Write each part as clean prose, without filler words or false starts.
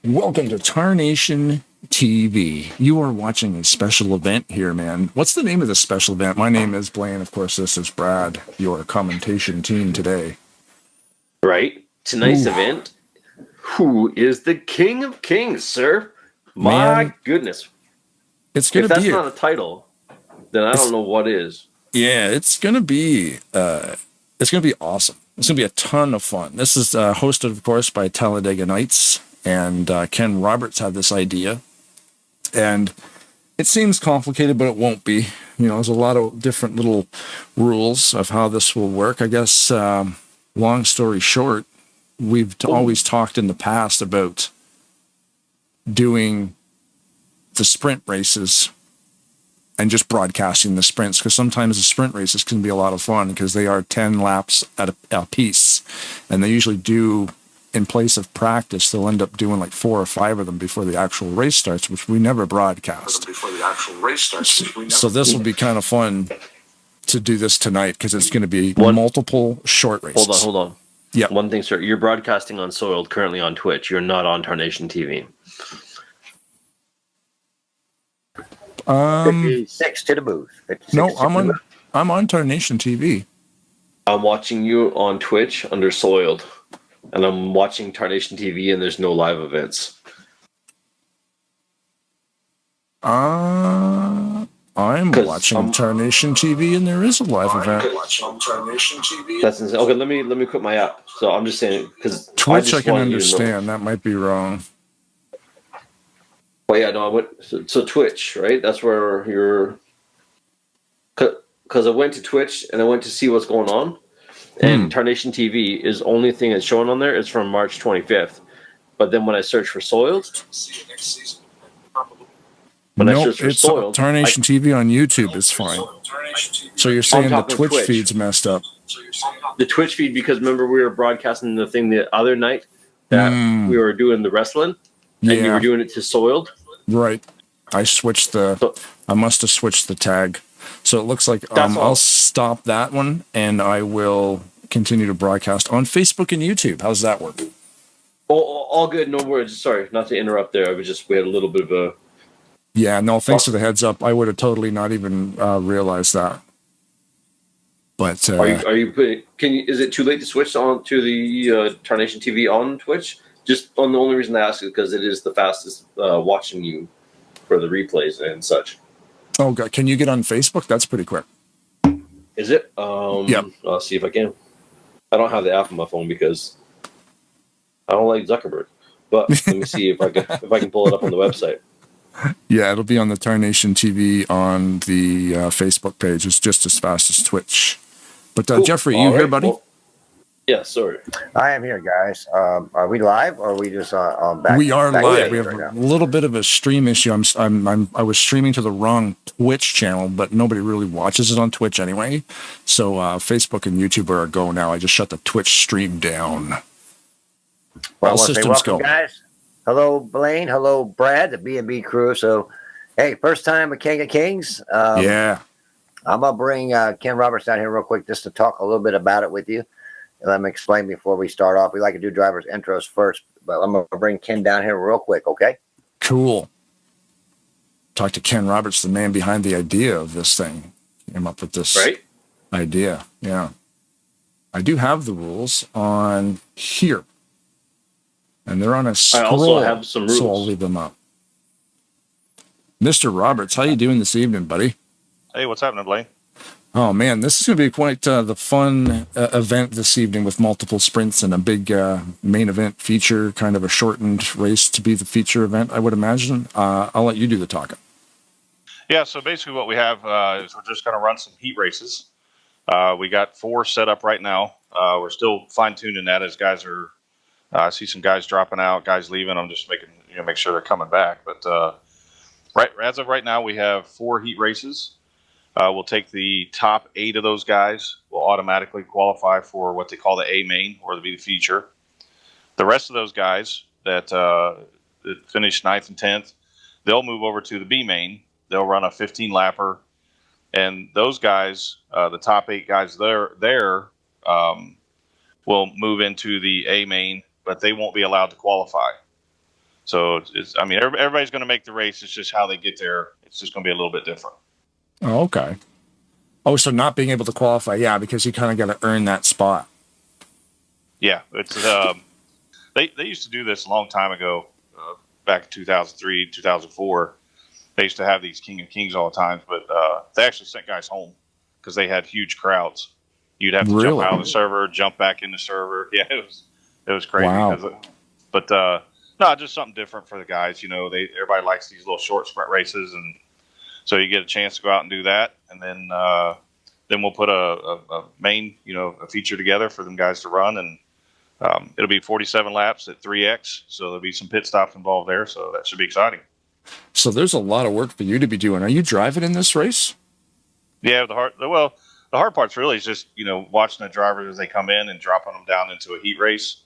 Welcome to Tarnation TV. You are watching a special event here, man. What's the name of this special event? My name is Blaine. Of course, this is Brad, your commentation team today. Right. Tonight's event. Who is the King of Kings, sir? My goodness. It's going to be. If that's not a title, then I don't know what is. Yeah, it's going to be. It's going to be awesome. It's going to be a ton of fun. This is hosted, of course, by Talladega Knights, and Ken Roberts had this idea, and it seems complicated, but it won't be. You know, there's a lot of different little rules of how this will work. I guess, long story short, we've always talked in the past about doing the sprint races and just broadcasting the sprints, because sometimes the sprint races can be a lot of fun because they are 10 laps at a piece, and they usually do, in place of practice, they'll end up doing like 4 or 5 of them before the actual race starts, which we never broadcast. So this will be kind of fun to do this tonight because it's going to be multiple short races. Hold on. Yeah. One thing, sir. You're broadcasting on Soiled currently on Twitch. You're not on Tarnation TV. 56 to the booth. No, I'm on Tarnation TV. I'm watching you on Twitch under Soiled, and I'm watching Tarnation TV, and there's no live events. I'm watching Tarnation TV, and there is a live event. That's insane. Okay, let me quit my app. So I'm just saying, because Twitch, I can understand. That might be wrong. Well, yeah, no, I went. So Twitch, right? That's where you're. Because I went to Twitch and I went to see what's going on, and Tarnation TV is the only thing that's showing on there. It's from March 25th, but then when I search for Soiled, Tarnation TV on YouTube is fine. So you're saying the Twitch feed's messed up? The Twitch feed, because remember we were broadcasting the thing the other night that we were doing the wrestling. And you were doing it to Soiled? Right. I must have switched the tag. So it looks like I'll stop that one, and I will continue to broadcast on Facebook and YouTube. How's that work? All good, no worries. Sorry, not to interrupt there. We had a little bit of a... Yeah, no, thanks for the heads up. I would have totally not even realized that. But are you putting... Is it too late to switch on to the Tarnation TV on Twitch? Just on the only reason I ask is because it is the fastest watching you for the replays and such. Oh, God. Can you get on Facebook? That's pretty quick. Is it? Yeah. I'll see if I can. I don't have the app on my phone because I don't like Zuckerberg. But let me see if I can pull it up on the website. Yeah, it'll be on the Tarnation TV on the Facebook page. It's just as fast as Twitch. But Jeffrey, you here, buddy? Well, yeah, sorry. I am here, guys. Are we live or are we just on back? We are live. We have right a little bit of a stream issue. I was streaming to the wrong Twitch channel, but nobody really watches it on Twitch anyway. So Facebook and YouTube are a go now. I just shut the Twitch stream down. Well, all systems go, guys. Hello, Blaine. Hello, Brad, the B&B crew. So, hey, first time a King of Kings. Yeah. I'm gonna bring Ken Roberts down here real quick just to talk a little bit about it with you. Let me explain before we start off. We like to do drivers' intros first, but I'm going to bring Ken down here real quick, okay? Cool. Talk to Ken Roberts, the man behind the idea of this thing. Came up with this idea. Yeah. I do have the rules on here. And they're on a scroll. I also have some rules. So I'll leave them up. Mr. Roberts, how you doing this evening, buddy? Hey, what's happening, Blaine? Oh, man, this is going to be quite the fun event this evening with multiple sprints and a big main event feature, kind of a shortened race to be the feature event, I would imagine. I'll let you do the talking. Yeah, so basically what we have is we're just going to run some heat races. We got 4 set up right now. We're still fine-tuning that as guys are I see some guys dropping out, guys leaving. I'm just making make sure they're coming back. But as of right now, we have 4 heat races. We'll take the top 8 of those guys. Will automatically qualify for what they call the A main, or the feature. The rest of those guys that finish 9th and 10th, they'll move over to the B main. They'll run a 15-lapper, and those guys, the top 8 guys there, will move into the A main, but they won't be allowed to qualify. So I mean, everybody's going to make the race. It's just how they get there. It's just going to be a little bit different. Oh, okay. Oh, so not being able to qualify, yeah, because you kind of got to earn that spot. Yeah, it's they used to do this a long time ago, back in 2003, 2004. They used to have these King of Kings all the time, but they actually sent guys home because they had huge crowds. You'd have to jump out of the server, jump back in the server. Yeah, it was crazy. Wow. But no, just something different for the guys. You know, everybody likes these little short sprint races, and so you get a chance to go out and do that, and then we'll put a main, a feature together for them guys to run, and it'll be 47 laps at 3x, so there'll be some pit stops involved there, so that should be exciting. So there's a lot of work for you to be doing. Are you driving in this race? Yeah, the hard part's really is just watching the drivers as they come in and dropping them down into a heat race.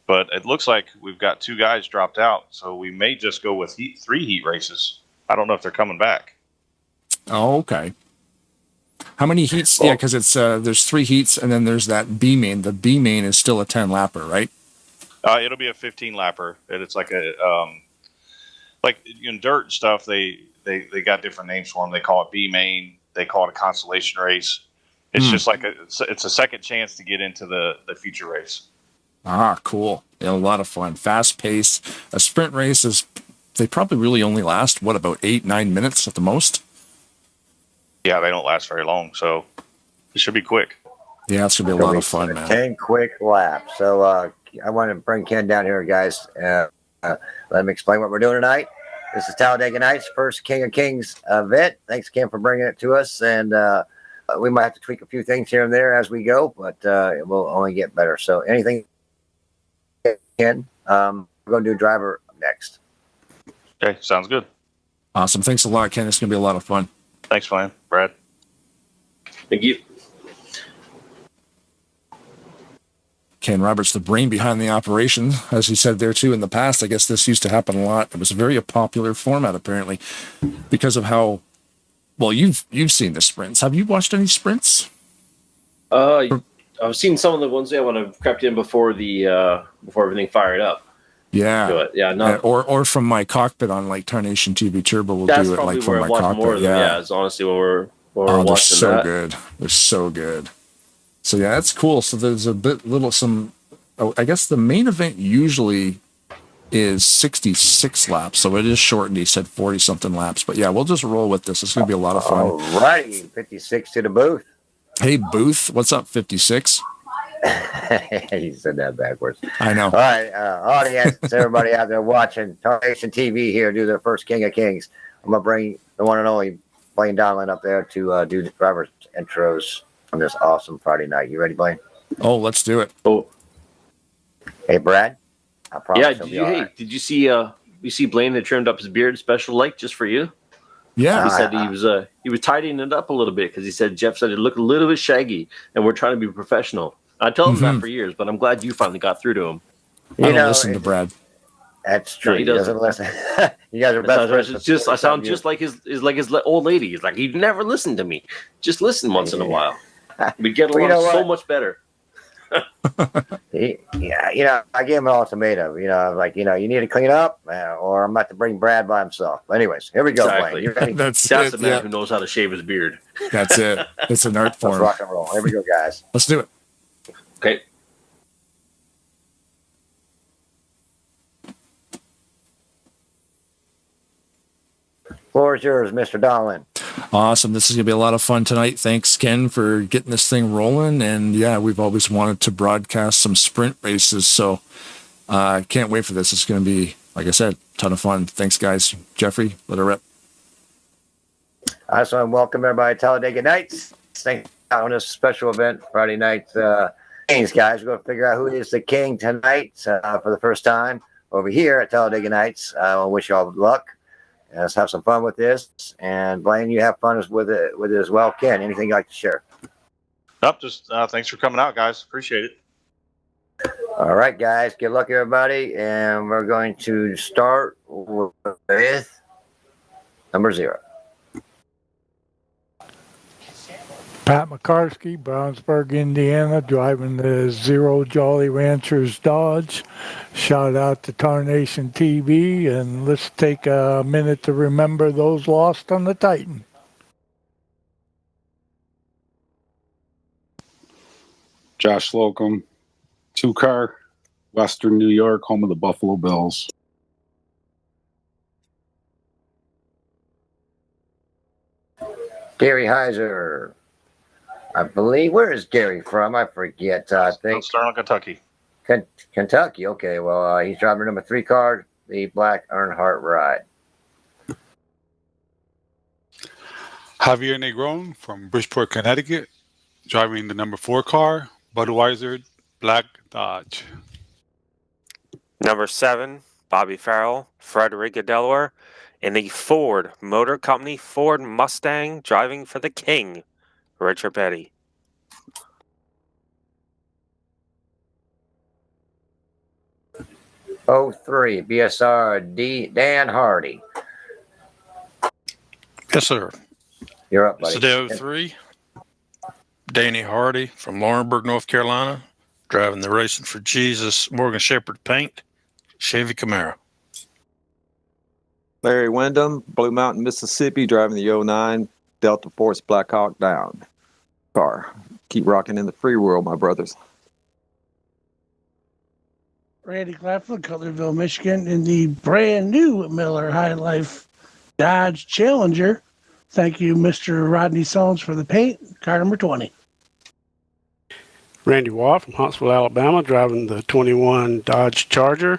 But it looks like we've got 2 guys dropped out, so we may just go with 3 heat races. I don't know if they're coming back. Oh, okay. How many heats? Yeah, because it's there's 3 heats, and then there's that B main. The B main is still a 10 lapper, right? It'll be a 15 lapper, and it's like a like in dirt and stuff. They got different names for them. They call it B main. They call it a consolation race. It's just like it's a second chance to get into the feature race. Ah, cool. Yeah, a lot of fun. Fast pace. A sprint race they probably really only last, what, about 8-9 minutes at the most? Yeah, they don't last very long, so it should be quick. Yeah, it's going to be a lot of fun, man. 10 quick laps. So I want to bring Ken down here, guys. Let him explain what we're doing tonight. This is Talladega Nights, first King of Kings event. Thanks, Ken, for bringing it to us. And we might have to tweak a few things here and there as we go, but it will only get better. So anything, Ken, we're going to do driver next. Okay, sounds good. Awesome. Thanks a lot, Ken. It's going to be a lot of fun. Thanks, man. Brad. Thank you. Ken Roberts, the brain behind the operation, as he said there too in the past. I guess this used to happen a lot. It was a very popular format apparently because of how well you've seen the sprints. Have you watched any sprints? I've seen some of the ones when I've crept in before before everything fired up. Yeah, yeah, not or from my cockpit on like Tarnation TV Turbo. We'll do it like from my cockpit. More of them. Yeah, it's honestly when we're watching they're so that. good. They're so good. So yeah, that's cool. So there's I guess the main event usually is 66 laps. So it is shortened. He said 40 something laps, but yeah, we'll just roll with this. It's going to be a lot of fun. All righty, 56 to the booth. Hey, Booth, what's up, 56? He said that backwards. I know. All right, audience, everybody out there watching Tarnation TV here, do their first King of Kings. I'm going to bring the one and only Blaine Donlin up there to do the driver's intros on this awesome Friday night. You ready, Blaine? Oh, let's do it. Oh, hey, Brad. I promise. Yeah. Did you see? You see Blaine had trimmed up his beard special, like just for you. Yeah, he said he was tidying it up a little bit because he said Jeff said it looked a little bit shaggy, and we're trying to be professional. I told him that for years, but I'm glad you finally got through to him. I don't listen to Brad. That's true. No, he doesn't listen. You guys are best friends. It's just I sound just like his old lady. He's like, he'd never listen to me. Just listen once in a while. We'd get along so much better. Yeah, I gave him an ultimatum. Like, you need to clean up, or I'm about to bring Brad by himself. Anyways, here we go. Exactly. That's the man who knows how to shave his beard. That's it. It's an art form. Let's rock and roll. Here we go, guys. Let's do it. Okay. Floor is yours, Mr. Donlin. Awesome. This is going to be a lot of fun tonight. Thanks, Ken, for getting this thing rolling. And yeah, we've always wanted to broadcast some sprint races. So I can't wait for this. It's going to be, like I said, a ton of fun. Thanks, guys. Jeffrey, let her rip. I just want to welcome everybody to Talladega Nights. Thanks on this special event Friday night. Kings, guys. We're going to figure out who is the king tonight for the first time over here at Talladega Nights. I want to wish you all luck. Let's have some fun with this. And Blaine, you have fun with it as well. Ken, anything you'd like to share? Nope, just thanks for coming out, guys. Appreciate it. All right, guys. Good luck, everybody. And we're going to start with number 0. Pat McCarsky, Brownsburg, Indiana, driving the Zero Jolly Ranchers Dodge. Shout out to Tarnation TV, and let's take a minute to remember those lost on the Titan. Josh Slocum, 2-car, Western New York, home of the Buffalo Bills. Gary Heiser, I believe. Where is Gary from? I forget. I think Sterling, Kentucky. Kentucky. Okay, well, he's driving number 3 car, the black Earnhardt ride. Javier Negron from Bridgeport, Connecticut, driving the number 4 car, Budweiser Black Dodge. Number 7, Bobby Farrell, Frederica, Delaware, in the Ford Motor Company Ford Mustang, driving for the King, Richard Petty. Oh, 03 BSR D Dan Hardy. Yes, sir. You're up, buddy. It's the 03. Danny Hardy from Laurinburg, North Carolina, driving the Racing for Jesus Morgan Shepherd paint Chevy Camaro. Larry Wyndham, Blue Mountain, Mississippi, driving the 09 Delta Force Black Hawk Down car. Keep rocking in the free world, my brothers. Randy Claflin, Cutlerville, Michigan, in the brand new Miller High Life Dodge Challenger. Thank you, Mr. Rodney Sones, for the paint. Car number 20. Randy Waugh from Huntsville, Alabama, driving the 21 Dodge Charger.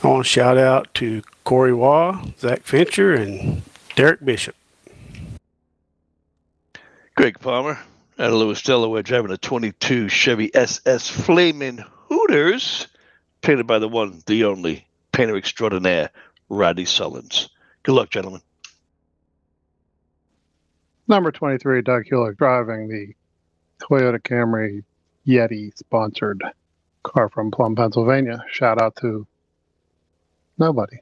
I want to shout out to Corey Waugh, Zach Fincher, and Derek Bishop. Greg Palmer out of Lewis, Delaware, driving a 22 Chevy SS Flamin' Hooters, painted by the one, the only, painter extraordinaire, Rodney Sullins. Good luck, gentlemen. Number 23, Doug Hewlett, driving the Toyota Camry Yeti sponsored car from Plum, Pennsylvania. Shout out to nobody.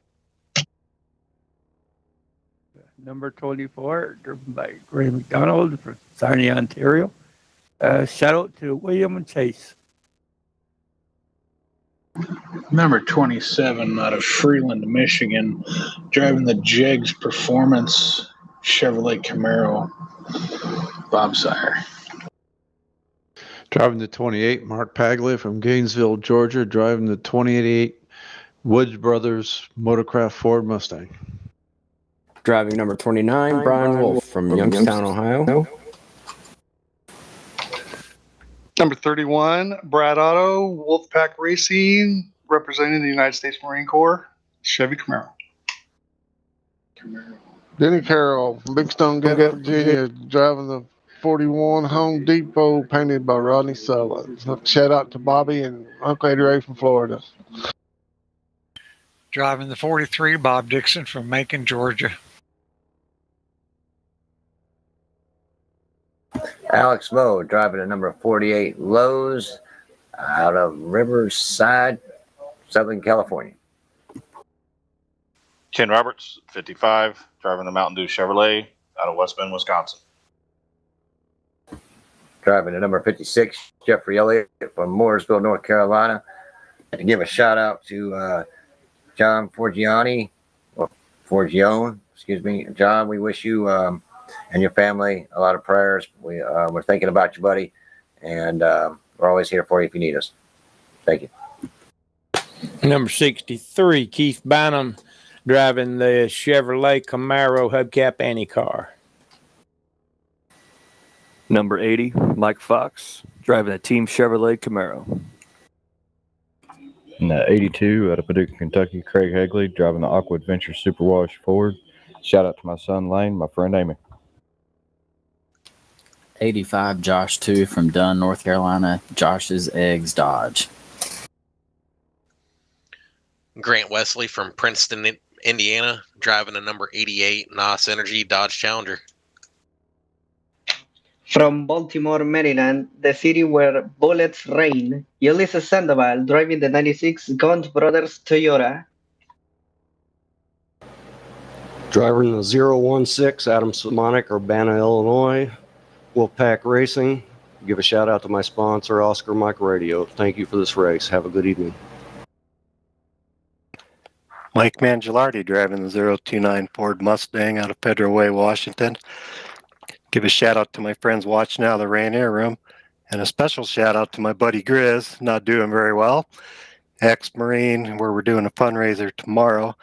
Number 24, driven by Gray McDonald from Sarnia, Ontario. Shout out to William and Chase. Number 27 out of Freeland, Michigan, driving the Jegs Performance Chevrolet Camaro, Bob Sire. Driving the 28, Mark Paglia from Gainesville, Georgia, driving the 2088 Woods Brothers Motorcraft Ford Mustang. Driving number 29, Brian Wolf from Youngstown, Ohio. Number 31, Brad Otto, Wolfpack Racing, representing the United States Marine Corps, Chevy Camaro. Denny Carroll from Big Stone Gap, Virginia, driving the 41 Home Depot, painted by Rodney Sullins. Shout out to Bobby and Uncle Eddie Ray from Florida. Driving the 43, Bob Dixon from Macon, Georgia. Alex Moe, driving a number 48 Lowe's out of Riverside, Southern California. Ken Roberts, 55, driving the Mountain Dew Chevrolet out of West Bend, Wisconsin. Driving the number 56, Jeffrey Elliott from Mooresville, North Carolina. To give a shout out to John Forgione, excuse me. John, we wish you and your family a lot of prayers. We're thinking about you, buddy, and we're always here for you if you need us. Thank you. Number 63, Keith Bynum, driving the Chevrolet Camaro hubcap anti-car. Number 80, Mike Fox, driving a Team Chevrolet Camaro. And 82 out of Paducah, Kentucky, Craig Hegley, driving the Aqua Adventure Superwash Ford. Shout out to my son Lane, my friend Amy. 85, Josh 2 from Dunn, North Carolina, Josh's Eggs Dodge. Grant Wesley from Princeton, Indiana, driving a number 88 NOS Energy Dodge Challenger. From Baltimore, Maryland, the city where bullets rain, Ulysses Sandoval, driving the 96 Gaunt Brothers Toyota. Driving the 016 Adam Simonic, Urbana, Illinois, Wolfpack Racing. Give a shout out to my sponsor, Oscar Mike Radio. Thank you for this race. Have a good evening. Mike Mangialardi driving the 029 Ford Mustang out of Pedro Way, Washington. Give a shout out to my friends watching out of the Rainier Room, and a special shout out to my buddy Grizz, not doing very well, ex-Marine, where we're doing a fundraiser tomorrow,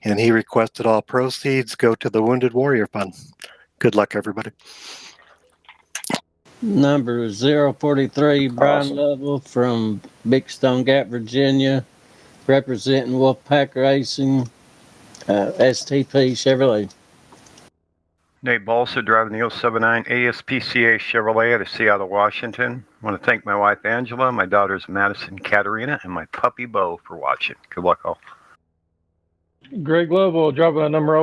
and he requested all proceeds go to the Wounded Warrior Fund. Good luck, everybody. Number 043, Brian Lovell from Big Stone Gap, Virginia, representing Wolfpack Racing, STP Chevrolet. Nate Balsa driving the 079 ASPCA Chevrolet out of Seattle, Washington. I want to thank my wife Angela, my daughters Madison, Katarina, and my puppy Bo for watching. Good luck all. Greg Lovell driving a number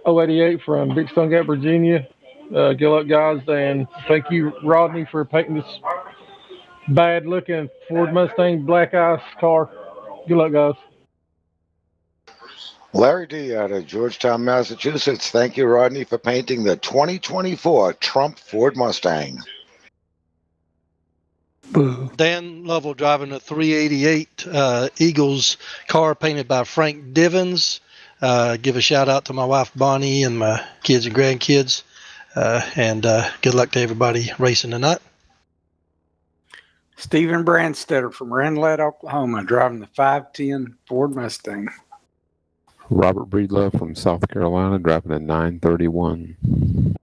088 from Big Stone Gap, Virginia. Good luck, guys, and thank you, Rodney, for painting this bad-looking Ford Mustang Black Ice car. Good luck, guys. Larry D. out of Georgetown, Massachusetts. Thank you, Rodney, for painting the 2024 Trump Ford Mustang. Dan Lovell driving a 388 Eagles car painted by Frank Divins. Give a shout out to my wife Bonnie and my kids and grandkids. And good luck to everybody racing tonight. Stephen Brandstetter from Ranelette, Oklahoma, driving the 510 Ford Mustang. Robert Breedlove from South Carolina, driving a 931.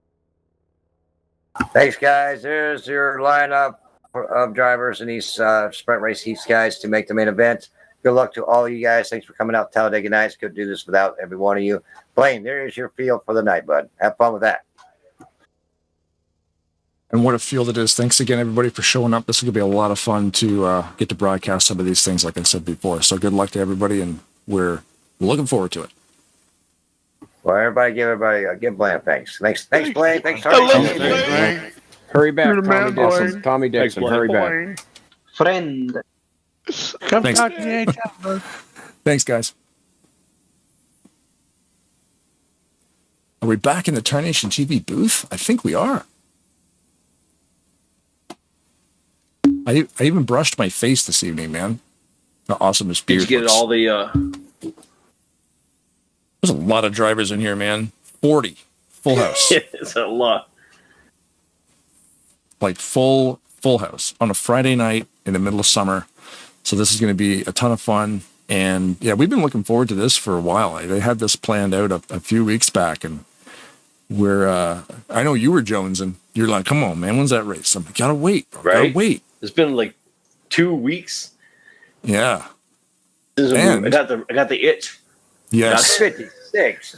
Thanks, guys. There's your lineup of drivers in these sprint race heats, guys, to make the main event. Good luck to all of you guys. Thanks for coming out to Talladega Nights. Couldn't do this without every one of you. Blaine, there's your field for the night, bud. Have fun with that. And what a field it is. Thanks again, everybody, for showing up. This is going to be a lot of fun to get to broadcast some of these things, like I said before. So good luck to everybody, and we're looking forward to it. Well, give Blaine thanks. Thanks, Blaine. Thanks, Hardy. Hurry back, Tommy Dixon. Hurry back. Friend. Come Thanks. talk to me anytime. Thanks, guys. Are we back in the Tarnation TV booth? I think we are. I even brushed my face this evening, man. How awesome this beard Did you get looks. all the There's a lot of drivers in here, man. 40. Full house. it's a lot. Like full house on a Friday night in the middle of summer. So this is going to be a ton of fun. And yeah, we've been looking forward to this for a while. They had this planned out a few weeks back, and I know you were Jones, and you're like, come on, man, when's that race? I'm like, gotta wait. Gotta wait. It's been like 2 weeks. Yeah. I got the itch. Yes. 56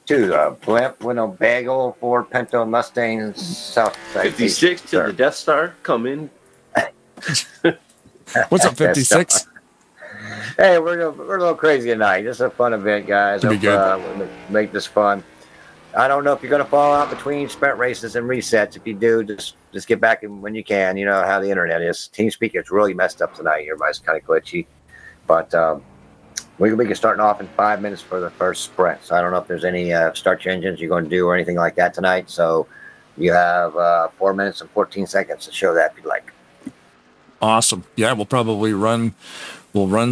to the Blimp Winnebago Ford Pinto Mustang South Side. 56 to the Death Star. Come in. What's up, 56? Hey, we're a little crazy tonight. This is a fun event, guys. It'll be good. We'll make this fun. I don't know if you're going to fall out between sprint races and resets. If you do, just get back in when you can. You know how the internet is. TeamSpeak is really messed up tonight. Everybody's kind of glitchy. But we're going to be starting off in 5 minutes for the first sprint. So I don't know if there's any start changes you're going to do or anything like that tonight. So you have 4 minutes and 14 seconds to show that if you'd like. Awesome. Yeah, we'll probably run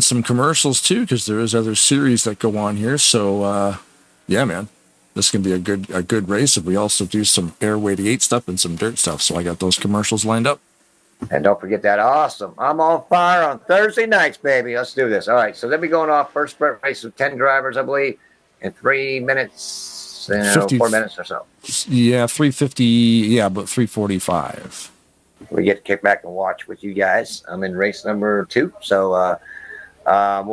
some commercials too, because there is other series that go on here. So yeah, man. This can be a good race if we also do some Air 88 stuff and some dirt stuff. So I got those commercials lined up. And don't forget that awesome I'm on fire on Thursday nights, baby. Let's do this. All right, so they'll be going off first sprint race with 10 drivers, I believe, in 3 minutes, 4 minutes or so. Yeah, 350. Yeah, but 345. We get to kick back and watch with you guys. I'm in race number 2, so I'll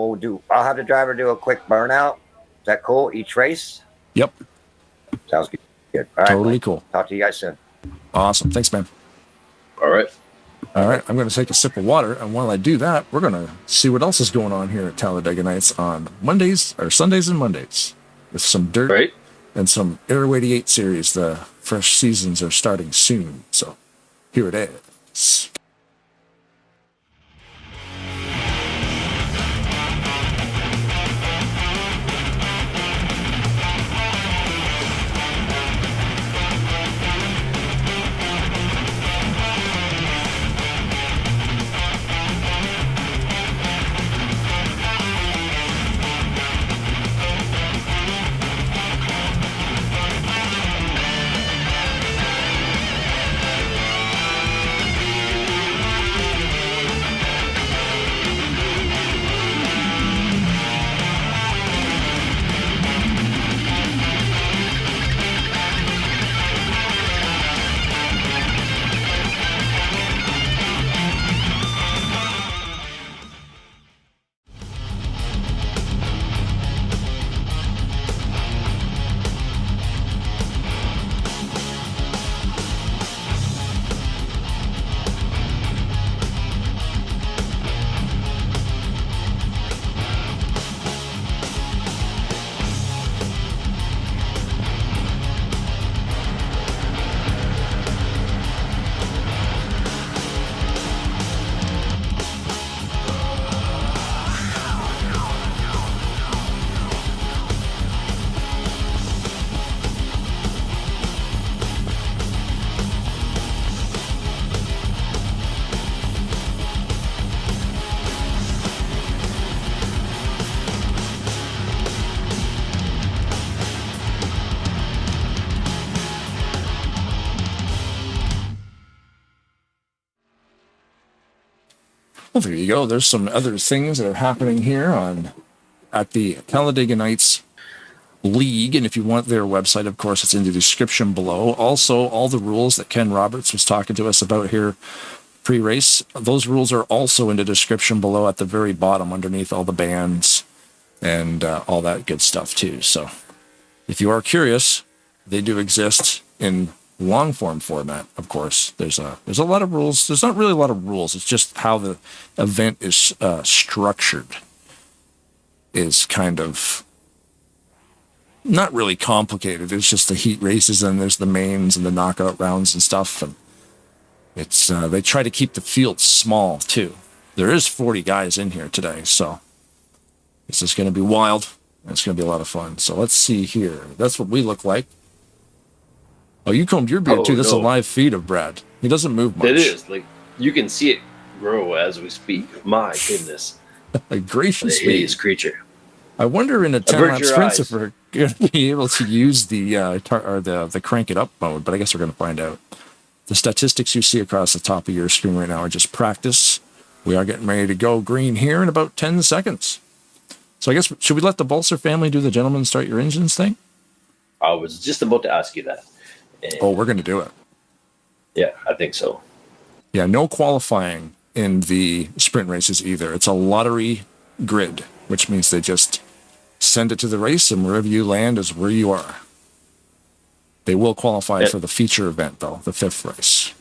have the driver do a quick burnout. Is that cool? Each race. Yep. Sounds good. All right. Totally cool. Talk to you guys soon. Awesome. Thanks, man. All right. I'm going to take a sip of water, and while I do that, we're going to see what else is going on here at Talladega Nights on Sundays and Mondays with some dirt and some Air 88 series. The fresh seasons are starting soon, so here it is. Well, there you go. There's some other things that are happening here at the Talladega Nights League, and if you want their website, of course, it's in the description below. Also, all the rules that Ken Roberts was talking to us about here pre-race, those rules are also in the description below at the very bottom, underneath all the bands and all that good stuff too. So if you are curious, they do exist in long form format. Of course, there's a lot of rules. There's not really a lot of rules. It's just how the event is structured is kind of not really complicated. It's just the heat races, and there's the mains and the knockout rounds and stuff. And it's they try to keep the field small too. There is 40 guys in here today, so this is going to be wild. It's going to be a lot of fun. So let's see here. That's what we look like. Oh, you combed your beard too. That's a live feed of Brad. He doesn't move much. It is. Like, you can see it grow as we speak. My goodness. A gracious hideous creature. I wonder in a 10-lap your sprint eyes. if we're going to be able to use the crank it up mode, but I guess we're going to find out. The statistics you see across the top of your screen right now are just practice. We are getting ready to go green here in about 10 seconds. So I guess, should we let the Bolser family do the gentleman start your engines thing? I was just about to ask you that. And Oh, we're going to do it. yeah, I think so. Yeah, no qualifying in the sprint races either. It's a lottery grid, which means they just send it to the race, and wherever you land is where you are. They will qualify for the feature event, though, the 5th race.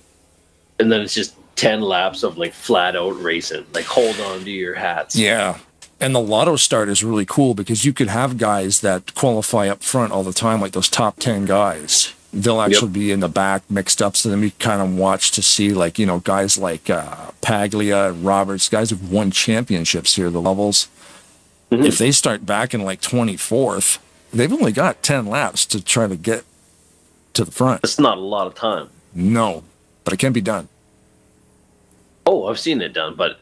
And then it's just 10 laps of like flat out racing. Like, hold on to your hats. Yeah. And the lotto start is really cool because you could have guys that qualify up front all the time, like those top 10 guys. They'll actually be in the back mixed up, so then we kind of watch to see, like, you know, guys like Paglia and Roberts, guys who've won championships here, the levels. If they start back in like 24th, they've only got 10 laps to try to get to the front. It's not a lot of time. No, but it can be done. Oh, I've seen it done, but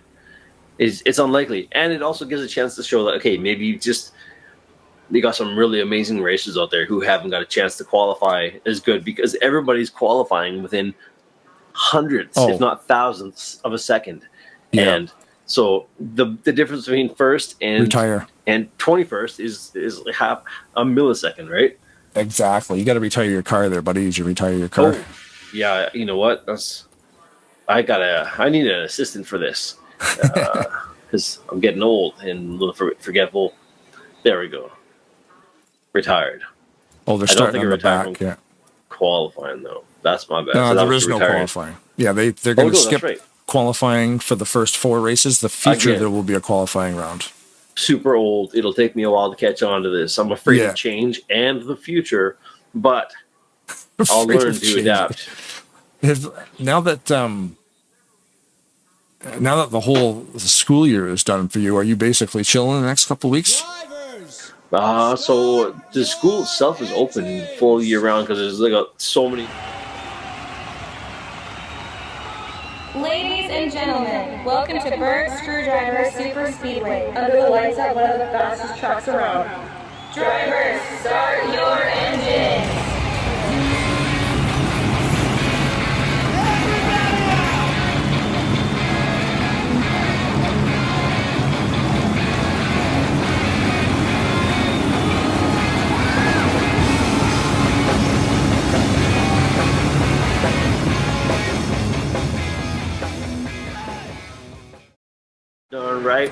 it's unlikely. And it also gives a chance to show that, okay, maybe you got some really amazing racers out there who haven't got a chance to qualify as good, because everybody's qualifying within hundreds, if not thousands of a second. Yeah. And so the difference between first and retire and 21st is like half a millisecond, right? Exactly. You got to retire your car there, buddy. You retire your car. Oh, yeah. You know what? I need an assistant for this because I'm getting old and a little forgetful. There we go. Retired. Oh, they're starting on the back. Yeah. Qualifying though. That's my bad. No, So that there was is no retiring. qualifying. Yeah, they're going to skip that's right. qualifying for the first 4 races. The future, Again. there will be a qualifying round. Super old. It'll take me a while to catch on to this. I'm afraid Yeah. of change and the future, but I'll learn to adapt. Now that the whole school year is done for you, are you basically chilling the next couple of weeks? So the school itself is open full year round because there's like so many. Ladies and gentlemen, welcome to Berg Screwdriver Super Speedway, under the lights at one of the fastest tracks around. Drivers, start your engines! All right,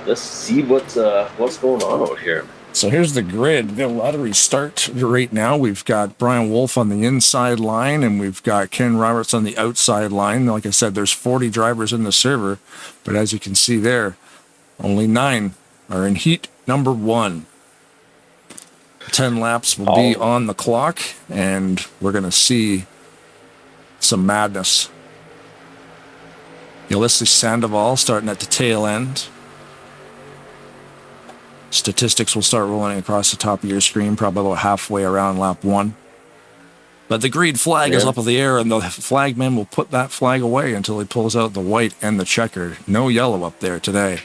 let's see what's going on out here. So here's the grid. The lottery start right now. We've got Brian Wolf on the inside line, and we've got Ken Roberts on the outside line. Like I said, there's 40 drivers in the server, but as you can see there, only 9 are in heat number 1. 10 laps will be on the clock, and we're going to see some madness. Ulysses Sandoval starting at the tail end. Statistics will start rolling across the top of your screen, probably about halfway around lap 1. But the green flag is up in the air, and the flagman will put that flag away until he pulls out the white and the checkered. No yellow up there today.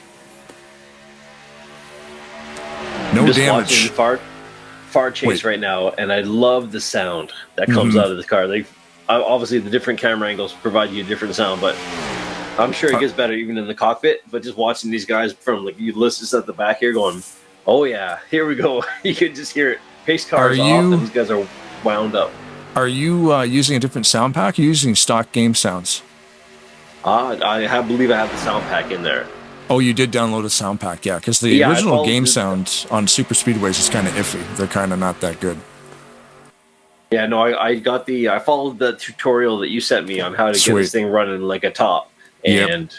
No Just damage. watching far chase right now, and I love the sound that comes out of the car. Obviously the different camera angles provide you a different sound, but I'm sure it gets better even in the cockpit, but just watching these guys from like Ulysses at the back here going, oh yeah, here we go. You can just hear it. Pace cars off, and these guys are wound up. Are you using a different sound pack? Or using stock game sounds? I believe I have the sound pack in there. Oh, you did download a sound pack, yeah, because the original game sound on super speedways is kind of iffy. They're kind of not that good. Yeah, no, I followed the tutorial that you sent me on how to get this thing running like a top, and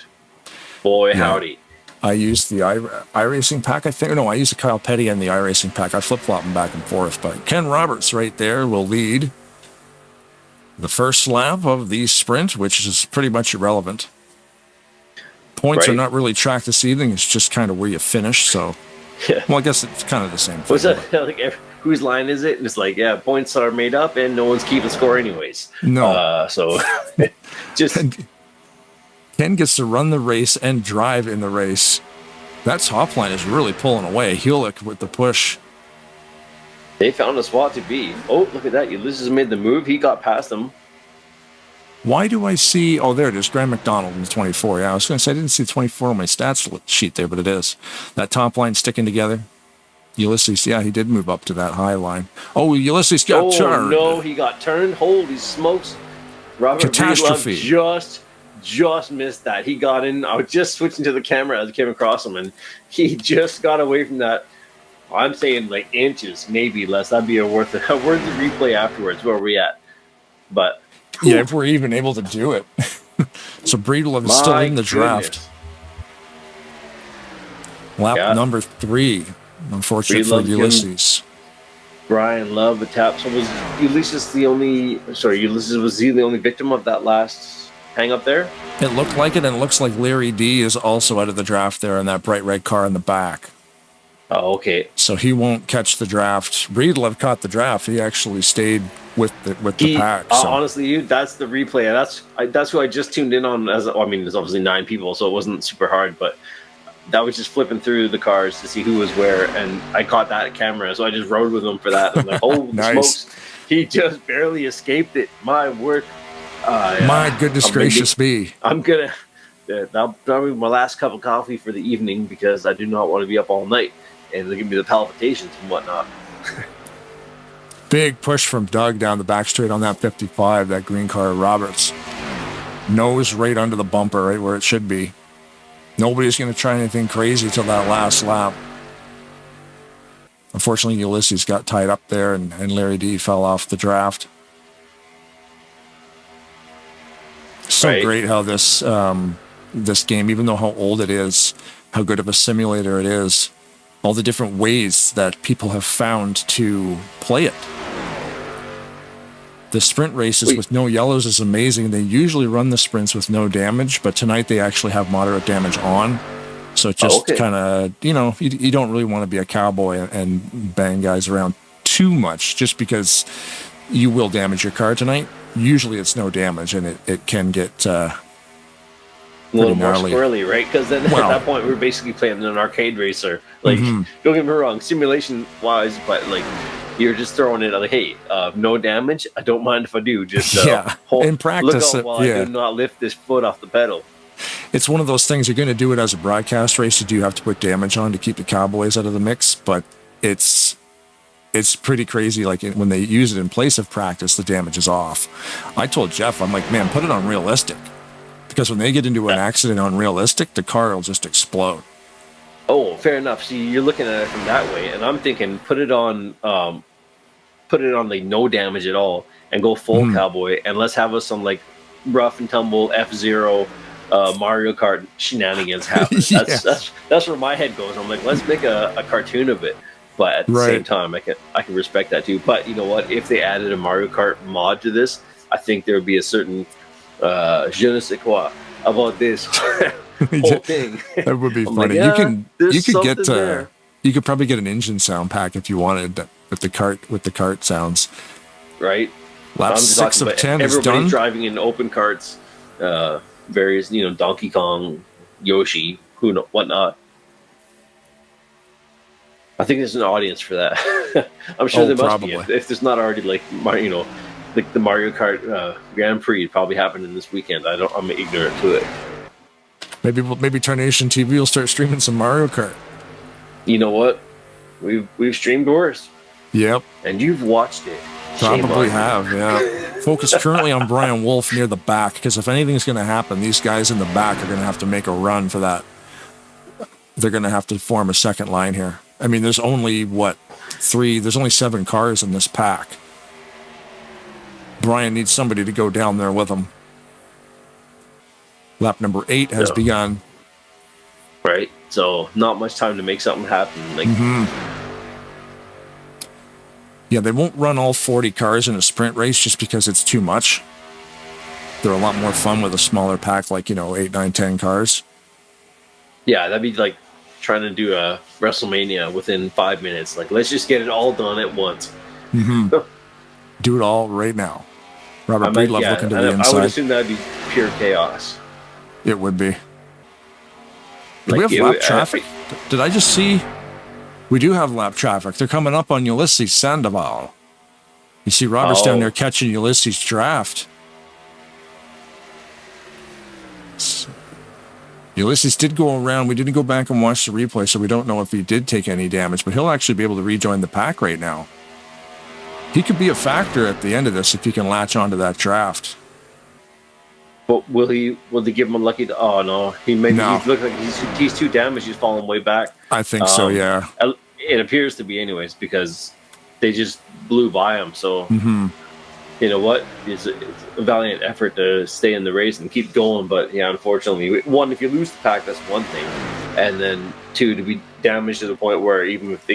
boy howdy. I used the iRacing pack, I think. No, I used the Kyle Petty and the iRacing pack. I flip-flop them back and forth, but Ken Roberts right there will lead the first lap of the sprint, which is pretty much irrelevant. Points are not really tracked this evening. It's just kind of where you finish. So, well, I guess it's kind of the same thing. What's that? Like, whose line is it? And it's like, yeah, points are made up, and no one's keeping score anyways. No. So, just Ken gets to run the race and drive in the race. That top line is really pulling away. Heulick with the push. They found a spot to be. Oh, look at that! Ulysses made the move. He got past them. Why do I see... Oh, there it is. Graham McDonald in the 24. Yeah, I was going to say I didn't see the 24 on my stats sheet there, but it is. That top line sticking together. Ulysses, yeah, he did move up to that high line. Oh, Ulysses got turned. Oh, no, he got turned. Holy smokes. Robert Catastrophe. Breedlove just missed that. He got in. I was just switching to the camera as I came across him, and he just got away from that. I'm saying like inches, maybe less. That'd be worth the replay afterwards. Where are we at? But... Yeah, if we're even able to do it. So Breedlove is still in the draft. Lap number 3. Unfortunate for Ulysses. Brian Love a tap. So was Ulysses the only... Sorry, Ulysses, was he the only victim of that last hang-up there? It looked like it, and it looks like Larry D is also out of the draft there in that bright red car in the back. Oh, okay. So he won't catch the draft. Breedlove caught the draft. He actually stayed with the pack. So. Honestly, that's the replay. That's who I just tuned in on. There's obviously 9 people, so it wasn't super hard. But that was just flipping through the cars to see who was where, and I caught that camera, so I just rode with him for that. I'm like, holy smokes, he just barely escaped it. My word. My goodness gracious me. I'm gonna. That'll probably be my last cup of coffee for the evening because I do not want to be up all night. And they'll give me the palpitations and whatnot. Big push from Doug down the back straight on that 55, that green car, Roberts. Nose right under the bumper, right where it should be. Nobody's going to try anything crazy till that last lap. Unfortunately, Ulysses got tied up there, and Larry D fell off the draft. So great how this game, even though how old it is, how good of a simulator it is, all the different ways that people have found to play it. The sprint races with no yellows is amazing. They usually run the sprints with no damage, but tonight they actually have moderate damage on. So it just kind of, you don't really want to be a cowboy and bang guys around too much just because you will damage your car tonight. Usually it's no damage, and it can get... a little more squirrely, right? Because then at that point we're basically playing an arcade racer. Like, don't get me wrong, simulation-wise, but like you're just throwing it like, hey, no damage. I don't mind if I do. Just in practice, look out while I do not lift this foot off the pedal. It's one of those things. You're going to do it as a broadcast race. You do have to put damage on to keep the Cowboys out of the mix, but it's pretty crazy. Like when they use it in place of practice, the damage is off. I told Jeff, I'm like, man, put it on realistic. Because when they get into an accident on realistic, the car will just explode. Oh, fair enough. See, you're looking at it from that way, and I'm thinking put it on like no damage at all, and go full cowboy, and let's have us some like rough and tumble F-Zero Mario Kart shenanigans happen. That's where my head goes. I'm like, let's make a cartoon of it. But at the same time, I can respect that too. But you know what? If they added a Mario Kart mod to this, I think there would be a certain je ne sais quoi about this whole thing. That would be funny. Like, you could probably get an engine sound pack if you wanted with the cart sounds. Right. Lap 6 of 10 is done. Everybody driving in open carts, various Donkey Kong, Yoshi, whatnot. I think there's an audience for that. I'm sure there must be. If there's not already like the Mario Kart Grand Prix probably happening this weekend. I'm ignorant to it. Maybe Tarnation TV will start streaming some Mario Kart. You know what? We've streamed worse. Yep. And you've watched it. Shame Probably on you. have, yeah. Focus currently on Brian Wolf near the back, because if anything's going to happen, these guys in the back are going to have to make a run for that. They're going to have to form a second line here. I mean, there's only, there's only 7 cars in this pack. Brian needs somebody to go down there with him. Lap number 8 has begun. Right? So, not much time to make something happen. Like, Yeah, they won't run all 40 cars in a sprint race just because it's too much. They're a lot more fun with a smaller pack, like, 8, 9, 10 cars. yeah, that'd be like trying to do a WrestleMania within 5 minutes. Like, let's just get it all done at once. Do it all right now. Robert Breedlove looking to the inside. I would assume that'd be pure chaos. It would be. Do Like, we have lap traffic? Did I just see? We do have lap traffic. They're coming up on Ulysses Sandoval. You see Robert's down there catching Ulysses' draft. Ulysses did go around. We didn't go back and watch the replay, so we don't know if he did take any damage, but he'll actually be able to rejoin the pack right now. He could be a factor at the end of this if he can latch onto that draft. But will they give him a lucky? Oh no, he maybe No. he look like he's too damaged. He's falling way back. I think so, yeah. It appears to be, anyways, because they just blew by him. So you know what? It's a valiant effort to stay in the race and keep going. But yeah, unfortunately, one, if you lose the pack, that's one thing, and then 2, to be damaged to the point where even if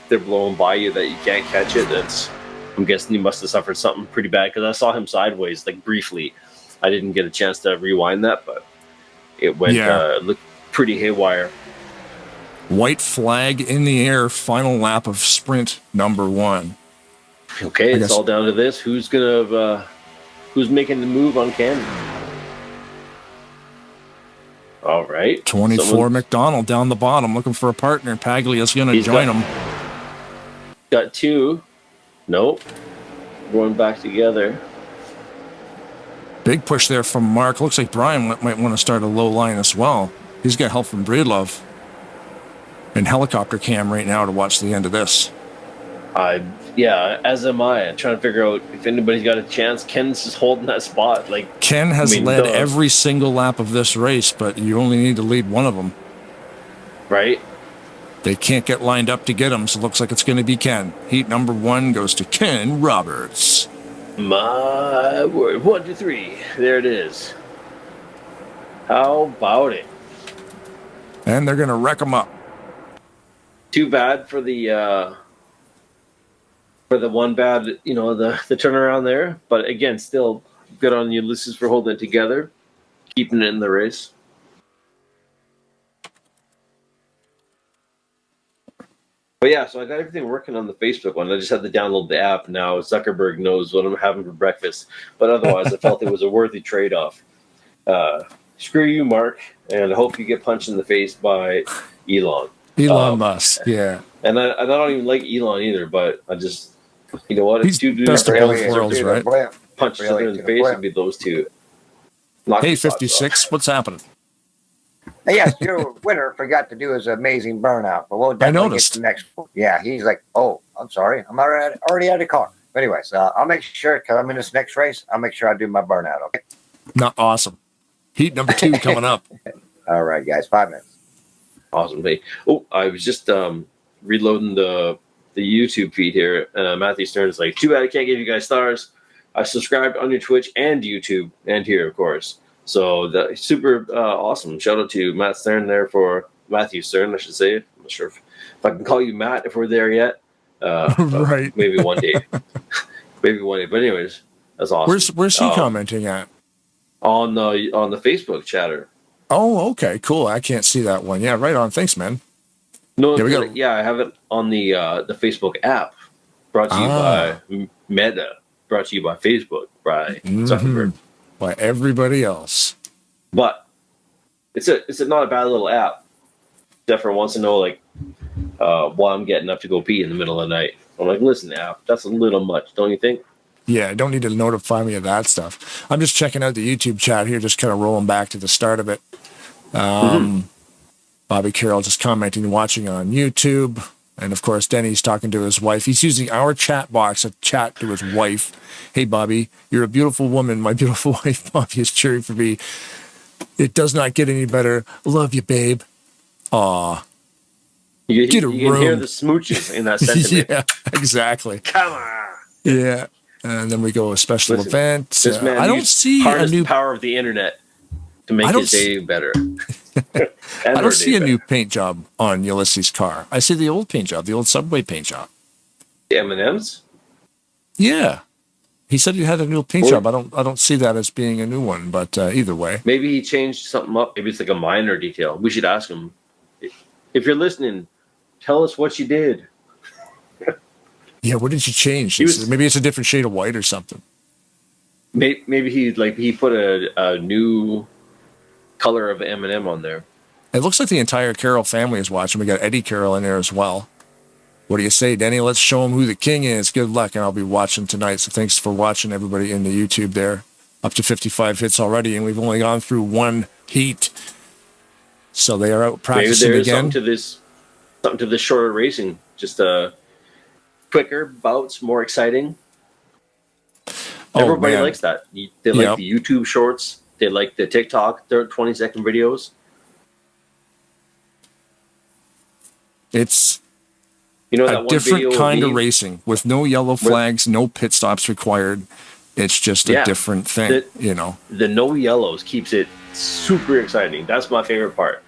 they're blowing by you that you can't catch it, that's, I'm guessing he must have suffered something pretty bad, because I saw him sideways, like, briefly. I didn't get a chance to rewind that, but it went looked pretty haywire. White flag in the air, final lap of sprint number 1. Okay, it's all down to this. Who's making the move on Candy? All right. 24 McDonald down the bottom, looking for a partner. Paglia's going to join him. Got 2. Nope. Going back together. Big push there from Mark. Looks like Brian might want to start a low line as well. He's got help from Breedlove. And helicopter cam right now to watch the end of this. Yeah, as am I. I'm trying to figure out if anybody's got a chance. Ken's just holding that spot. Like, Ken has led every single lap of this race, but you only need to lead one of them. Right. They can't get lined up to get him, so it looks like it's going to be Ken. Heat number 1 goes to Ken Roberts. My word. 1, 2, 3. There it is. How about it? And they're going to wreck him up. Too bad for the one bad, the turnaround there. But again, still good on Ulysses for holding it together, keeping it in the race. But yeah, so I got everything working on the Facebook one. I just had to download the app. Now Zuckerberg knows what I'm having for breakfast. But otherwise, I felt it was a worthy trade-off. Screw you, Mark, and I hope you get punched in the face by Elon. Elon Musk, yeah. And I don't even like Elon either, but I just, you know what? He's best of both worlds, right? Punch something in the face would be those two. Hey, 56, what's happening? Hey, yes, your winner forgot to do his amazing burnout, but we'll definitely get to the next one. Yeah, he's like, oh, I'm sorry, I'm already out of the car. But anyways, I'll make sure, because I'm in this next race, I'll make sure I do my burnout, okay? Not awesome. Heat number 2 coming up. All right, guys, 5 minutes. Awesome. Hey, I was just reloading the YouTube feed here. Matthew Stern is like, too bad I can't give you guys stars. I subscribed on your Twitch and YouTube and here, of course. So that's super awesome. Shout out to Matt Stern there for Matthew Stern, I should say. I'm not sure if I can call you Matt if we're there yet. Right. Maybe one day. Maybe one day. But anyways, that's awesome. Where's he commenting at? On the Facebook chatter. Oh, okay, cool. I can't see that one. Yeah, right on. Thanks, man. No, I have it on the Facebook app. Brought to you by Meta. Brought to you by Facebook. By Zuckerberg. By everybody else. But it's not a bad little app. Definitely wants to know why I'm getting up to go pee in the middle of the night. I'm like, listen, app, that's a little much, don't you think? Yeah, don't need to notify me of that stuff. I'm just checking out the YouTube chat here, just kind of rolling back to the start of it. Bobby Carroll just commenting, watching on YouTube. And of course, Denny's talking to his wife. He's using our chat box to chat to his wife. Hey, Bobby, you're a beautiful woman. My beautiful wife, Bobby, is cheering for me. It does not get any better. Love you, babe. Aw. You can hear the smooches in that sentiment. Yeah, exactly. Come on. Yeah. And then we go a special event. This man I don't see a new power of the internet to make his day better. I don't see a new paint job on Ulysses' car. I see the old paint job, the old Subway paint job. The M&Ms? Yeah. He said he had a new paint job. I don't see that as being a new one, but either way. Maybe he changed something up. Maybe it's like a minor detail. We should ask him. If you're listening, tell us what you did. Yeah, what did you change? Maybe it's a different shade of white or something. Maybe he put a new color of M&M on there. It looks like the entire Carroll family is watching. We got Eddie Carroll in there as well. What do you say, Denny? Let's show him who the king is. Good luck, and I'll be watching tonight. So thanks for watching, everybody in the YouTube there. Up to 55 hits already, and we've only gone through one heat. So they are out practicing Maybe there's again. something to this shorter racing. Just quicker bouts, more exciting. Everybody likes that. They like the YouTube shorts. They like the TikTok 20-second videos. It's that a different kind of racing with no yellow flags, no pit stops required. It's just a different thing, The no yellows keeps it super exciting. That's my favorite part.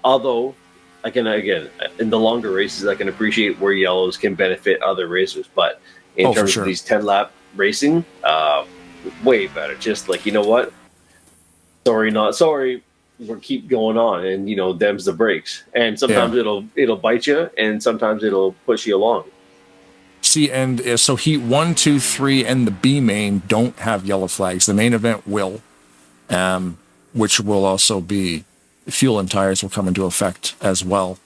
Although, again, in the longer races, I can appreciate where yellows can benefit other racers. But in terms of these 10-lap racing, way better. Just like, you know what? Sorry, not sorry. We'll keep going on, and them's the brakes. And sometimes it'll bite you, and sometimes it'll push you along. See, and so heat 1, 2, 3, and the B main don't have yellow flags. The main event will, which will also be fuel and tires will come into effect as well.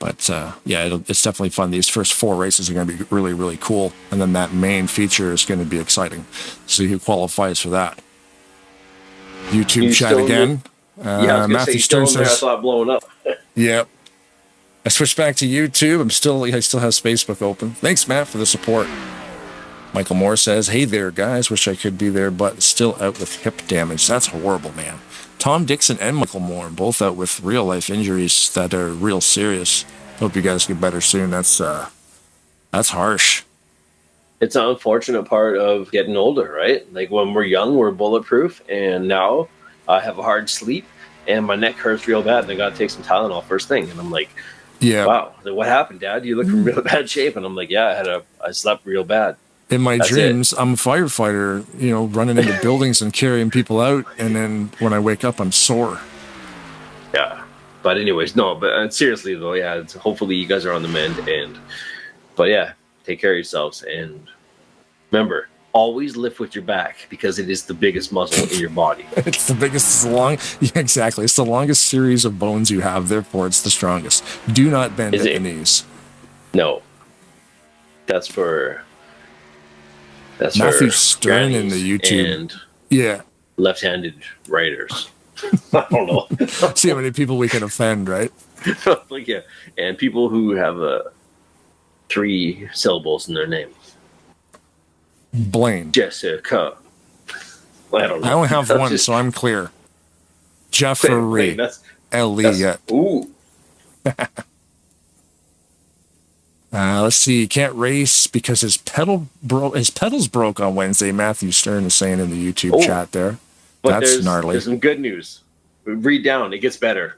But it's definitely fun. These first 4 races are going to be really, really cool, and then that main feature is going to be exciting. See who qualifies for that. YouTube chat again. I was Matthew Stern says, I thought blowing up. Yep. I switched back to YouTube. I still have Facebook open. Thanks, Matt, for the support. Michael Moore says, hey there, guys. Wish I could be there, but still out with hip damage. That's horrible, man. Tom Dixon and Michael Moore, both out with real-life injuries that are real serious. Hope you guys get better soon. That's harsh. It's an unfortunate part of getting older, right? Like when we're young, we're bulletproof, and now I have a hard sleep, and my neck hurts real bad, and I got to take some Tylenol first thing. And I'm like, wow, what happened, Dad? You look in real bad shape. And I'm like, yeah, I slept real bad. In my dreams, I'm a firefighter, running into buildings and carrying people out. And then when I wake up, I'm sore. Yeah. But anyways, no, but seriously though, hopefully you guys are on the mend. But take care of yourselves. And remember, always lift with your back because it is the biggest muscle in your body. It's the biggest, exactly. It's the longest series of bones you have, therefore it's the strongest. Do not bend at the knees. No. That's for Matthew Stern in the YouTube. And left-handed writers. I don't know. See how many people we can offend, right? And people who have 3 syllables in their name. Blaine. Jessica. I don't know. I only have one, so I'm clear. Jeffrey Elliott. Ooh. Let's see. He can't race because his pedals broke on Wednesday. Matthew Stern is saying in the YouTube chat there. But that's gnarly. There's some good news. Read down. It gets better.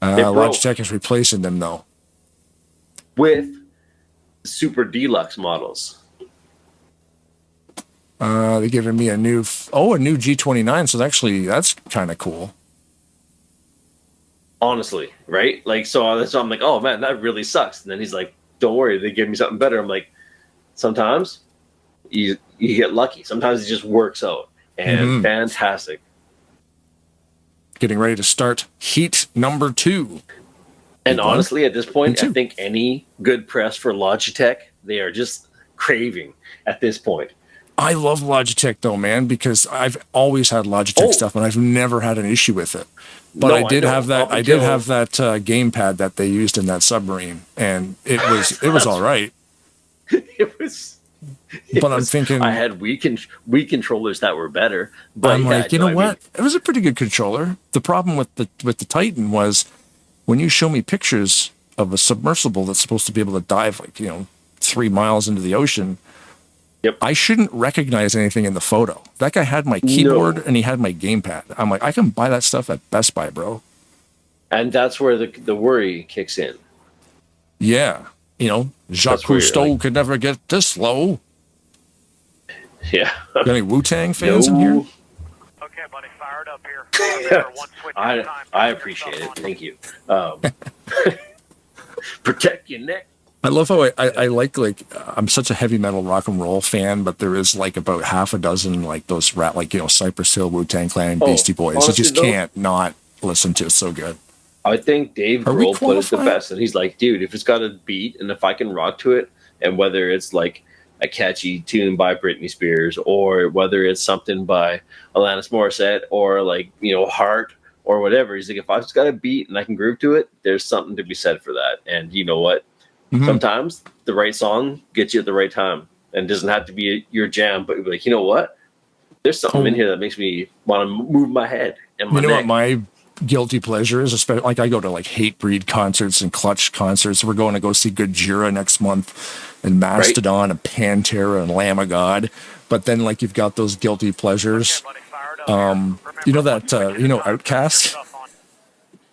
Logitech is replacing them though. With super deluxe models. They're giving me a new G29. So actually, that's kind of cool. Honestly, right? So I'm like, oh man, that really sucks. And then he's like, don't worry, they give me something better. I'm like, sometimes you get lucky. Sometimes it just works out. And fantastic. Getting ready to start heat number 2. And honestly, at this point, I think any good press for Logitech, they are just craving at this point. I love Logitech though, man, because I've always had Logitech stuff and I've never had an issue with it. But No, I did know. have that. I did have that gamepad that they used in that submarine, and it was all right. It was. But I'm thinking I had Wii controllers that were better. But I'm yeah, like, you no, know I what? mean, It was a pretty good controller. The problem with the Titan was when you show me pictures of a submersible that's supposed to be able to dive 3 miles into the ocean. Yep. I shouldn't recognize anything in the photo. That guy had my keyboard and he had my gamepad. I'm like, I can buy that stuff at Best Buy, bro. And that's where the worry kicks in. Yeah. Jacques Cousteau could never get this low. Yeah. Got any Wu-Tang fans in here? Okay, buddy, fired up here. I appreciate it. Thank you. Protect your neck. I love how I like I'm such a heavy metal rock and roll fan, but there is about half a dozen those rap Cypress Hill, Wu-Tang Clan, Beastie Boys. Honestly, You just can't not listen to it. So good. I think Dave Are we Grohl put it the qualified? best, and he's like, dude, if it's got a beat and if I can rock to it, and whether it's like a catchy tune by Britney Spears or whether it's something by Alanis Morissette or Heart or whatever, he's like, if I've got a beat and I can groove to it, there's something to be said for that. And you know what? Mm-hmm. Sometimes the right song gets you at the right time, and it doesn't have to be your jam, but you'll be like, you know what? There's something in here that makes me want to move my head and my You know neck. what my guilty pleasure is? Especially I go to Hatebreed concerts and Clutch concerts. We're going to go see Gojira next month, and Mastodon and Pantera and Lamb of God. But then you've got those guilty pleasures. Outcast.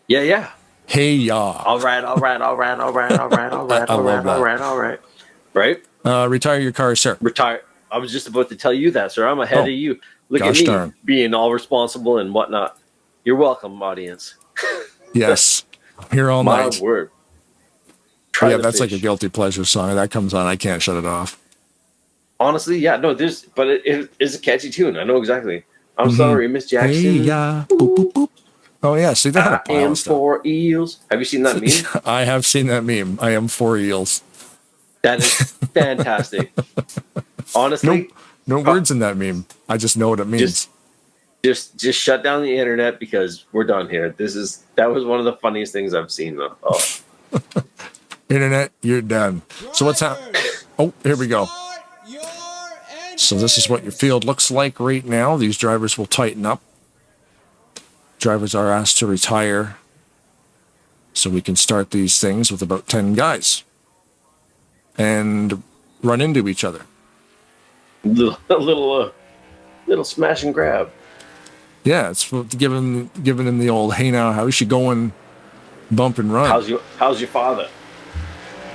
Yeah. Hey ya. All right. Right? Retire your car, sir. Retire. I was just about to tell you that, sir. I'm ahead of you. Look at gosh me darn. being all responsible and whatnot. You're welcome, audience. Yes. I'm here all My night. word. Yeah, that's like a guilty pleasure song. That comes on. I can't shut it off. Honestly, yeah, no, but it is a catchy tune. I know exactly. I'm sorry, Miss Jackson. Hey ya. Boop, boop, boop. Oh yeah, see that. I am for eels. Have you seen that meme? I have seen that meme. I am for eels. That is fantastic. Honestly, no words in that meme. I just know what it means. Just shut down the internet because we're done here. That was one of the funniest things I've seen. Oh. Internet, you're done. So what's happening? Oh, here we go. So this is what your field looks like right now. These drivers will tighten up. Drivers are asked to retire so we can start these things with about 10 guys and run into each other. Little smash and grab. Yeah, it's giving them the old, hey now, how's you going, bump and run. How's your father?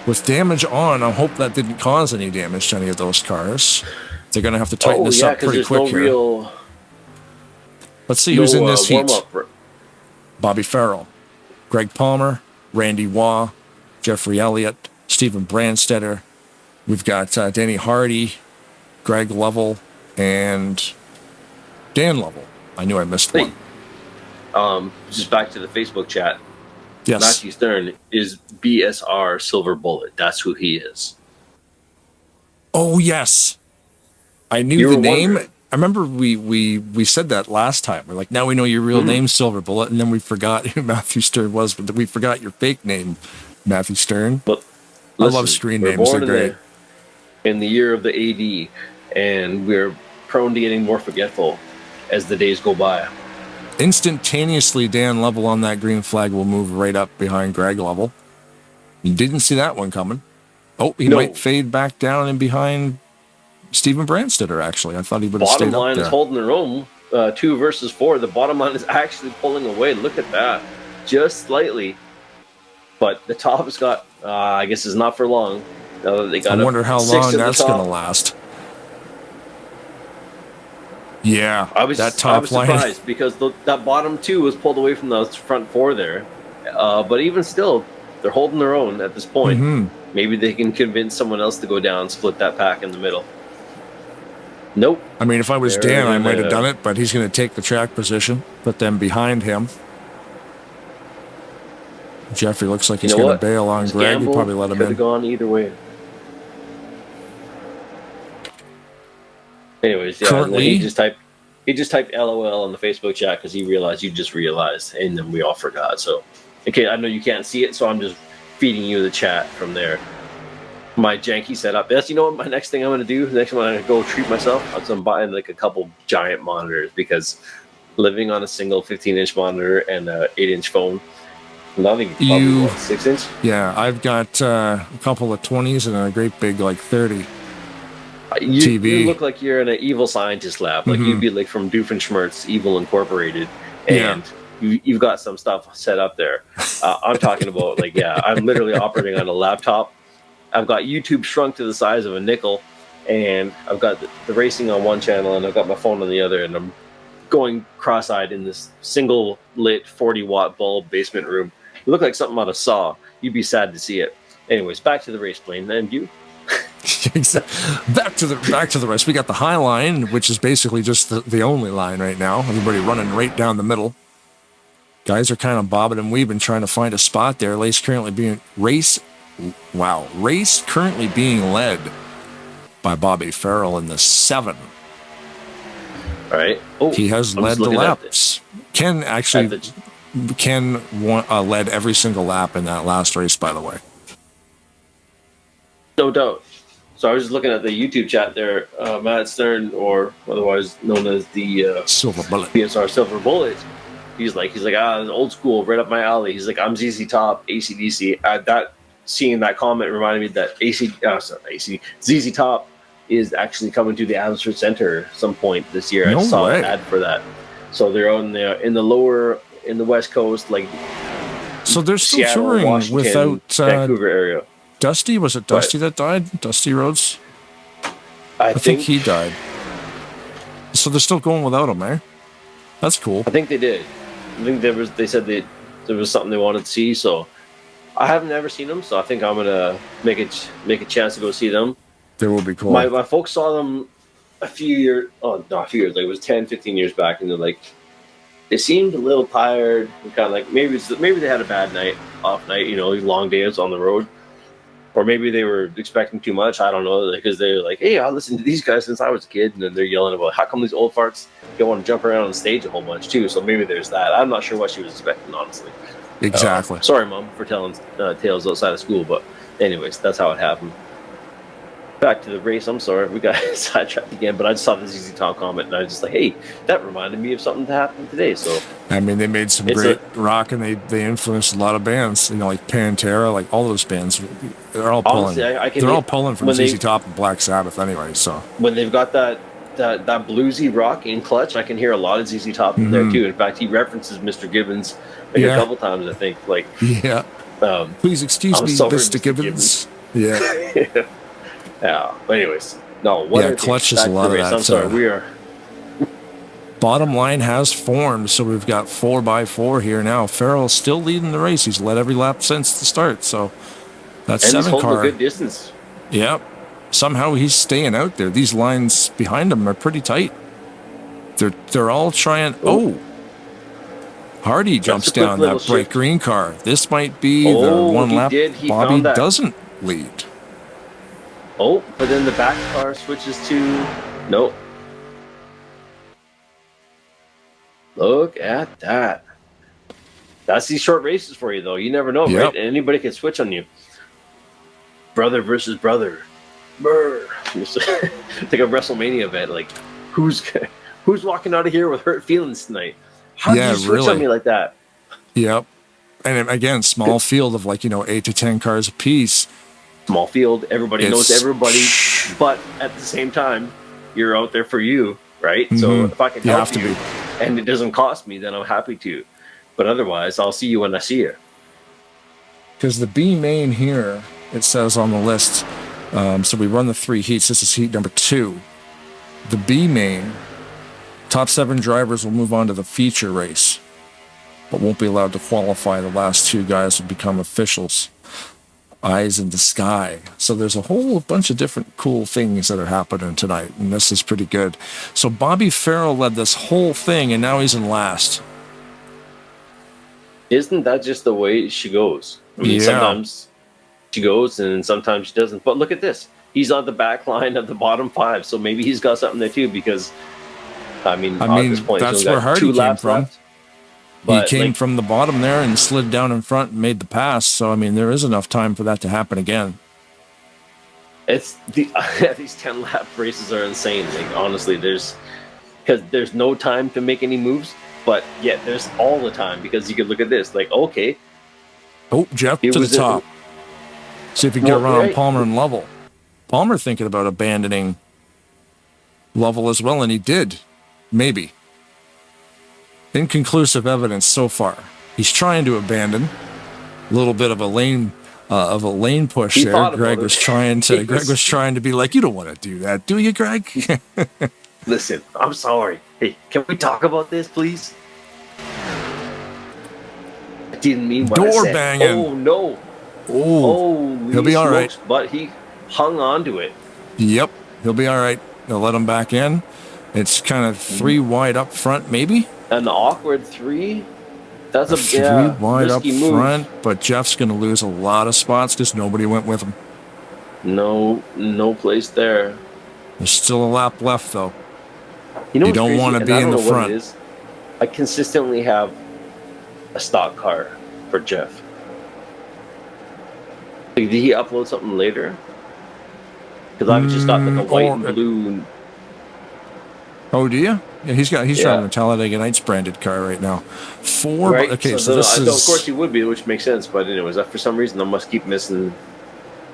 With damage on, I hope that didn't cause any damage to any of those cars. They're going to have to tighten this up pretty quick here. Let's see who's in this heat. Bobby Farrell, Greg Palmer, Randy Waugh, Jeffrey Elliott, Stephen Brandstetter. We've got Danny Hardy, Greg Lovell, and Dan Lovell. I knew I missed one. Just back to the Facebook chat. Yes. Matthew Stern is BSR Silver Bullet. That's who he is. Oh, yes. I knew the name. I remember we said that last time. We're like, now we know your real name, Silver Bullet, and then we forgot who Matthew Stern was, but we forgot your fake name, Matthew Stern. But I love screen names. They're great. In the year of the AD, and we're prone to getting more forgetful as the days go by. Instantaneously, Dan Lovell on that green flag will move right up behind Greg Lovell. You didn't see that one coming. Oh, he might fade back down and behind Stephen Brandstetter, actually. I thought he would have stayed up there. Bottom line is holding their own, 2 versus 4. The bottom line is actually pulling away. Look at that. Just slightly. But the top has got, I guess it's not for long. Now that they got I wonder how long that's going to last. Yeah, that top line. I was surprised because that bottom 2 was pulled away from the front 4 there. But even still, they're holding their own at this point. Mm-hmm. Maybe they can convince someone else to go down, split that pack in the middle. Nope. I mean, if I was Dan, I might have done it, but he's going to take the track position, put them behind him. Jeffrey looks like he's going to bail on Greg. He probably let him in. Could have gone either way. Anyways, yeah, and then Currently- he just typed LOL on the Facebook chat because he realized you just realized, and then we all forgot. So, okay, I know you can't see it, so I'm just feeding you the chat from there. My janky setup. Yes, you know what? My next thing I'm going to do, next one I'm going to go treat myself. I'm buying like a couple giant monitors because living on a single 15-inch monitor and a 8-inch phone, not even probably 6-inch. Yeah, I've got a couple of 20s and a great big like 30. You TV. look like you're in an evil scientist lab. Like you'd be like from Doofenshmirtz Evil Incorporated, and you've got some stuff set up there. I'm talking about like, yeah, I'm literally operating on a laptop. I've got YouTube shrunk to the size of a nickel, and I've got the racing on one channel, and I've got my phone on the other, and I'm going cross-eyed in this single lit 40-watt bulb basement room. You look like something out of Saw. You'd be sad to see it. Anyways, back to the race plane. And you? Back to the race. We got the high line, which is basically just the only line right now. Everybody running right down the middle. Guys are kind of bobbing and weaving, trying to find a spot there. Race currently being led by Bobby Farrell in the 7. All right. Oh, he has led the laps. Ken led every single lap in that last race, by the way. No doubt. So I was just looking at the YouTube chat there. Matt Stern, or otherwise known as the Silver Bullet, PSR Silver Bullet. He's like, old school, right up my alley. He's like, I'm ZZ Top, AC/DC. Seeing that comment reminded me that ZZ Top is actually coming to the Abbotsford Center some point this year. I saw an ad for that. So they're on there in the West Coast, like. So they're still Seattle, touring Washington, without Vancouver area. Dusty. Was it Dusty that died? Dusty Rhodes. I think he died. So they're still going without him, eh? That's cool. I think they did. I think they said there was something they wanted to see. So I haven't ever seen them. So I think I'm gonna make a chance to go see them. They will be cool. My folks saw them a few years. Like it was 10, 15 years back, and they're like, they seemed a little tired. And kind of like maybe they had a bad night, off night. You know, long days on the road. Or maybe they were expecting too much. I don't know, because they're like, hey, I listened to these guys since I was a kid. And then they're yelling about, how come these old farts don't want to jump around on stage a whole bunch, too? So maybe there's that. I'm not sure what she was expecting, honestly. Exactly. Sorry, Mom, for telling tales outside of school. But anyways, that's how it happened. Back to the race. I'm sorry. We got sidetracked again. But I just saw the ZZ Top comment. And I was just like, hey, that reminded me of something that happened today. So I mean, they made some great rock, and they influenced a lot of bands. You know, like Pantera, like all those bands. They're all pulling. Honestly, they're all pulling from ZZ Top and Black Sabbath, anyway. So when they've got that bluesy rock in Clutch, I can hear a lot of ZZ Top in there too. In fact, he references Mr. Gibbons a couple times. I think, like, please excuse me, Mr. Gibbons. Yeah. Yeah. But anyways, no. Clutch is a lot of that. I'm sorry. We are. Bottom line has formed, so we've got 4x4 here now. Farrell's still leading the race. He's led every lap since the start. So that's 7 car. A good distance. Yep. Somehow he's staying out there. These lines behind him are pretty tight. They're all trying. Oh, Hardy jumps down that bright green car. This might be the one lap Bobby doesn't lead. Oh, but then the back car switches to nope. Look at that. That's these short races for you, though. You never know, right? And anybody can switch on you. Brother versus brother. Brr. It's like a WrestleMania event. Like, who's walking out of here with hurt feelings tonight? How did you switch on me like that? Yep. And again, small field of 8 to 10 cars apiece. Small field. Everybody knows everybody. But at the same time, you're out there for you, right? So if I can help you and it doesn't cost me, then I'm happy to. But otherwise, I'll see you when I see you. Because the B main here, it says on the list, so we run the 3 heats. This is heat number 2. The B main, top 7 drivers will move on to the feature race, but won't be allowed to qualify. The last 2 guys will become officials. Eyes in the sky. So there's a whole bunch of different cool things that are happening tonight, and this is pretty good. So Bobby Farrell led this whole thing, and now he's in last. Isn't that just the way she goes? I mean, sometimes she goes and sometimes she doesn't. But look at this. he's on the back line of the bottom 5, so maybe he's got something there too. Because at this point, that's he's where got Hardy 2 came laps from. left. He But, came from the bottom there and slid down in front and made the pass. So, I mean, there is enough time for that to happen again. It's these 10-lap races are insane. Like, honestly, because there's no time to make any moves, but yet there's all the time, because you could look at this. Like, okay. Oh, Jeff to the top. See if he can get around Palmer and Lovell. Palmer thinking about abandoning Lovell as well, and he did. Maybe. Inconclusive evidence so far. He's trying to abandon. A little bit of a lane push He there. Greg was trying to be like, you don't want to do that, do you, Greg? Listen, I'm sorry. Hey, can we talk about this, please? I didn't mean what I Door said. banging. Oh no. Oh, he'll be all right. But he hung on to it. Yep, he'll be all right. They'll let him back in. It's kind of 3 wide up front, maybe. An awkward 3. That's a 3 wide up move. front, but Jeff's going to lose a lot of spots because nobody went with him. No place there. There's still a lap left, though. You know, you don't want to be in the front. I consistently have a stock car for Jeff. Like, did he upload something later? Because I've just got like a white and blue. Oh, do you? Yeah, he's driving a Talladega Nights branded car right now. Right? Okay, so this is. Of course he would be, which makes sense. But anyways, for some reason I must keep missing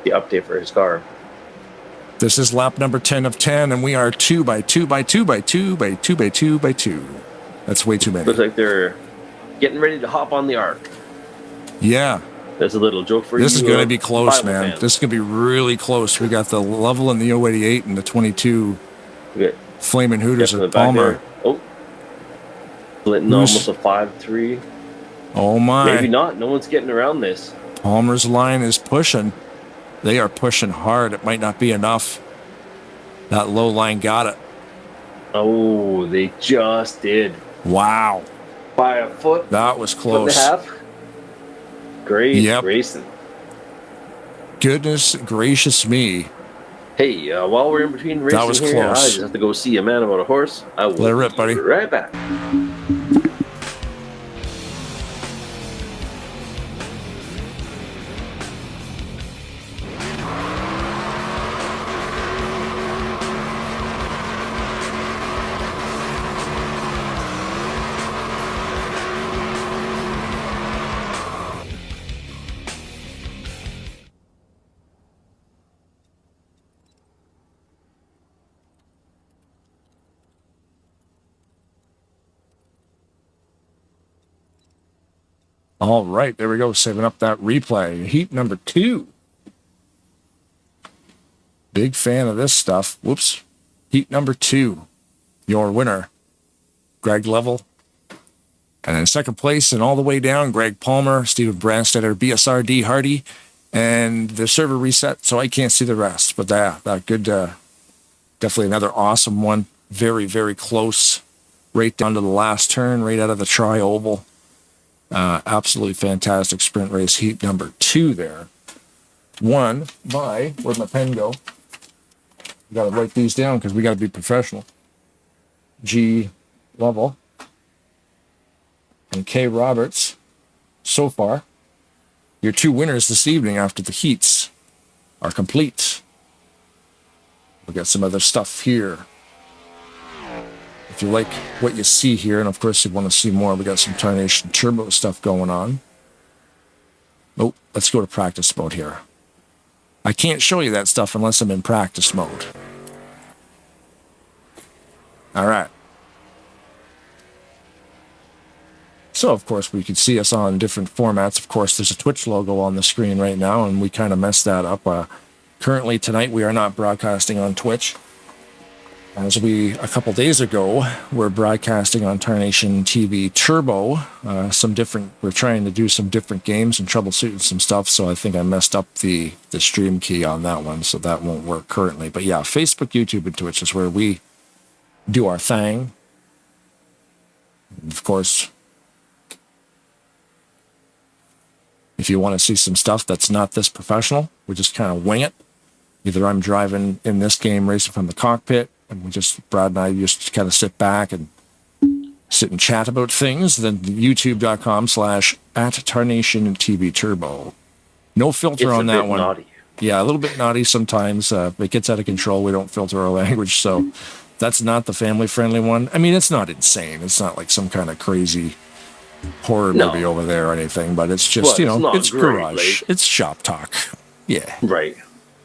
the update for his car. This is lap number 10 of 10, and we are 2 by 2 by 2 by 2 by 2 by 2 by 2. That's way too many. Looks like they're getting ready to hop on the arc. Yeah. There's a little joke for you. This is going to be close, man. Fans. This is going to be really close. We got the Lovell in the 088 and the 22 Flaming Hooters at Palmer. There. Oh. Splitting almost a 5-3. Oh, my. Maybe not. No one's getting around this. Palmer's line is pushing. They are pushing hard. It might not be enough. That low line got it. Oh, they just did. Wow. By a foot. That was close. Foot and a half. Great racing. Goodness gracious me. Hey, while we're in between racing that was here, close. I just have to go see a man about a horse. I will let it rip, buddy. Be right back. All right, there we go. Saving up that replay. Heat number 2. Big fan of this stuff. Whoops. Heat number 2. Your winner, Greg Lovell. And in second place and all the way down, Greg Palmer, Steven Brandstetter, BSRD Hardy. And the server reset, so I can't see the rest. But that good, definitely another awesome one. Very, very close. Right down to the last turn, right out of the tri-oval. Absolutely fantastic sprint race, heat number 2 there. Won by, where'd my pen go? Got to write these down because we got to be professional. G Lovell and K Roberts. So far, your 2 winners this evening after the heats are complete. We got some other stuff here. If you like what you see here, and of course you want to see more, we got some Tarnation Turbo stuff going on. Oh, let's go to practice mode here. I can't show you that stuff unless I'm in practice mode. All right. So, of course, we can see us on different formats. Of course, there's a Twitch logo on the screen right now, and we kind of messed that up. Currently, tonight, we are not broadcasting on Twitch. As a couple days ago, we're broadcasting on Tarnation TV Turbo. We're trying to do some different games and troubleshooting some stuff, so I think I messed up the stream key on that one, so that won't work currently. But yeah, Facebook, YouTube, and Twitch is where we do our thing. Of course, if you want to see some stuff that's not this professional, we just kind of wing it. Either I'm driving in this game, racing from the cockpit, and Brad and I just kind of sit back and sit and chat about things. Then youtube.com/@Tarnation TV TURBO. No filter on that one. Naughty. Yeah, a little bit naughty sometimes. If it gets out of control, we don't filter our language, so that's not the family-friendly one. I mean, it's not insane. It's not like some kind of crazy horror movie over there or anything, but it's just, it's garage. It's shop talk. Yeah. Right.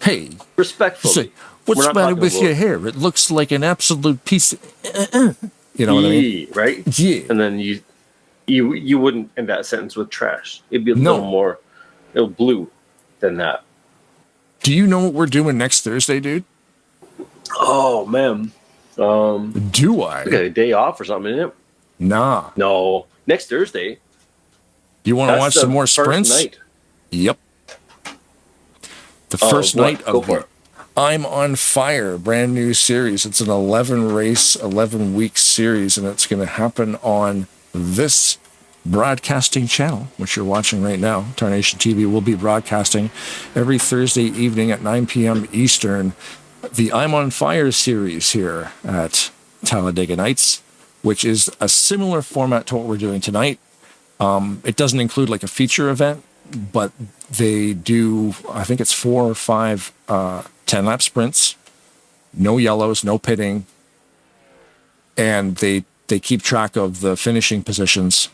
Hey. Respectfully. What's the matter with your hair? It looks like an absolute piece of... You know what I mean? Right? Yeah. And then you wouldn't end that sentence with trash. It'd be a little more blue than that. Do you know what we're doing next Thursday, dude? Oh, man. Do I? We got a day off or something, isn't it? Nah. No. Next Thursday. You want to watch some more sprints? Night. Yep. The first night of the I'm on Fire, brand new series. It's an 11-race, 11-week series, and it's going to happen on this broadcasting channel, which you're watching right now. Tarnation TV will be broadcasting every Thursday evening at 9 p.m. Eastern the I'm on Fire series here at Talladega Nights, which is a similar format to what we're doing tonight. It doesn't include like a feature event, but they do, I think it's 4 or 5 10-lap sprints, no yellows, no pitting, and they keep track of the finishing positions,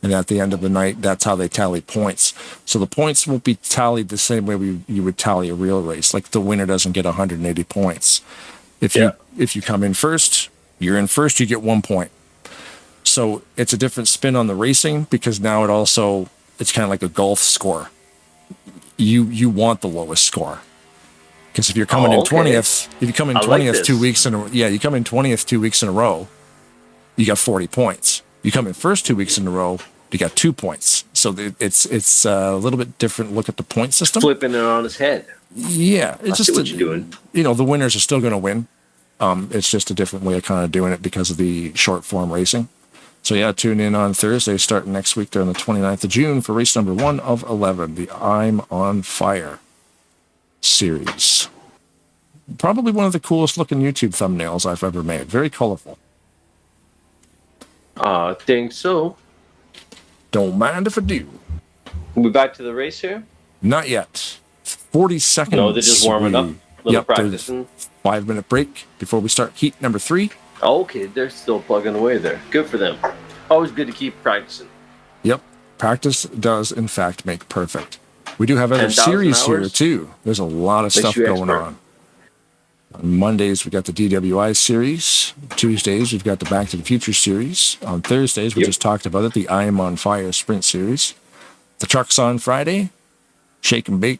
and at the end of the night, that's how they tally points. So the points won't be tallied the same way you would tally a real race. Like the winner doesn't get 180 points. If you come in first, you're in first, you get 1 point. So it's a different spin on the racing because now it's kind of like a golf score. You want the lowest score. Because if you're coming in 20th, if you come in 20th 2 weeks in a you come in 20th 2 weeks in a row, you got 40 points. You come in first 2 weeks in a row, you got 2 points. So it's a little bit different look at the point system. Flipping it on his head. Yeah, it's just what you're doing. The winners are still going to win. It's just a different way of kind of doing it because of the short form racing. So yeah, tune in on Thursday, starting next week during the 29th of June for race number 1 of 11, the I'm on Fire series. Probably one of the coolest looking YouTube thumbnails I've ever made. Very colorful. I think so. Don't mind if I do. We back to the race here? Not yet. 40 seconds. No, they're just warming up. Little practicing. 5-minute break before we start heat number 3. Okay, they're still plugging away there. Good for them. Always good to keep practicing. Yep. Practice does, in fact, make perfect. We do have other series here, too. There's a lot of stuff going on. On Mondays, we got the DWI series. Tuesdays, we've got the Back to the Future series. On Thursdays, we just talked about it, the I Am on Fire Sprint series. The trucks on Friday. The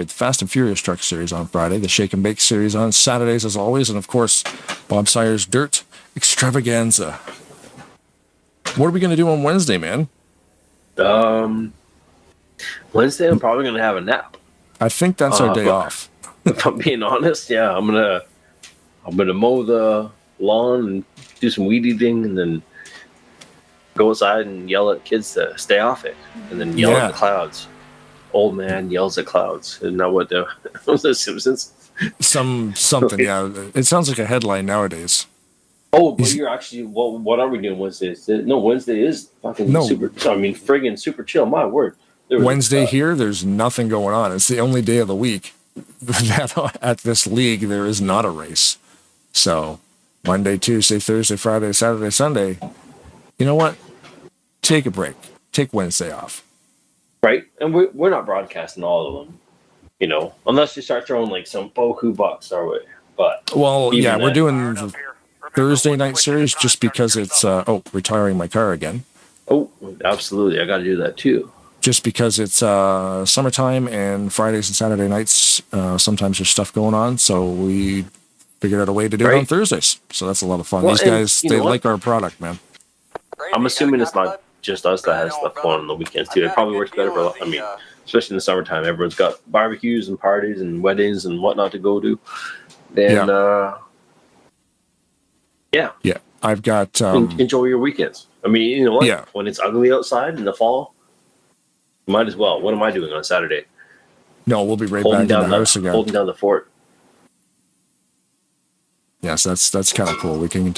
Fast and Furious Truck series on Friday. The Shake and Bake series on Saturdays, as always. And, of course, Bob Sire's Dirt Extravaganza. What are we going to do on Wednesday, man? Wednesday, I'm probably going to have a nap. I think that's our day off. If I'm being honest, yeah, I'm gonna mow the lawn and do some weed eating, and then go outside and yell at kids to stay off it, and then yell at the clouds. Old man yells at clouds. Isn't that what was the Simpsons? Something, yeah. It sounds like a headline nowadays. Oh, but you're actually what are we doing Wednesday? No, Wednesday is fucking friggin' super chill. My word. Wednesday here, there's nothing going on. It's the only day of the week that at this league there is not a race. So Monday, Tuesday, Thursday, Friday, Saturday, Sunday. You know what? Take a break. Take Wednesday off. Right, and we're not broadcasting all of them, unless you start throwing like some boku bucks our way. But we're doing the Thursday night series just because it's retiring my car again. Oh, absolutely, I got to do that too. Just because it's summertime and Fridays and Saturday nights, sometimes there's stuff going on, so we figured out a way to do it on Thursdays. So that's a lot of fun. These guys, they like our product, man. I'm assuming it's not just us that has stuff going on the weekends too. It probably works better for, especially in the summertime. Everyone's got barbecues and parties and weddings and whatnot to go to. And I've got enjoy your weekends. You know what? Yeah. When it's ugly outside in the fall, might as well. What am I doing on Saturday? No, we'll be right back in the house again. Holding down the fort. Yes, that's kind of cool. We can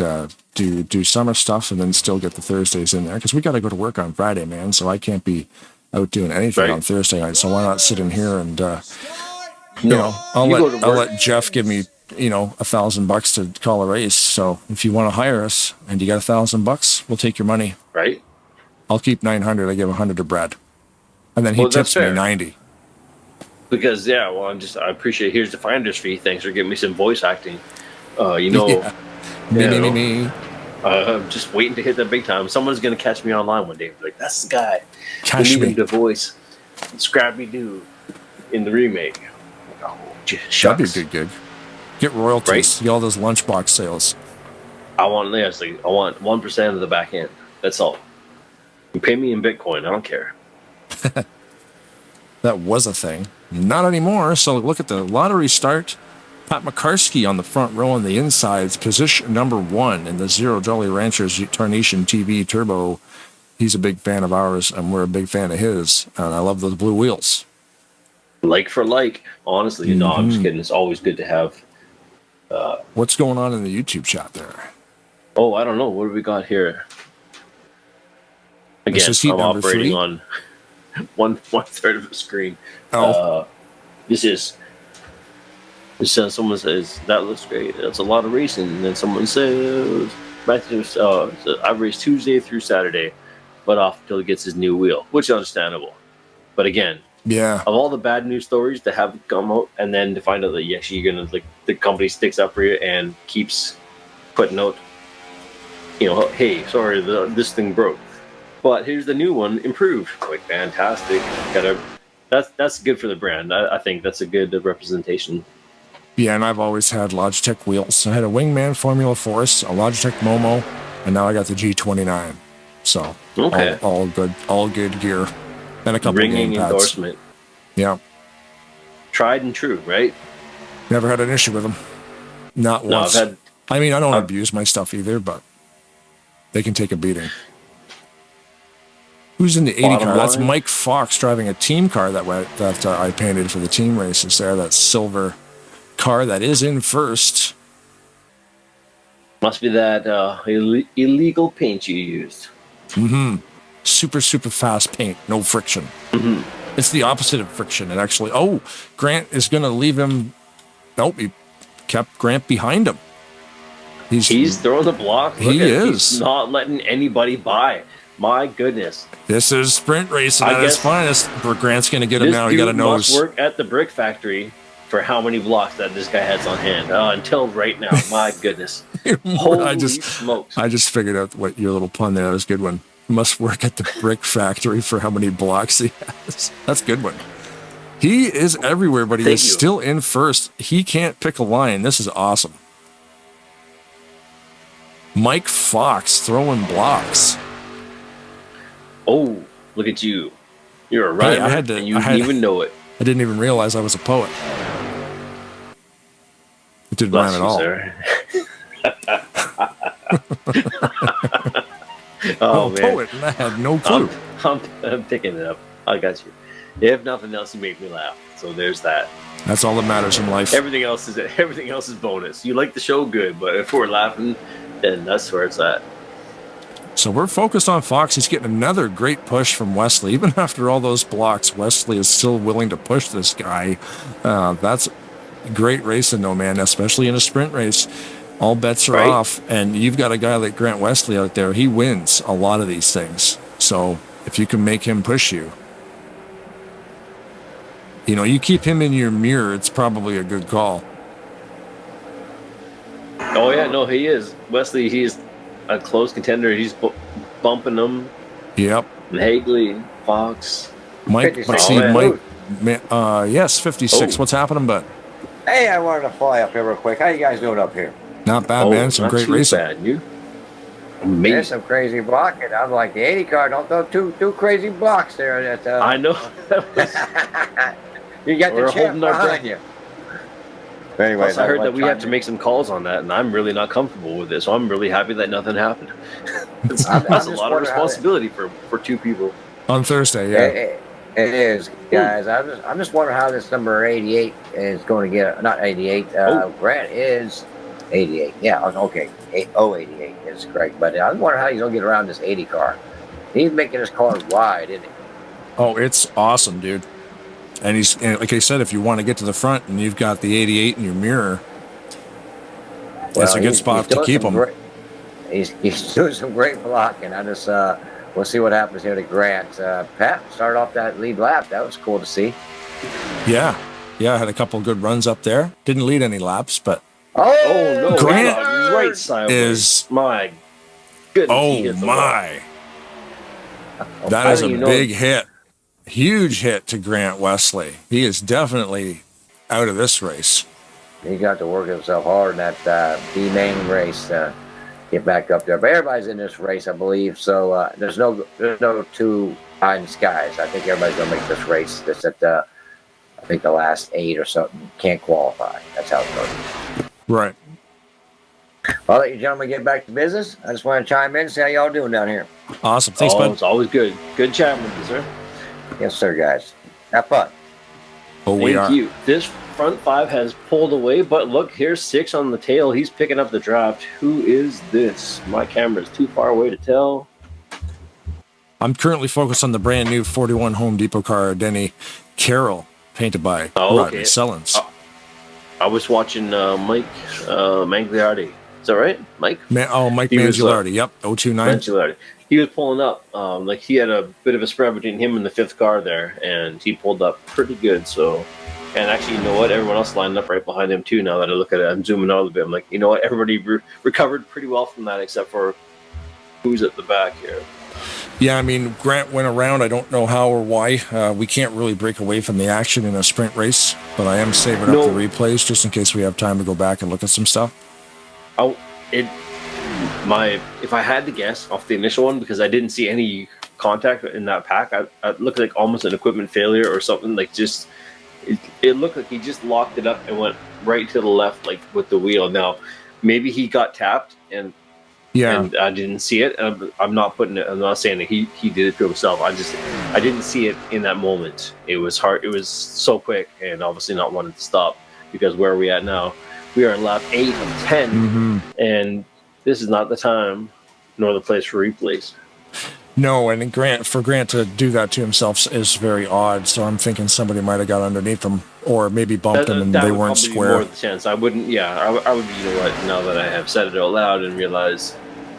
do summer stuff and then still get the Thursdays in there because we got to go to work on Friday, man. So I can't be out doing anything on Thursday night. So why not sit in here and I'll let Jeff give me $1,000 to call a race. So if you want to hire us and you got $1,000, we'll take your money. Right. I'll keep 900. I give 100 to Brad, and then he tips me 90. Because I appreciate. Here's the finder's fee. Thanks for giving me some voice acting. Me. I'm just waiting to hit that big time. Someone's gonna catch me online one day. Like, that's the guy. Catch me. The voice, Scrappy Doo, in the remake. That'd be a good gig. Get royalties. Get all those lunchbox sales. I want 1% of the back end. That's all. You pay me in Bitcoin. I don't care. That was a thing. Not anymore. So look at the lottery start. Pat McCarskey on the front row on the insides, position number 1 in the Zero Jolly Ranchers Tarnation TV Turbo. He's a big fan of ours, and we're a big fan of his. And I love those blue wheels. Like for like, honestly. No, I'm just kidding. It's always good to have. What's going on in the YouTube chat there? Oh, I don't know. What do we got here? Again, I'm operating on one third of the screen. Someone says that looks great. That's a lot of racing. And then someone says, I've raced Tuesday through Saturday, but off until he gets his new wheel, which is understandable. But again, of all the bad news stories to have come out, and then to find out that you're gonna the company sticks up for you and keeps putting out, hey, sorry, this thing broke, but here's the new one, improved. Like, fantastic. That's good for the brand. I think that's a good representation. Yeah, and I've always had Logitech wheels. I had a Wingman Formula Force, a Logitech Momo, and now I got the G29. So all good gear, and a couple of game pads. Endorsement. Yeah, tried and true, right? Never had an issue with them. Not once. I mean, I don't abuse my stuff either, but they can take a beating. Who's in the 80 car? That's Mike Fox driving a team car that I painted for the team races there. That silver car that is in first. Must be that illegal paint you used. Super fast paint, no friction. It's the opposite of friction. It actually. Grant is going to leave him. Nope, he kept Grant behind him. He's throwing the block. He's not letting anybody by. My goodness. This is sprint racing at its finest. Grant's going to get him now. He got a nose. Must work at the brick factory for how many blocks that this guy has on hand until right now. My goodness. Holy smokes. I just figured out what your little pun there. That was a good one. Must work at the brick factory for how many blocks he has. That's a good one. He is everywhere, but he is still in first. He can't pick a line. This is awesome. Mike Fox throwing blocks. Oh, look at you. You're a writer, and you didn't even know it. I didn't even realize I was a poet. It didn't rhyme at all. I'm a poet, and I had no clue. I'm picking it up. I got you. If nothing else, you make me laugh. So there's that. That's all that matters in life. Everything else is bonus. You like the show, good, but if we're laughing, then that's where it's at. So we're focused on Fox. He's getting another great push from Wesley. Even after all those blocks, Wesley is still willing to push this guy. That's great racing, though, man, especially in a sprint race. All bets are off, and you've got a guy like Grant Wesley out there. He wins a lot of these things. So if you can make him push you, you keep him in your mirror, it's probably a good call. Oh, yeah, no, he is. Wesley, he's a close contender. He's bumping them. Yep. And Hagley, Fox. Mike, yes, 56. What's happening, bud? Hey, I wanted to fly up here real quick. How you guys doing up here? Not bad, man. Some great racing. You? There's some crazy blocking. I'm like the 80 car. Don't throw too crazy blocks there. I know. You got the champ behind you. Anyways, I heard that we have to make some calls on that, and I'm really not comfortable with it. So I'm really happy that nothing happened. That's a lot of responsibility for two people. On Thursday, yeah. It is, guys. I'm just wondering how this number 88 is going to get. Not 88. Grant is 88. Yeah, okay. 88 is correct. But I wonder how he's going to get around this 80 car. He's making his car wide, isn't he? Oh, it's awesome, dude. And and like I said, if you want to get to the front and you've got the 88 in your mirror, that's a good spot to keep him. He's doing some great blocking. I just we'll see what happens here to Grant. Pat started off that lead lap. That was cool to see. Yeah, had a couple of good runs up there. Didn't lead any laps, but no, Grant right sideways. is my goodness. Oh my! That is a big hit, huge hit to Grant Wesley. He is definitely out of this race. He got to work himself hard in that B main race to get back up there. But everybody's in this race, I believe. So there's no two hiding skies. I think everybody's gonna make this race. That's at I think the last 8 or something can't qualify. That's how it goes. Right. I'll let you gentlemen get back to business. I just want to chime in and see how y'all doing down here. Awesome. Thanks, bud. It's always good. Good chatting with you, sir. Yes, sir, guys. Have fun. Oh, we are. Thank you. This front 5 has pulled away, but look, here's 6 on the tail. He's picking up the draft. Who is this? My camera is too far away to tell. I'm currently focused on the brand new 41 Home Depot car, Denny Carroll, painted by Rodney Sellens. I was watching Mike Mangiardi. Is that right, Mike? Mike Mangiardi. Yep, 029. Mangiardi. He was pulling up. Like he had a bit of a spread between him and the 5th car there, and he pulled up pretty good. So, and actually, you know what? Everyone else lined up right behind him too. Now that I look at it, I'm zooming out a little bit. I'm like, you know what? Everybody recovered pretty well from that, except for who's at the back here. Yeah, I mean, Grant went around. I don't know how or why. We can't really break away from the action in a sprint race, but I am saving up the replays just in case we have time to go back and look at some stuff. If I had to guess off the initial one, because I didn't see any contact in that pack, it looked like almost an equipment failure or something. Like just, it looked like he just locked it up and went right to the left, like with the wheel. Now, maybe he got tapped and I didn't see it. I'm not saying that he did it to himself. I didn't see it in that moment. It was hard. It was so quick, and obviously not wanting to stop, because where are we at now? We are in lap 8 of 10, and this is not the time nor the place for replays. No, and for Grant to do that to himself is very odd. So I'm thinking somebody might have got underneath him, or maybe bumped him, and they weren't square. More the chance. I wouldn't. Yeah, I would be. You know what? Now that I have said it out loud and realize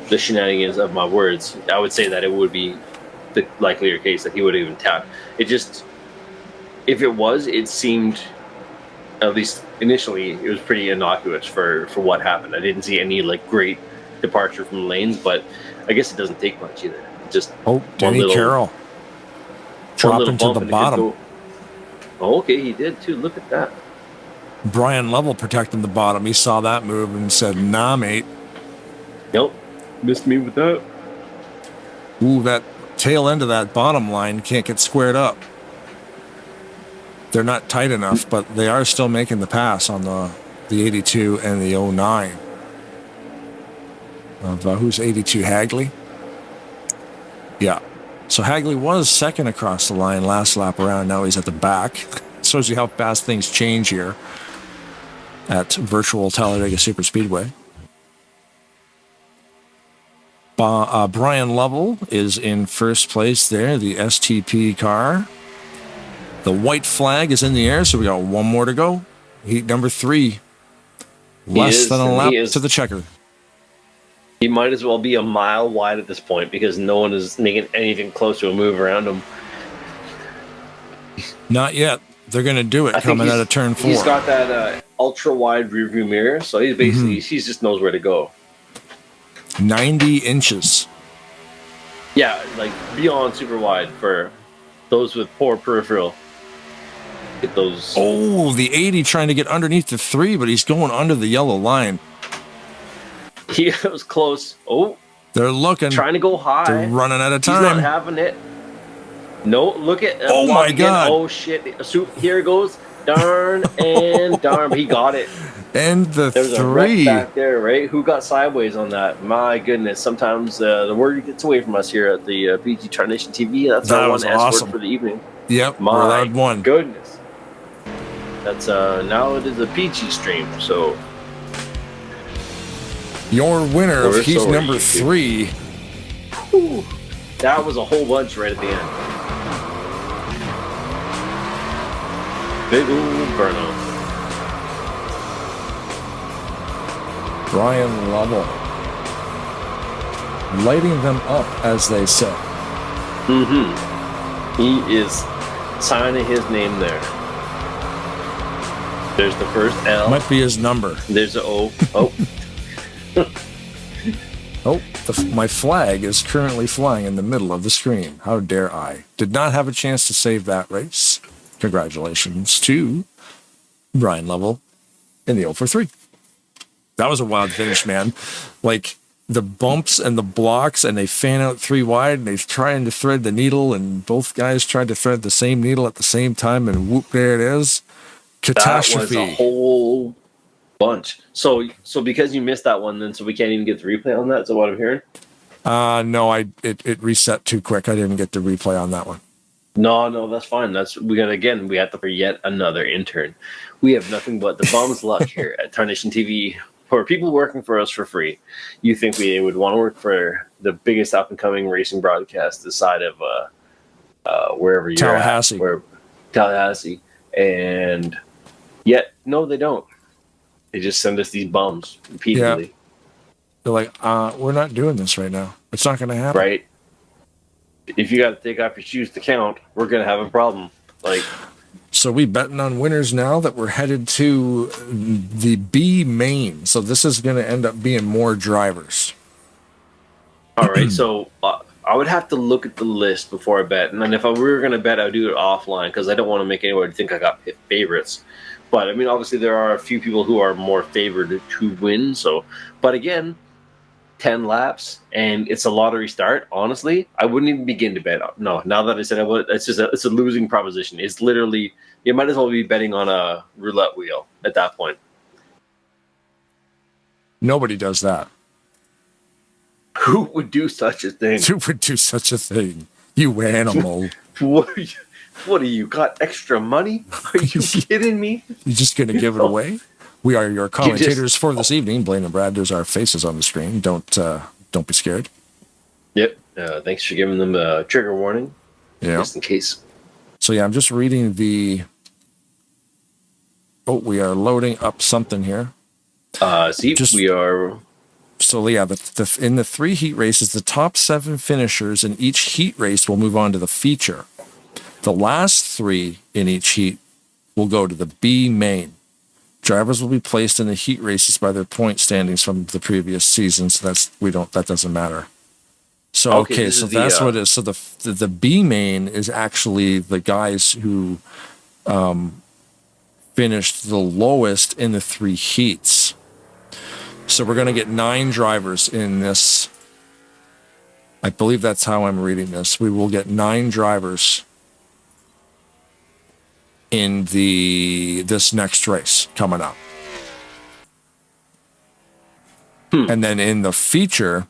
the shenanigans of my words, I would say that it would be the likelier case that he would even tap. It just, if it was, it seemed, at least initially, it was pretty innocuous for what happened. I didn't see any like great departure from lanes, but I guess it doesn't take much either. Just Denny Carroll dropping to the bottom. Okay, he did too. Look at that. Brian Lovell protecting the bottom. He saw that move and said, "Nah, mate." Nope, missed me with that. Ooh, that tail end of that bottom line can't get squared up. They're not tight enough, but they are still making the pass on the 82 and the 09. Who's 82? Hagley? Yeah. So Hagley was second across the line last lap around. Now he's at the back. Shows you how fast things change here at virtual Talladega Superspeedway. Brian Lovell is in first place there, the STP car. The white flag is in the air, so we got one more to go. Heat number 3. Less than a lap to the checker. He might as well be a mile wide at this point, because no one is making anything close to a move around him. Not yet. They're going to do it coming out of turn 4. He's got that ultra wide rear view mirror, so he's basically he just knows where to go. 90 inches. Yeah, like beyond super wide for those with poor peripheral. Get those. Oh, the 80 trying to get underneath the 3, but he's going under the yellow line. He was close. Oh, they're looking, trying to go high. They're running out of time. He's not having it. No, look at. Oh my God! Oh shit! Here it goes. Darn and darn. He got it. And the There's 3 a wreck back there, right? Who got sideways on that? My goodness. Sometimes the word gets away from us here at the PG Tarnation TV. That's our one S word for the evening. Yep. My one. Goodness. That's now it is a PG stream. So Your winner Or of heat so are number you two. 3. Whew. That was a whole bunch right at the end. Big old burnout. Brian Lovell. Lighting them up, as they say. Mm-hmm. He is signing his name there. There's the first L. Might be his number. There's the O. Oh. Oh, my flag is currently flying in the middle of the screen. How dare I? Did not have a chance to save that race. Congratulations to Brian Lovell in the 0 for 3. That was a wild finish, man. Like the bumps and the blocks, and they fan out 3 wide, and they're trying to thread the needle, and both guys tried to thread the same needle at the same time, and whoop, there it is. Catastrophe. That was a whole bunch. So because you missed that one, then so we can't even get the replay on that. Is that what I'm hearing? No, it reset too quick. I didn't get the replay on that one. No, that's fine. We have to for yet another intern. We have nothing but the bum's luck here at Tarnation TV. For people working for us for free, you think we would want to work for the biggest up and coming racing broadcast this side of wherever you're Tallahassee. at, Tallahassee, and yet no, they don't. They just send us these bums repeatedly. Yeah. They're like, we're not doing this right now. It's not going to happen. Right. If you got to take off your shoes to count, we're going to have a problem. So we betting on winners now that we're headed to the B main. So this is going to end up being more drivers. All right. So I would have to look at the list before I bet. And then if we were going to bet, I would do it offline because I don't want to make anyone think I got favorites. But I mean, obviously there are a few people who are more favored to win. So, but again, 10 laps and it's a lottery start. Honestly, I wouldn't even begin to bet. No, now that I said I would, it's a losing proposition. It's literally, you might as well be betting on a roulette wheel at that point. Nobody does that. Who would do such a thing? Who would do such a thing? You animal. What are you, got extra money? Are you kidding me? You're just going to give it away? We are your commentators for this evening. Blaine and Brad, there's our faces on the screen. Don't be scared. Yep. Thanks for giving them a trigger warning. Yeah. Just in case. So yeah, I'm just reading we are loading up something here. We are. So yeah, in the 3 heat races, the top 7 finishers in each heat race will move on to the feature. The last 3 in each heat will go to the B main. Drivers will be placed in the heat races by their point standings from the previous season, so that doesn't matter. So okay, so that's what it is. So the B main is actually the guys who finished the lowest in the 3 heats. So we're going to get 9 drivers in this. I believe that's how I'm reading this. We will get 9 drivers in this next race coming up. And then in the feature,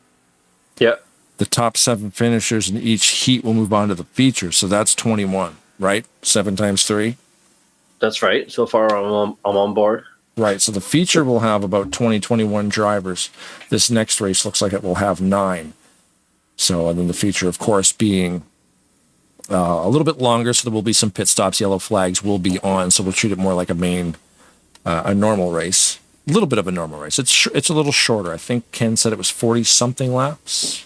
the top 7 finishers in each heat will move on to the feature. So that's 21, right? 7 times 3. That's right. So far, I'm on board. Right. So the feature will have about 21 drivers. This next race looks like it will have 9. So, and then the feature, of course, being a little bit longer, so there will be some pit stops. Yellow flags will be on, so we'll treat it more like a normal race. A little bit of a normal race. It's a little shorter. I think Ken said it was 40-something laps.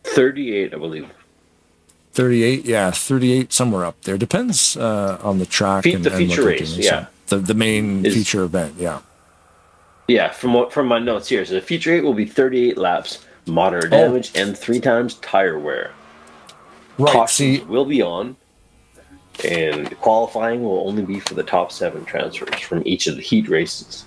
38, I believe. 38, yeah, 38, somewhere up there. Depends on the track The feature race, yeah. The main feature event, yeah. Yeah, from my notes here, so the feature 8 will be 38 laps, moderate damage, and 3 times tire wear. Right. Cautions will be on, and qualifying will only be for the top 7 transfers from each of the heat races.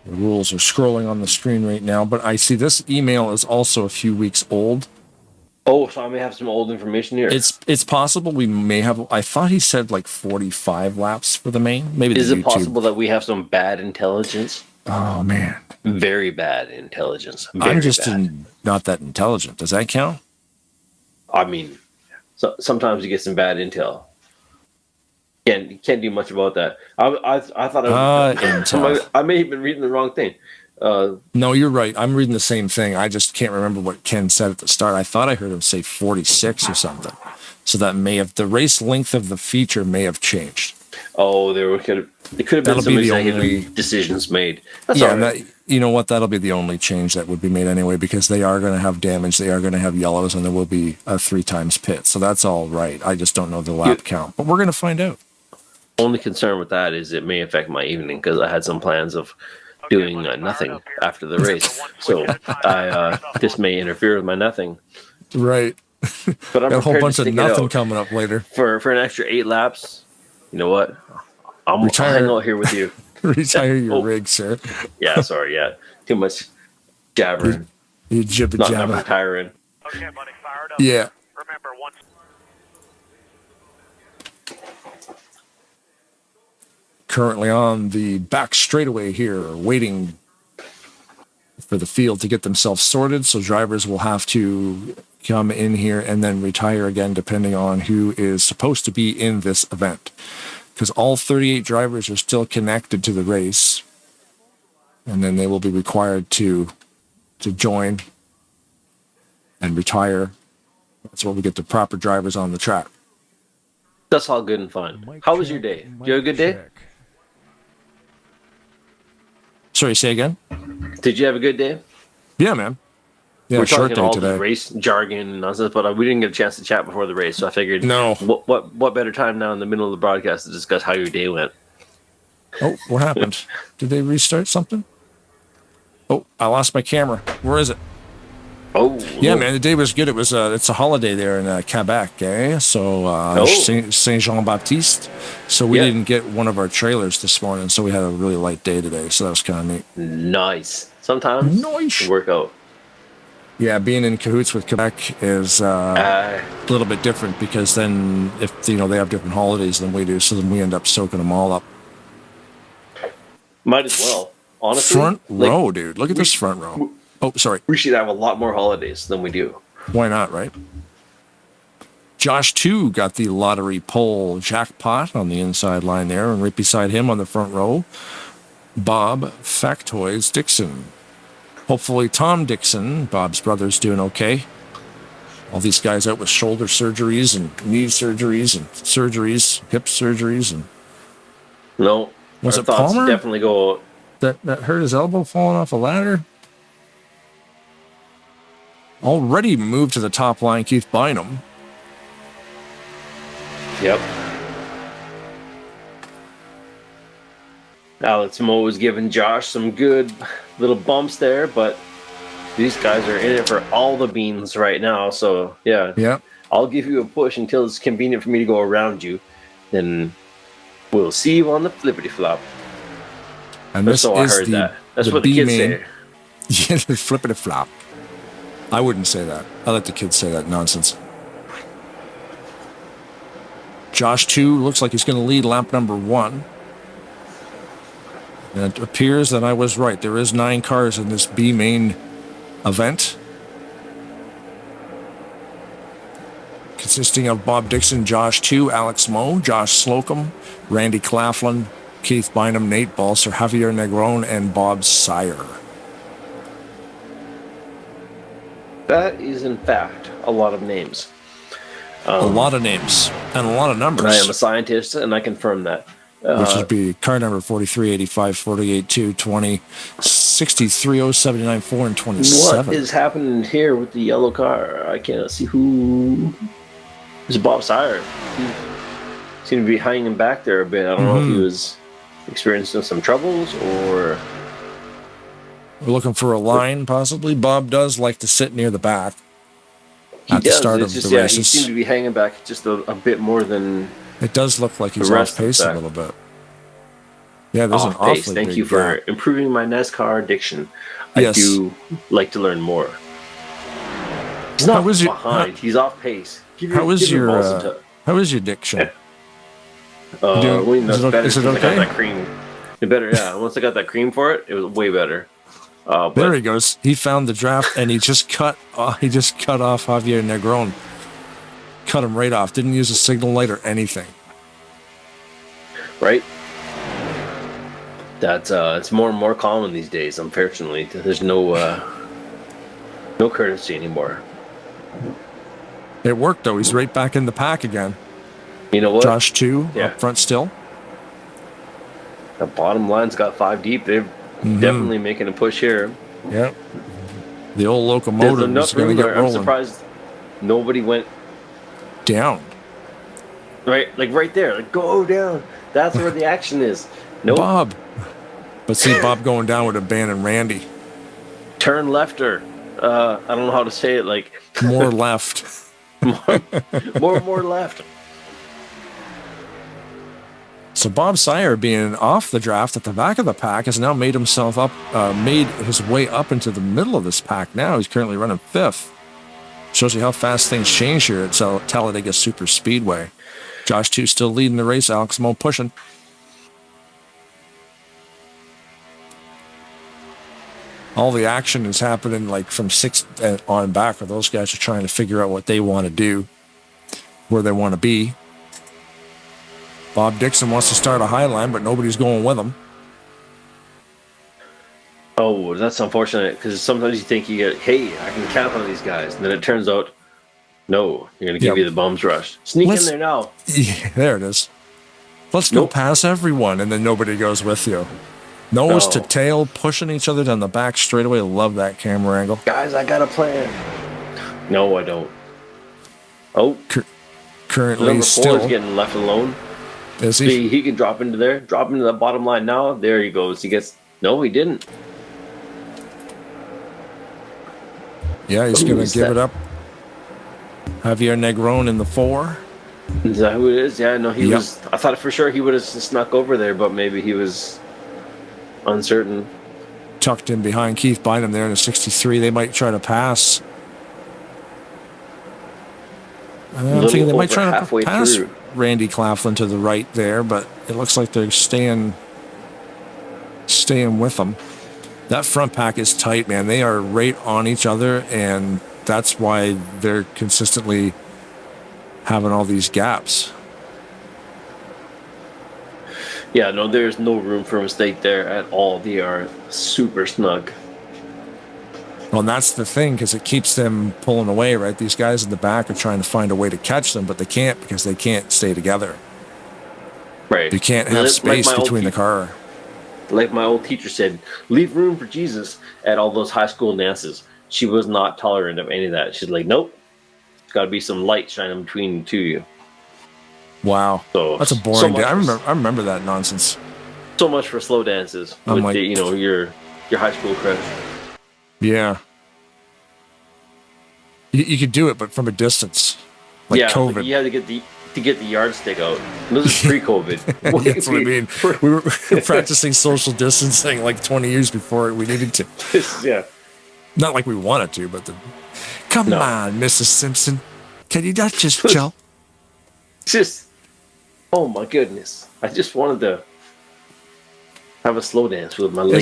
The rules are scrolling on the screen right now, but I see this email is also a few weeks old. Oh, so I may have some old information here. It's possible we may have. I thought he said like 45 laps for the main. Maybe is it possible that we have some bad intelligence? Oh man, very bad intelligence. I'm just not that intelligent. Does that count? I mean, sometimes you get some bad intel. can't do much about that. I thought I may have been reading the wrong thing. No, you're right. I'm reading the same thing. I just can't remember what Ken said at the start. I thought I heard him say 46 or something. So that may have the race length of the feature may have changed. Oh, it could have been some executive decisions made. That's all right. You know what? That'll be the only change that would be made anyway, because they are going to have damage, they are going to have yellows, and there will be a 3 times pit. So that's all right. I just don't know the lap count, but we're going to find out. Only concern with that is it may affect my evening because I had some plans of doing nothing after the race. So this may interfere with my nothing. Right. But I'm got a whole bunch to of nothing coming up later. For an extra 8 laps. You know what? I'll hang out here with you. Retire your rig, sir. Yeah, sorry. Yeah, too much jabbering. You jibba Not jabba. retiring. Okay, buddy, fired up. Yeah. Remember, once. Currently on the back straightaway here, waiting for the field to get themselves sorted. So drivers will have to come in here and then retire again, depending on who is supposed to be in this event. Because all 38 drivers are still connected to the race, and then they will be required to join and retire. That's where we get the proper drivers on the track. That's all good and fun. How was your day? Did you have a good day? Sorry, say again? Did you have a good day? Yeah, man. Yeah, We're short talking day all today. the race jargon and nonsense, but we didn't get a chance to chat before the race, so I figured, no. What better time now in the middle of the broadcast to discuss how your day went? Oh, what happened? Did they restart something? Oh, I lost my camera. Where is it? Oh, yeah, man, the day was good. It was it's a holiday there in Quebec, eh? So Saint Jean Baptiste. So we didn't get one of our trailers this morning, so we had a really light day today. So that was kind of neat. Nice. Sometimes work out. Yeah, being in cahoots with Quebec is a little bit different, because then if they have different holidays than we do, so then we end up soaking them all up. Might as well, honestly. Front row, dude. Look at this front row. Oh, sorry. We should have a lot more holidays than we do. Why not, right? Josh, too, got the lottery pole jackpot on the inside line there, and right beside him on the front row, Bob Factoids Dixon. Hopefully Tom Dixon, Bob's brother's doing okay. All these guys out with shoulder surgeries and knee surgeries and hip surgeries. And no. Was our it thoughts Palmer? Definitely go. That hurt his elbow falling off a ladder? Already moved to the top line, Keith Bynum. Yep. Alex Moe was giving Josh some good little bumps there, but these guys are in it for all the beans right now. So, yeah. I'll give you a push until it's convenient for me to go around you. Then we'll see you on the flippity flop. And this so I is heard that. That's what the kids say. Yeah, the flippity flop. I wouldn't say that. I let the kids say that nonsense. Josh, too, looks like he's going to lead lap number 1. And it appears that I was right. There is 9 cars in this B main event, consisting of Bob Dixon, Josh 2, Alex Moe, Josh Slocum, Randy Claflin, Keith Bynum, Nate Balser, Javier Negron, and Bob Sire. That is, in fact, a lot of names. A lot of names and a lot of numbers. I am a scientist, and I confirm that. Which would be car number 43, 85, 48, 2, 20, 63, 079, 4, and 27. What is happening here with the yellow car? I cannot see who. It's Bob Sire. He seemed to be hanging back there a bit. I don't know if he was experiencing some troubles or. We're looking for a line, possibly. Bob does like to sit near the back at the start of the races. He seemed to be hanging back just a bit more than. It does look like he's off pace a little bit. Yeah, there's an awfully big Thank you for improving my NASCAR diction. I do like to learn more. He's not behind. He's off pace. How is your diction? Is it okay? I got that cream. Better, yeah. Once I got that cream for it, it was way better. There he goes. He found the draft and he just cut off Javier Negron. Cut him right off. Didn't use a signal light or anything. right? That's it's more and more common these days. Unfortunately, there's no courtesy anymore. It worked though. He's right back in the pack again. You know what? Josh 2 up front still. The bottom line's got 5 deep. They're definitely making a push here. Yep. The old locomotive is going to get rolling. I'm surprised nobody went down. Right, like right there. Like, go down. That's where the action is. Nope. Bob. But see Bob going down would abandon Randy. Turn lefter. I don't know how to say it. Like more left. more left. So Bob Sire, being off the draft at the back of the pack, has now made himself up, made his way up into the middle of this pack. Now he's currently running 5th. Shows you how fast things change here at Talladega Super Speedway. Josh 2 still leading the race. Alex Mo pushing. All the action is happening like from 6th on back, where those guys are trying to figure out what they want to do, where they want to be. Bob Dixon wants to start a high line, but nobody's going with him. Oh, that's unfortunate, because sometimes you think you get, hey, I can count on these guys. And then it turns out, no, you're going to give you the bums rush. Sneak in there now. Yeah, there it is. Let's go past everyone, and then nobody goes with you. Nose to tail, pushing each other down the back straightaway. Love that camera angle. Guys, I got a plan. No, I don't. Oh. Currently Number 4 still is getting left alone. Is he? See, he can drop into there. Drop into the bottom line now. There he goes. He gets... No, he didn't. Yeah, he's going to give it up. Javier Negron in the 4. Is that who it is? Yeah, no, he was... I thought for sure he would have snuck over there, but maybe he was uncertain. Tucked in behind Keith Bynum there in the 63. They might try to pass. I'm thinking they might try to pass Randy Claflin to the right there, but it looks like they're staying with them. That front pack is tight, man. They are right on each other, and that's why they're consistently having all these gaps. Yeah, no, there's no room for a mistake there at all. They are super snug. Well, and that's the thing, because it keeps them pulling away, right? These guys in the back are trying to find a way to catch them, but they can't because they can't stay together. Right. You can't have space between the car. Like my old teacher said, leave room for Jesus at all those high school dances. She was not tolerant of any of that. She's like, nope. There's got to be some light shining between the two of you. Wow. So, that's a boring day. I remember that nonsense. So much for slow dances with like, your high school crush. Yeah. You could do it, but from a distance. Like COVID. Like you had to get the yardstick out. This is pre-COVID. That's what I mean. We were practicing social distancing like 20 years before we needed to. Yeah. Not like we wanted to, but come on, Mrs. Simpson. Can you not just chill? Oh my goodness. I just wanted to have a slow dance with my lady.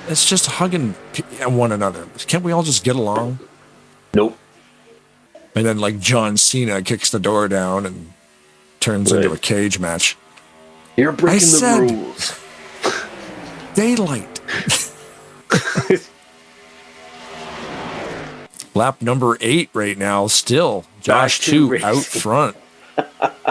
It's just hugging one another. Can't we all just get along? Nope. And then like John Cena kicks the door down and turns into a cage match. You're breaking the rules. Daylight. Lap number 8 right now. Still Josh 2 out front.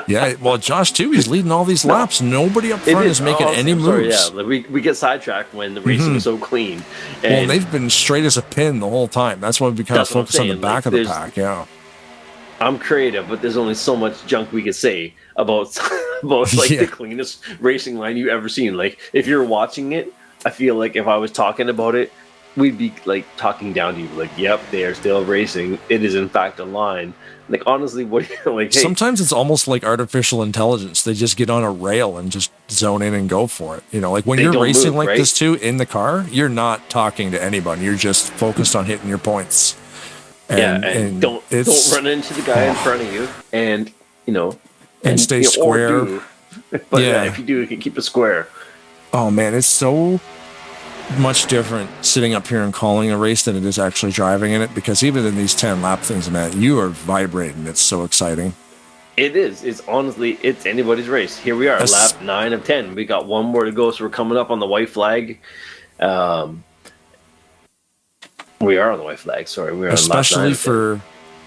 Yeah, well, Josh 2, he's leading all these laps. Nobody up front is making any moves. Sorry, yeah, we get sidetracked when the racing is so clean. Well, they've been straight as a pin the whole time. That's why we kind of focus on the back of the pack. Yeah. I'm creative, but there's only so much junk we could say about the cleanest racing line you've ever seen. Like, if you're watching it, I feel like if I was talking about it, we'd be like talking down to you. Like, yep, they are still racing. It is in fact a line. Like, honestly, what do you like? Hey, sometimes it's almost like artificial intelligence. They just get on a rail and just zone in and go for it. You know, like when you're racing like this too in the car, you're not talking to anybody. You're just focused on hitting your points. And don't run into the guy in front of you, and and stay square. But if you do, you can keep it square. Oh man, it's so much different sitting up here and calling a race than it is actually driving in it, because even in these 10 lap things, man, you are vibrating. It's so exciting. It is. It's honestly, it's anybody's race. Here we are, lap 9 of 10. We got one more to go, so we're coming up on the white flag. We are on the white flag. Sorry, we're on especially lap 9 for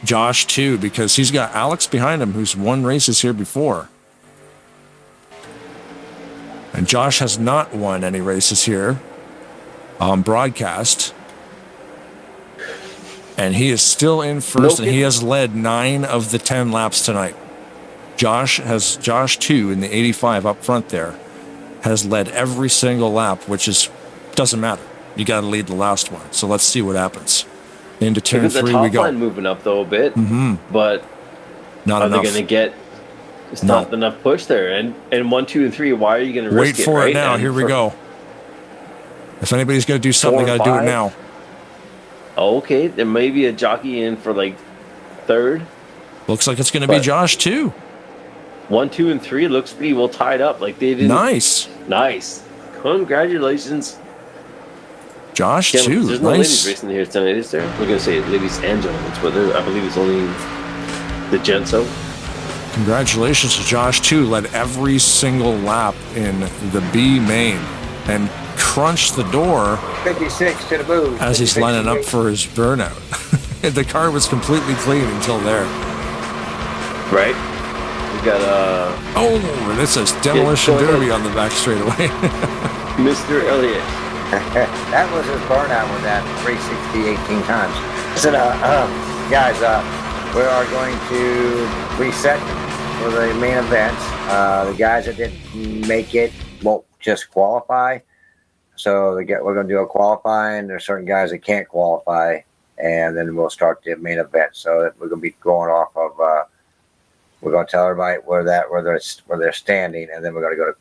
Josh too, because he's got Alex behind him, who's won races here before, and Josh has not won any races here on broadcast, and he is still in first, and he has led 9 of the 10 laps tonight. Josh 2 in the 85 up front there has led every single lap, which doesn't matter. You got to lead the last one. So let's see what happens. Into turn 3 we go. The top line moving up though a bit, but not are enough. they going to get? It's not enough push there. And 1, 2, and 3. Why are you going to risk wait for it? it now? Here we go. If anybody's going to do something, they got to do it now. Okay, there may be a jockey in for like 3rd. Looks like it's going to be Josh too. 1, 2, and 3 looks pretty well tied up. Like they didn't. Nice. Congratulations, Josh too. There's no ladies racing here tonight, is there? We're gonna say ladies and gentlemen, but I believe it's only the gents. So congratulations to Josh too. Led every single lap in the B main and crunched the door 56 to the booth as he's lining up for his burnout. The car was completely clean until there. Right. We got and it says Demolition Derby on the back straightaway. Mr. Elliott. That was his burnout with that 360 18 times. Listen, guys, we are going to reset for the main events. The guys that didn't make it won't just qualify. So we're going to do a qualifying. There's certain guys that can't qualify, and then we'll start the main event. So we're going to be going off of. We're going to tell everybody where they're standing, and then we're going to go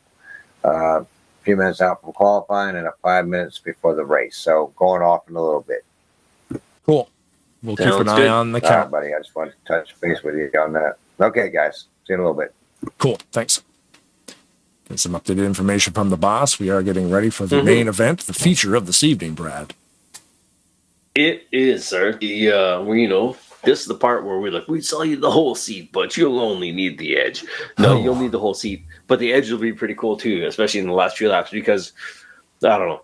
to. Few minutes out from qualifying and 5 minutes before the race. So going off in a little bit. Cool. We'll keep an eye on the count. All right, buddy. I just wanted to touch base with you on that. Okay, guys. See you in a little bit. Cool. Thanks. Get some updated information from the boss. We are getting ready for the main event, the feature of this evening, Brad. It is, sir. This is the part where we sell you the whole seat, but you'll only need the edge. No, you'll need the whole seat, but the edge will be pretty cool too, especially in the last few laps because, I don't know,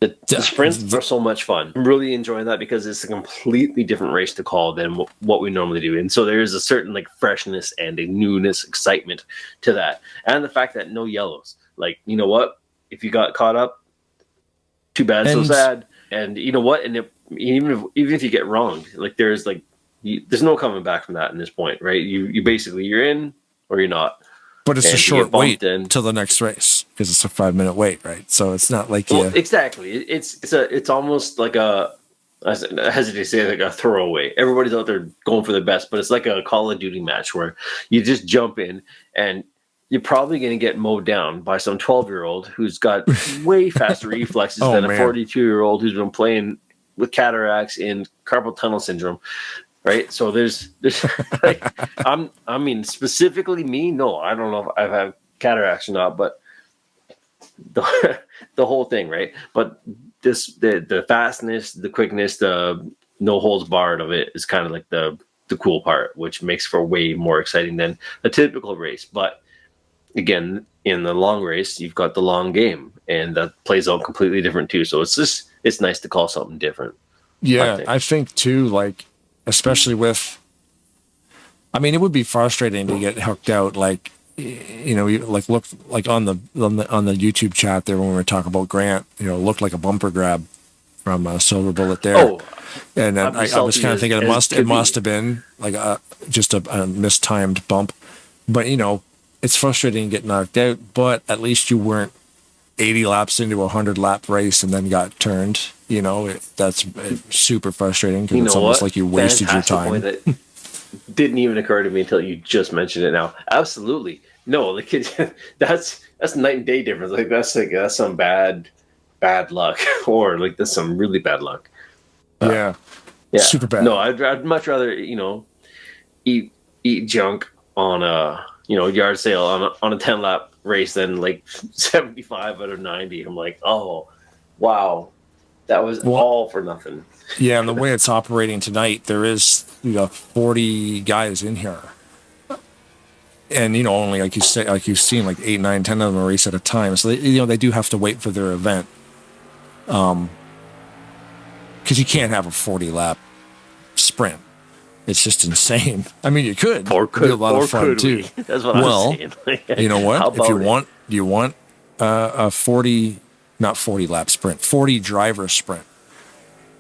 the sprints are so much fun. I'm really enjoying that because it's a completely different race to call than what we normally do. And so there's a certain freshness and a newness, excitement to that. And the fact that no yellows. Like, you know what? If you got caught up, too bad, so sad. And you know what? And even if you get wronged, there's no coming back from that in this point, right? You basically you're in or you're not. But it's a short wait till the next race because it's a 5-minute wait, right? So it's not like exactly. It's almost like I hesitate to say a throwaway. Everybody's out there going for the best, but it's like a Call of Duty match where you just jump in and you're probably going to get mowed down by some 12-year-old who's got way faster reflexes than a 42-year-old who's been playing with cataracts and carpal tunnel syndrome, right? So there's specifically me. No, I don't know if I've had cataracts or not, but the whole thing, right? But the fastness, the quickness, the no holds barred of it is kind of like the cool part, which makes for way more exciting than a typical race. But again, in the long race, you've got the long game, and that plays out completely different too. So it's nice to call something different. Yeah, I think too, especially with, it would be frustrating to get hooked out, look on the YouTube chat there when we were talking about Grant, looked like a bumper grab from Silver Bullet there. Oh, and I was kind of thinking it must have been just a mistimed bump, but it's frustrating to get knocked out, but at least you weren't 80 laps into a 100-lap race and then got turned. That's super frustrating because it's almost like you wasted your time. Point that didn't even occur to me until you just mentioned it now. Absolutely. No, the kid, that's night and day difference. That's some bad luck or that's some really bad luck. Yeah. Super bad. No, I'd much rather, eat junk on a, yard sale on a 10-lap race than 75 out of 90. I'm like, oh, wow, that was all for nothing. Yeah, and the way it's operating tonight, there is 40 guys in here, and only like you say, like you've seen, like 8, 9, 10 of them race at a time. So they do have to wait for their event, because you can't have a 40 lap sprint. It's just insane. I mean, you could, or could be a lot of fun too. That's what I'm saying. You know what? How If you about want a 40, not 40 lap sprint, 40 driver sprint.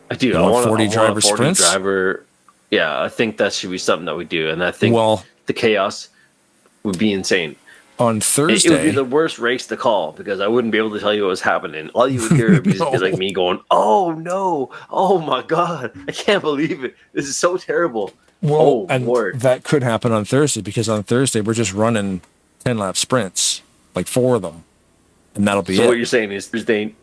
I do. You I want want 40 driver 40 sprints? driver. Yeah, I think that should be something that we do, and I think the chaos would be insane. On Thursday, it would be the worst race to call because I wouldn't be able to tell you what was happening. All you would hear would just be like me going, "Oh no! Oh my god! I can't believe it! This is so terrible." Well, and that could happen on Thursday because on Thursday we're just running 10 lap sprints, like 4 of them, and that'll be it. So what you're saying is Thursday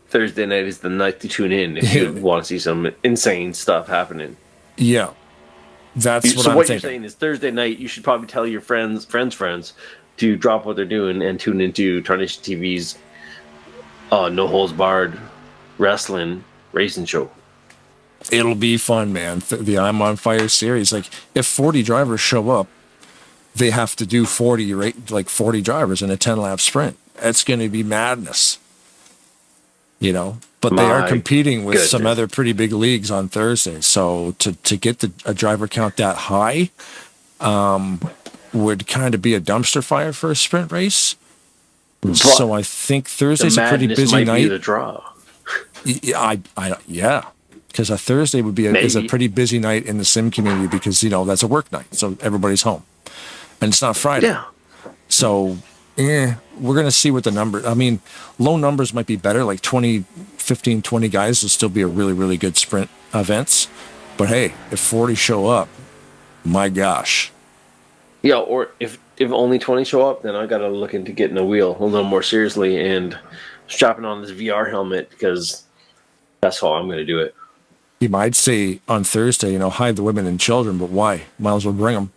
night is the night to tune in if you want to see some insane stuff happening. Yeah, that's what so I'm what thinking. You're saying is Thursday night you should probably tell your friends to drop what they're doing and tune into Tarnation TV's No Holds Barred Wrestling Racing Show. It'll be fun, man. The I'm on Fire series. Like, if 40 drivers show up, they have to do 40 drivers in a 10 lap sprint. It's going to be madness. But they are competing with some other pretty big leagues on Thursday. So to get a driver count that high would kind of be a dumpster fire for a sprint race. But so I think Thursday's a pretty busy night. Be the draw. Yeah. Because a Thursday is a pretty busy night in the sim community because, that's a work night. So everybody's home. And it's not Friday. Yeah. So, we're going to see what the number... I mean, low numbers might be better. Like 15, 20 guys will still be a really, really good sprint events. But hey, if 40 show up, my gosh. Yeah, or if only 20 show up, then I got to look into getting a wheel a little more seriously and strapping on this VR helmet because that's how I'm going to do it. You might say on Thursday, hide the women and children, but why? Might as well bring them.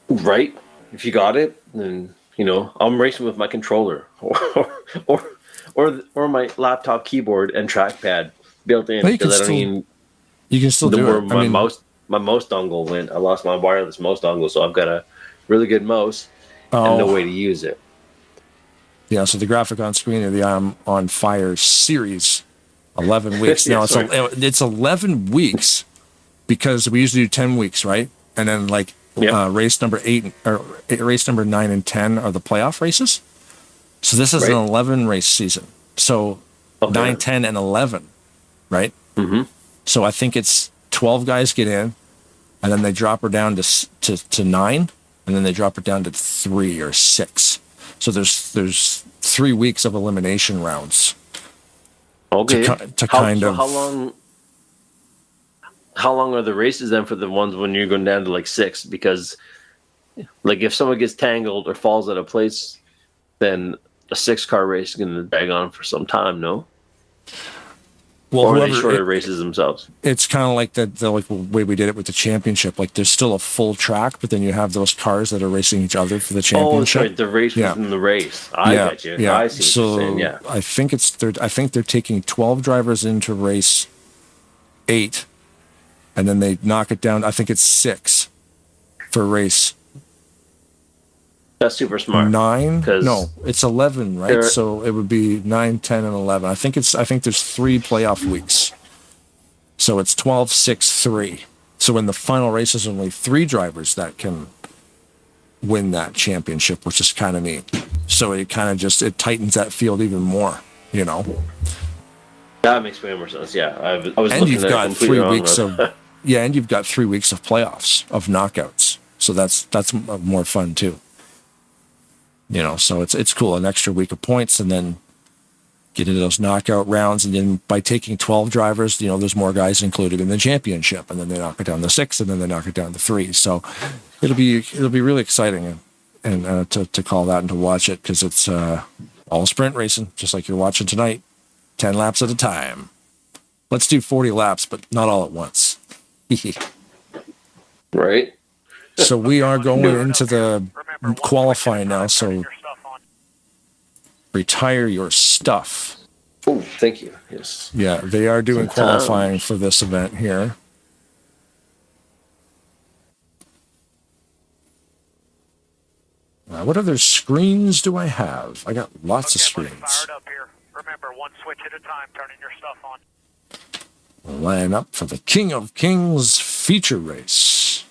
Right? If you got it, then, I'm racing with my controller or my laptop keyboard and trackpad built in. Because you can still do it. My mouse dongle went. I lost my wireless mouse dongle, so I've got a really good mouse and no way to use it. Yeah, so the graphic on screen of the I'm on Fire series, 11 weeks. Now it's 11 weeks because we usually do 10 weeks, right? And then race number 8 or race number 9 and 10 are the playoff races. So this is an 11 race season. So 9, 10, and 11, right? Mm-hmm. So I think it's 12 guys get in, and then they drop her down to 9, and then they drop her down to 3 or 6. So there's 3 weeks of elimination rounds. Okay. How long are the races then for the ones when you're going down to 6? Because if someone gets tangled or falls out of place, then a 6-car race is going to drag on for some time, no? Well, or are they shorter races themselves? It's kind of like the way we did it with the championship. Like there's still a full track, but then you have those cars that are racing each other for the championship. Oh, that's right. The race within the race. I got you. Yeah. I see what you're saying. Yeah. I think they're taking 12 drivers into race 8, and then they knock it down. I think it's 6 for race. That's super smart. 9? No, it's 11, right? So it would be 9, 10, and 11. I think there's 3 playoff weeks. So it's 12, 6, 3. So in the final race, there's only 3 drivers that can win that championship, which is kind of neat. So it kind of it tightens that field even more, That makes way more sense. Yeah, I was. And you've got 3 weeks of and you've got 3 weeks of playoffs of knockouts. So that's more fun too. So it's cool. An extra week of points, and then get into those knockout rounds, and then by taking 12 drivers, there's more guys included in the championship, and then they knock it down to 6, and then they knock it down to 3. So it'll be really exciting, and to call that and to watch it because it's all sprint racing, just like you're watching tonight, 10 laps at a time. Let's do 40 laps, but not all at once. Right. So we are going into the qualifying now, so retire your stuff. Oh, thank you. Yes. Yeah, they are doing qualifying for this event here. What other screens do I have? I got lots of screens. Fired up here. Remember, one switch at a time, turning your stuff on. Line up for the King of Kings feature race.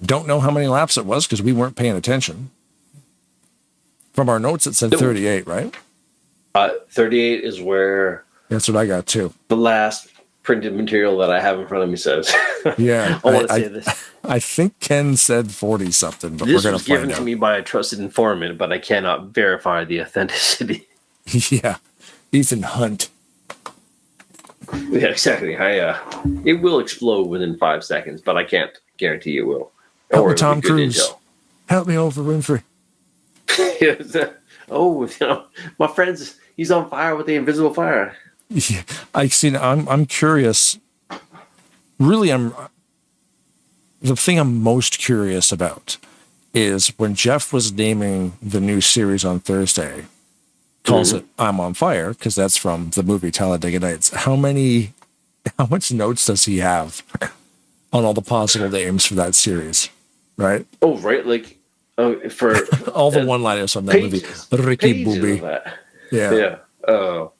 Don't know how many laps it was because we weren't paying attention. From our notes, it said 38, right? 38 is where... That's what I got, too. The last printed material that I have in front of me says. Yeah. I want to say this. I think Ken said 40-something, but This we're going was to find given out. to me by a trusted informant, but I cannot verify the authenticity. Yeah. Ethan Hunt. Yeah, exactly. It will explode within 5 seconds, but I can't guarantee it will. Help Or me, it'll Tom be good Cruise. intel. Help me over Winfrey. My friend's, he's on fire with the invisible fire. Yeah, I'm curious. Really, the thing I'm most curious about is when Jeff was naming the new series on Thursday, calls it "I'm on Fire" because that's from the movie Talladega Nights. How much notes does he have on all the possible names for that series? Right? Oh, right, like for all the one-liners from that movie. Ricky Booby. Yeah. Oh.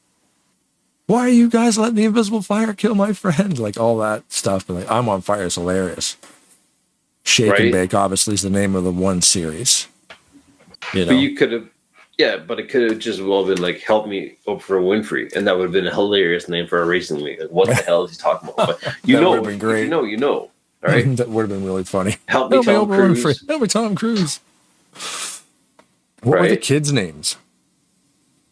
Why are you guys letting the invisible fire kill my friend? Like all that stuff. But like, I'm on Fire is hilarious. Shake and Bake obviously is the name of the one series. You know? But you could have, but it could have just well been like "Help Me Oprah Winfrey," and that would have been a hilarious name for a racing league. Like, what the hell is he talking about? But you know, been great. If you know. All right, that would have been really funny. Help me, Tom Cruise. Winfrey. Help me, Tom Cruise. What were the kids' names?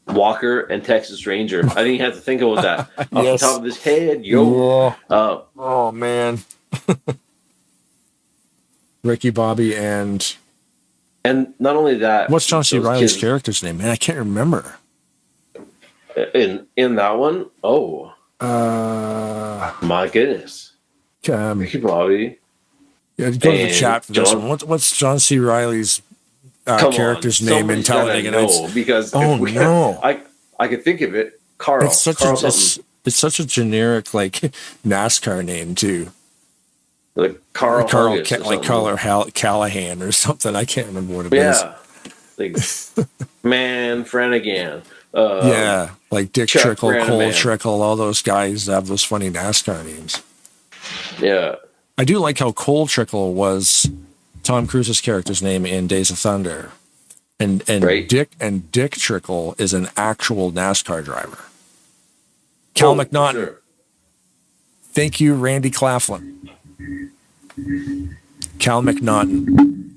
Walker and Texas Ranger. I think you have to think about that off the top of his head. Oh man. Ricky Bobby and not only that. What's John C. Reilly's character's name? Man, I can't remember. In that one, my goodness. Ricky Bobby. Yeah, go to the chat for this one. What's John C. Reilly's character's name in Talladega Nights? Because no, I could think of it. Carl. It's such a generic like NASCAR name too. Like Carl Callahan or something. I can't remember what it is. Like Man Flanagan. Like Dick Chuck Trickle, Brannaman. Cole Trickle, all those guys have those funny NASCAR names. Yeah. I do like how Cole Trickle was Tom Cruise's character's name in Days of Thunder. And Dick Trickle is an actual NASCAR driver. Cal McNaughton. Sure. Thank you, Randy Claflin. Cal McNaughton.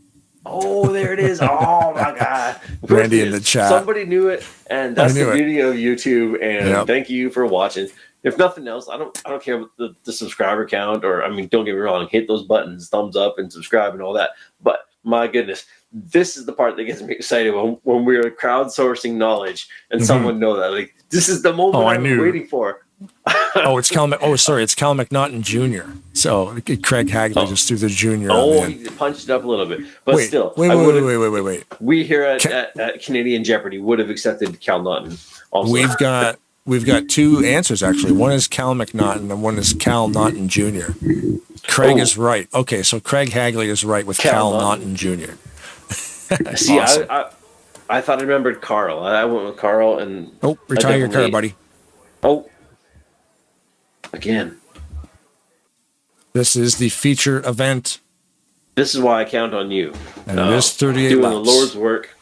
Oh, there it is. Oh my God. Randy in the chat. Somebody knew it, and that's the it. beauty of YouTube. And thank you for watching. If nothing else, I don't care about the subscriber count, or don't get me wrong, hit those buttons, thumbs up and subscribe and all that. But my goodness, this is the part that gets me excited when we're crowdsourcing knowledge and someone know that. Like, this is the moment I was waiting for. It's Cal. It's Cal McNaughton Jr. So Craig Hagley just threw the junior. He punched it up a little bit, but still. Wait. We here at Canadian Jeopardy would have accepted Cal Naughton. Also. We've got two answers actually. One is Cal McNaughton and one is Cal Naughton Jr. Craig is right. Okay, so Craig Hagley is right with Cal Naughton Jr. See, awesome. I thought I remembered Carl. I went with Carl and retire your car, buddy. Again. This is the feature event. This is why I count on you. And it is 38 doing laps. the Lord's work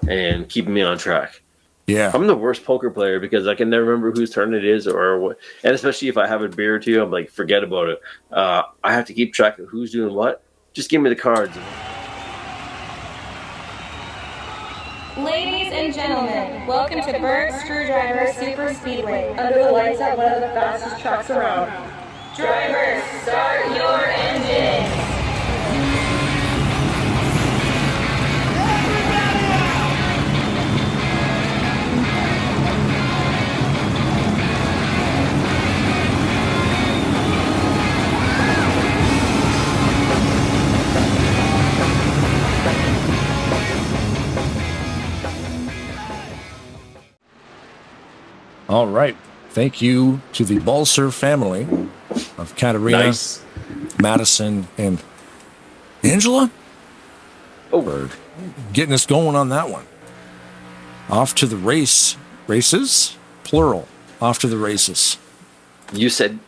and keeping me on track. Yeah. I'm the worst poker player because I can never remember whose turn it is or what. And especially if I have a beer or two, I'm like, forget about it. I have to keep track of who's doing what. Just give me the cards. Ladies and gentlemen, welcome to Berg Screwdriver Super Speedway. Under the lights at one of the fastest tracks around. Drivers, start your engines. All right. Thank you to the Balser family of Katarina, Madison, and Angela. for getting us going on that one. Off to the races, plural. Off to the races. You said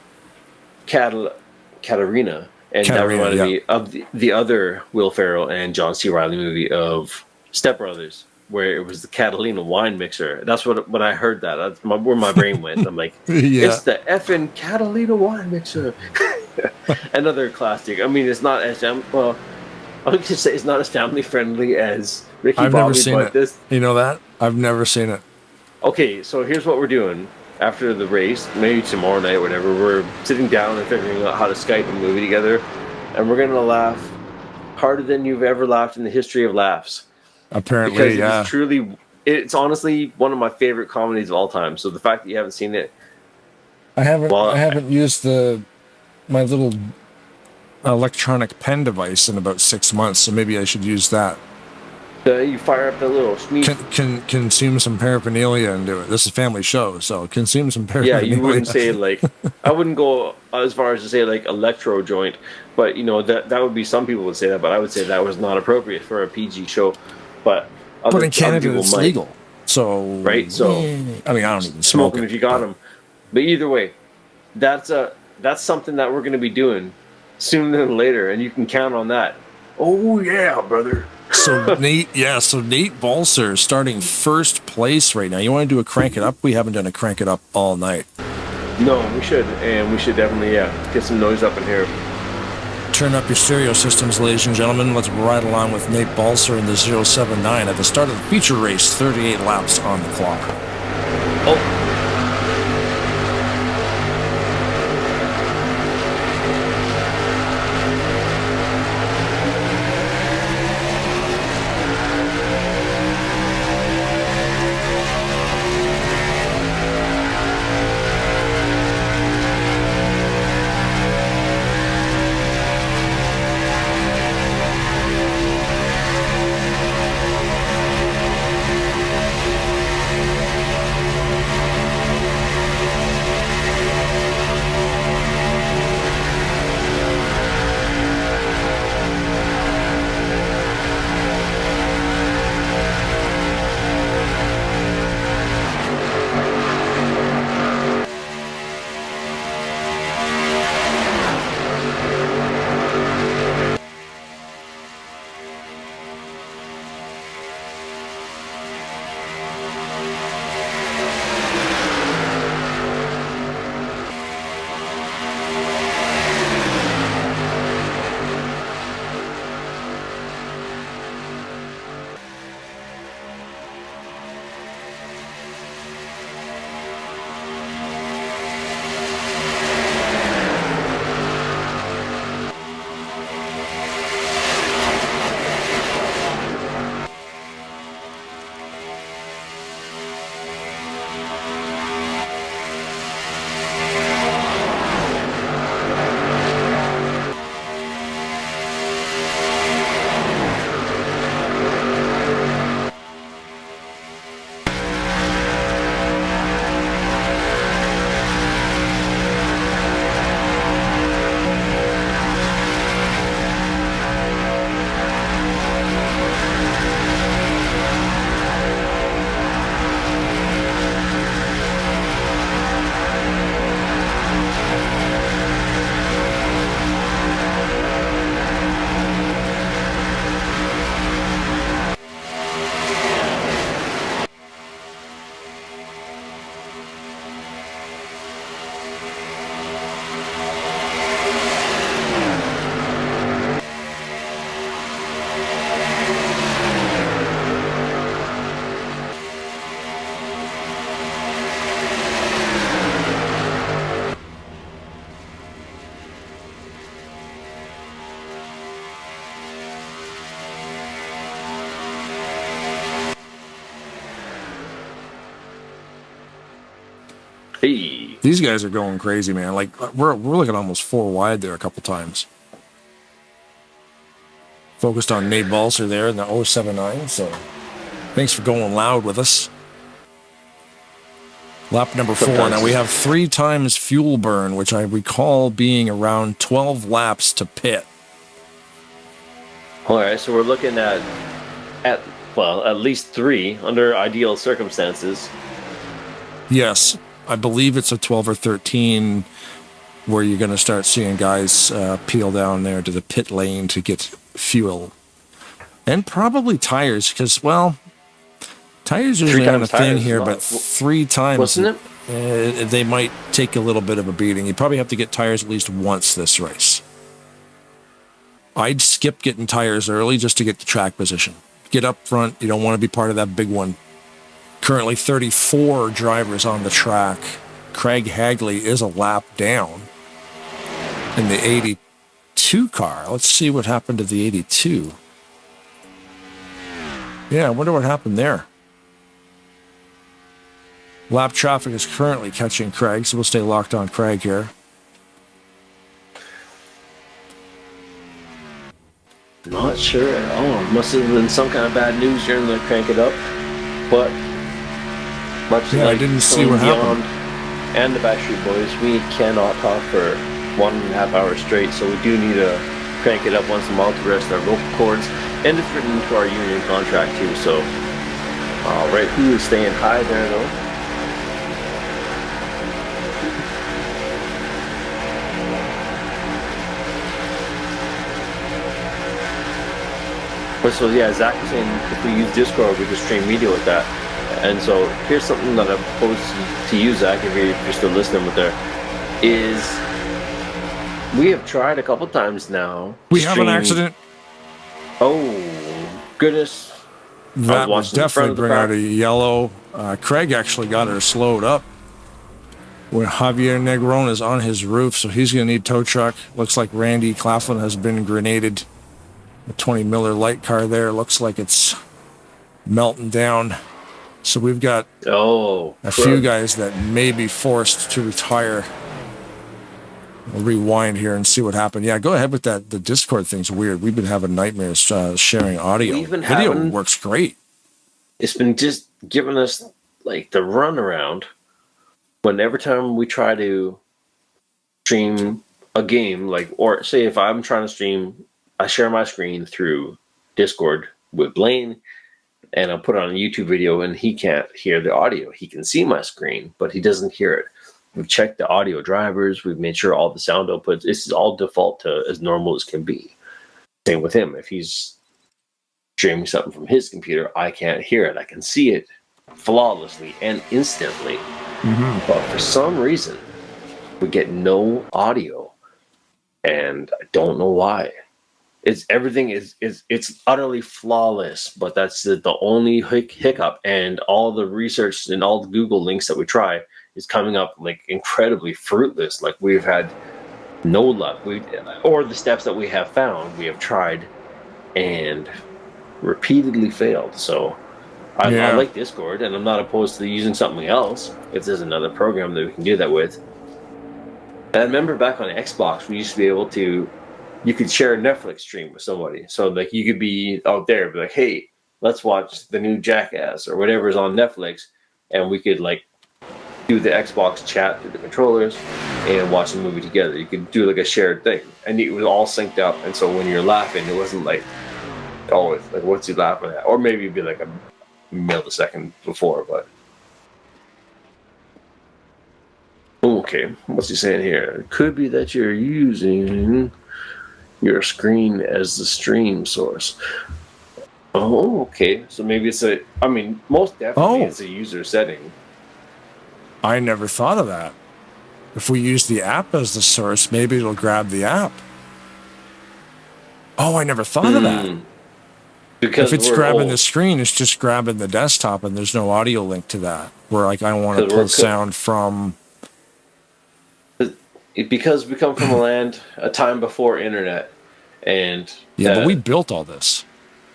Katarina, and that Katarina, reminded yeah. me of the other Will Ferrell and John C. Reilly movie of Step Brothers, where it was the Catalina wine mixer. That's when I heard that. That's where my brain went. I'm like, Yeah. it's the effing Catalina wine mixer. Another classic. I mean, it's not as well. I would just say it's not as family friendly as Ricky I've Bobby, never seen but it. this. You know that? I've never seen it. Okay, so here's what we're doing. After the race, maybe tomorrow night, whatever, we're sitting down and figuring out how to Skype a movie together, and we're gonna laugh harder than you've ever laughed in the history of laughs. Apparently, Because yeah. it is truly, it's honestly one of my favorite comedies of all time. So the fact that you haven't seen it, I haven't used my little electronic pen device in about 6 months, so maybe I should use that. you fire up the little sneak. Consume some paraphernalia and do it. This is a family show, so consume some Yeah, paraphernalia. you wouldn't say like, I wouldn't go as far as to say like electro joint, but you know that would be, some people would say that, but I would say that was not appropriate for a PG show. But in Canada it's might. legal, so Right. So I mean, I don't even smoke smoke them it, if you got them. But either way, that's something that we're going to be doing sooner than later, and you can count on that. Oh yeah, brother. So Nate Balser starting first place right now. You want to do a crank it up? We haven't done a crank it up all night. No, we should, and we should definitely get some noise up in here. Turn up your stereo systems, ladies and gentlemen. Let's ride along with Nate Balser in the 079 at the start of the feature race. 38 laps on the clock. Oh. Hey. These guys are going crazy, man. Like we're looking almost 4 wide there a couple times. Focused on Nate Balser there in the 079. So thanks for going loud with us. Lap number 4. Now we have 3 times fuel burn, which I recall being around 12 laps to pit. All right, so we're looking at least 3 under ideal circumstances. Yes, I believe it's a 12 or 13 where you're going to start seeing guys peel down there to the pit lane to get fuel. And probably tires, because, well, tires usually aren't a thing here, but 3 times, wasn't it? They might take a little bit of a beating. You probably have to get tires at least once this race. I'd skip getting tires early just to get the track position. Get up front. You don't want to be part of that big one. Currently 34 drivers on the track. Craig Hagley is a lap down in the 82 car. Let's see what happened to the 82. Yeah, I wonder what happened there. Lap traffic is currently catching Craig, so we'll stay locked on Craig here. Not sure at all. Must have been some kind of bad news during the crank it up. But much yeah, like I didn't see what happened. And the Backstreet Boys, we cannot talk for 1.5 hours straight, so we do need to crank it up once a month to rest our vocal cords. And it's written into our union contract too, so alright, who is staying high there though? So yeah, Zach was saying if we use Discord, we can stream media with that. And so here's something that I posed to you, Zach, if you're still listening with there, is we have tried a couple times now. We have an accident. Oh, goodness. That would definitely bring out a yellow. Craig actually got her slowed up when Javier Negron is on his roof, so he's going to need tow truck. Looks like Randy Claflin has been grenaded. The 20 Miller light car there looks like it's melting down. So we've got a few guys that may be forced to retire. We'll rewind here and see what happened. Yeah, go ahead with that. The Discord thing's weird. We've been having nightmares sharing audio. Video works great. It's been just giving us like the runaround when every time we try to stream a game, like, or say if I'm trying to stream, I share my screen through Discord with Blaine, and I'll put on a YouTube video, and he can't hear the audio. He can see my screen, but he doesn't hear it. We've checked the audio drivers. We've made sure all the sound outputs, this is all default to as normal as can be. Same with him. If he's streaming something from his computer, I can't hear it. I can see it flawlessly and instantly. Mm-hmm. But for some reason, we get no audio, and I don't know why. Everything is utterly flawless, but that's the only hiccup. And all the research and all the Google links that we try is coming up like incredibly fruitless. Like we've had no luck. Or the steps that we have found, we have tried and repeatedly failed. So I like Discord, and I'm not opposed to using something else if there's another program that we can do that with. And I remember back on Xbox, we used to be able to. You could share a Netflix stream with somebody. So like you could be out there, be like, hey, let's watch the new Jackass or whatever is on Netflix. And we could like do the Xbox chat through the controllers and watch the movie together. You could do like a shared thing. And it was all synced up. And so when you're laughing, it wasn't like, oh, it's like, what's he laughing at? Or maybe it'd be like a millisecond before, but. Okay, what's he saying here? It could be that you're using your screen as the stream source. Oh, okay. So maybe it's most definitely it's a user setting. I never thought of that. If we use the app as the source, maybe it'll grab the app. Oh, I never thought of that. Because if it's grabbing the screen, it's just grabbing the desktop and there's no audio link to that. Where like I want to pull sound from... Because we come from a time before internet, and but we built all this.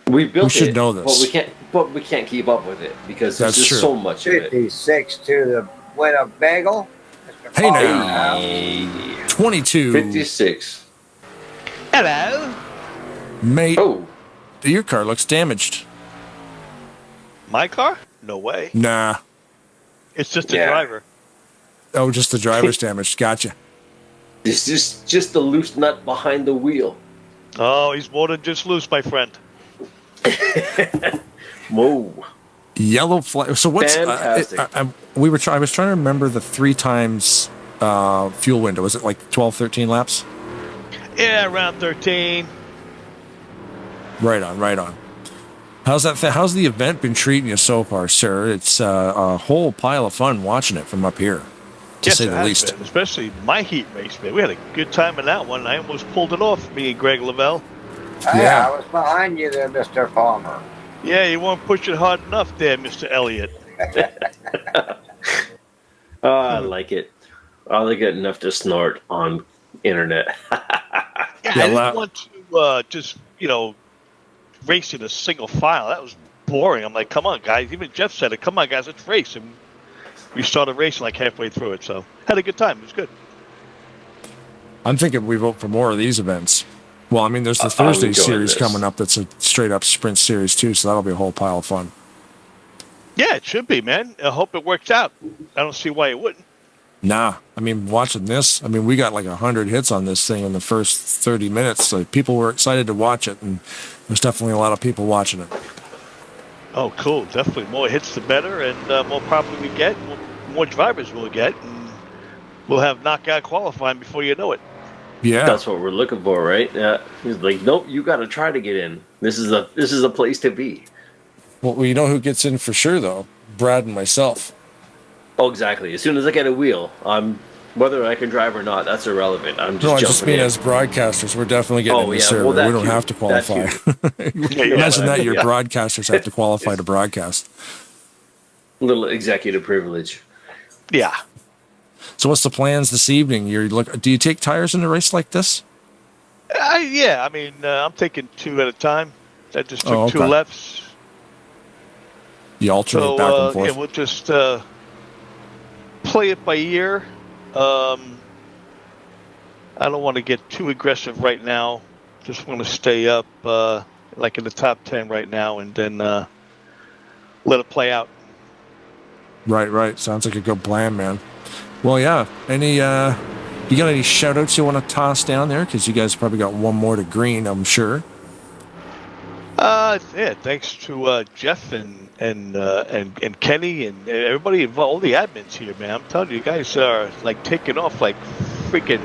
We should know this, but we can't keep up with it because there's just so much of it. 56 to the Winnebago. Hey now, 22. 56. Hello, mate. Oh, your car looks damaged. My car? No way. Nah, it's just a driver. Oh, just the driver's damaged. Gotcha. It's just the loose nut behind the wheel. Oh, he's more than just loose, my friend. Whoa. Yellow flag. So what's Fantastic. I was trying to remember the 3 times fuel window. Was it like 12, 13 laps? Yeah, around 13. Right on. How's the event been treating you so far, sir? It's a whole pile of fun watching it from up here, to say it the has least. been, especially my heat race, man. We had a good time in that one. I almost pulled it off, me and Greg Lavelle. Hey, I was behind you there, Mr. Palmer. Yeah, you weren't pushing hard enough there, Mr. Elliott. I like it. I like it enough to snort on internet. I didn't want to just, race in a single file. That was boring. I'm like, come on, guys. Even Jeff said it. Come on, guys, let's race. And we started racing like halfway through it. So had a good time. It was good. I'm thinking we vote for more of these events. Well, I mean, there's the Thursday series coming up that's a straight-up sprint series, too, so that'll be a whole pile of fun. Yeah, it should be, man. I hope it works out. I don't see why it wouldn't. Nah, I mean, watching this, we got like 100 hits on this thing in the first 30 minutes, so people were excited to watch it, and there's definitely a lot of people watching it. Oh, cool. Definitely. More hits, the better, and more profit we get, more drivers we'll get, and we'll have knockout qualifying before you know it. Yeah, that's what we're looking for, right? Yeah, he's like, nope, you got to try to get in. This is a place to be. Well, you know who gets in for sure, though? Brad and myself. Oh, exactly. As soon as I get a wheel, whether I can drive or not, that's irrelevant. I'm just jumping just mean in. as broadcasters, we're definitely getting in the server. Well, we don't have to qualify. Imagine that your broadcasters have to qualify to broadcast. Little executive privilege. Yeah. So what's the plans this evening? Do you take tires in a race like this? Yeah, I'm taking 2 at a time. I just took 2 lefts. You alternate back and forth? Yeah, we'll just play it by ear. I don't want to get too aggressive right now. Just want to stay up like in the top 10 right now and then let it play out. Right. Sounds like a good plan, man. Well, yeah. You got any shout-outs you want to toss down there? Because you guys probably got one more to green, I'm sure. Yeah, thanks to Jeff and Kenny and everybody involved, all the admins here, man. I'm telling you, guys are like taking off like freaking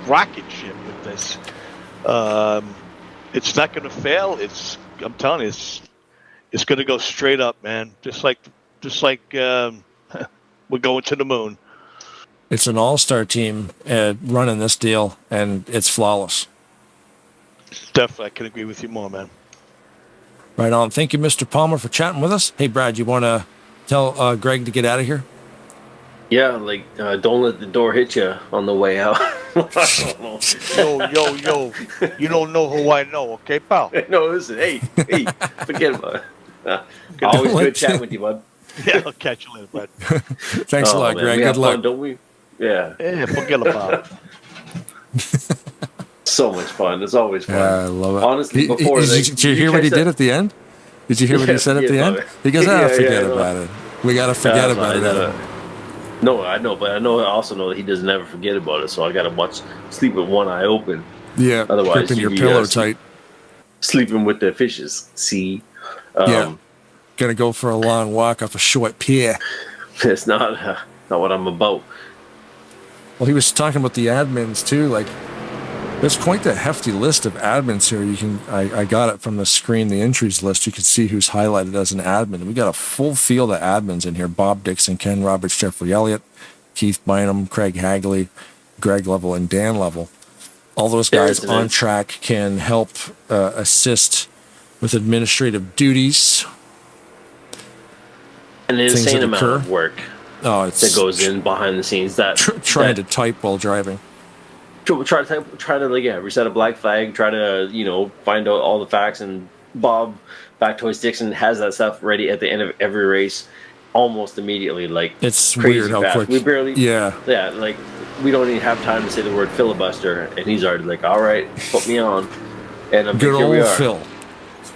rocket ship with this. It's not going to fail. I'm telling you, it's going to go straight up, man. Just like we're going to the moon. It's an all-star team running this deal, and it's flawless. Definitely, I can agree with you more, man. Right on. Thank you, Mr. Palmer, for chatting with us. Hey, Brad, you want to tell Greg to get out of here? Yeah, don't let the door hit you on the way out. Yo. You don't know who I know, okay, pal? No, listen, hey, forget about it. Always good chatting with you, bud. Yeah, I'll catch you later, bud. Thanks a lot, man. Greg. Good luck. fun, don't we? Yeah. Yeah, forget about it. So much fun. It's always fun. Yeah, I love it. Honestly, before did you hear what he did at the end? Did you hear what he said at the end? He goes, forget about it. We got to forget about it. No, I know, but I also know that he doesn't ever forget about it, so I got to sleep with one eye open. Yeah, otherwise gripping your pillow tight. Sleeping with the fishes. See? Yeah. Gonna go for a long walk off a short pier. It's not what I'm about. Well, he was talking about the admins too. Like, there's quite a hefty list of admins here. I got it from the screen, the entries list. You can see who's highlighted as an admin. We got a full field of admins in here: Bob Dixon, Ken Roberts, Jeffrey Elliott, Keith Bynum, Craig Hagley, Greg Level, and Dan Level. All those guys on track can help assist with administrative an insane amount of work that goes in behind the scenes. Trying to type while driving. Try to reset a black flag. Try to find out all the facts. And Bob Backtoys Dixon has that stuff ready at the end of every race, almost immediately. Like, it's crazy weird how fast. quick. We barely. Yeah. Like, we don't even have time to say the word filibuster, and he's already like, "All right, put me on." And I'm good like, here old we are. Phil.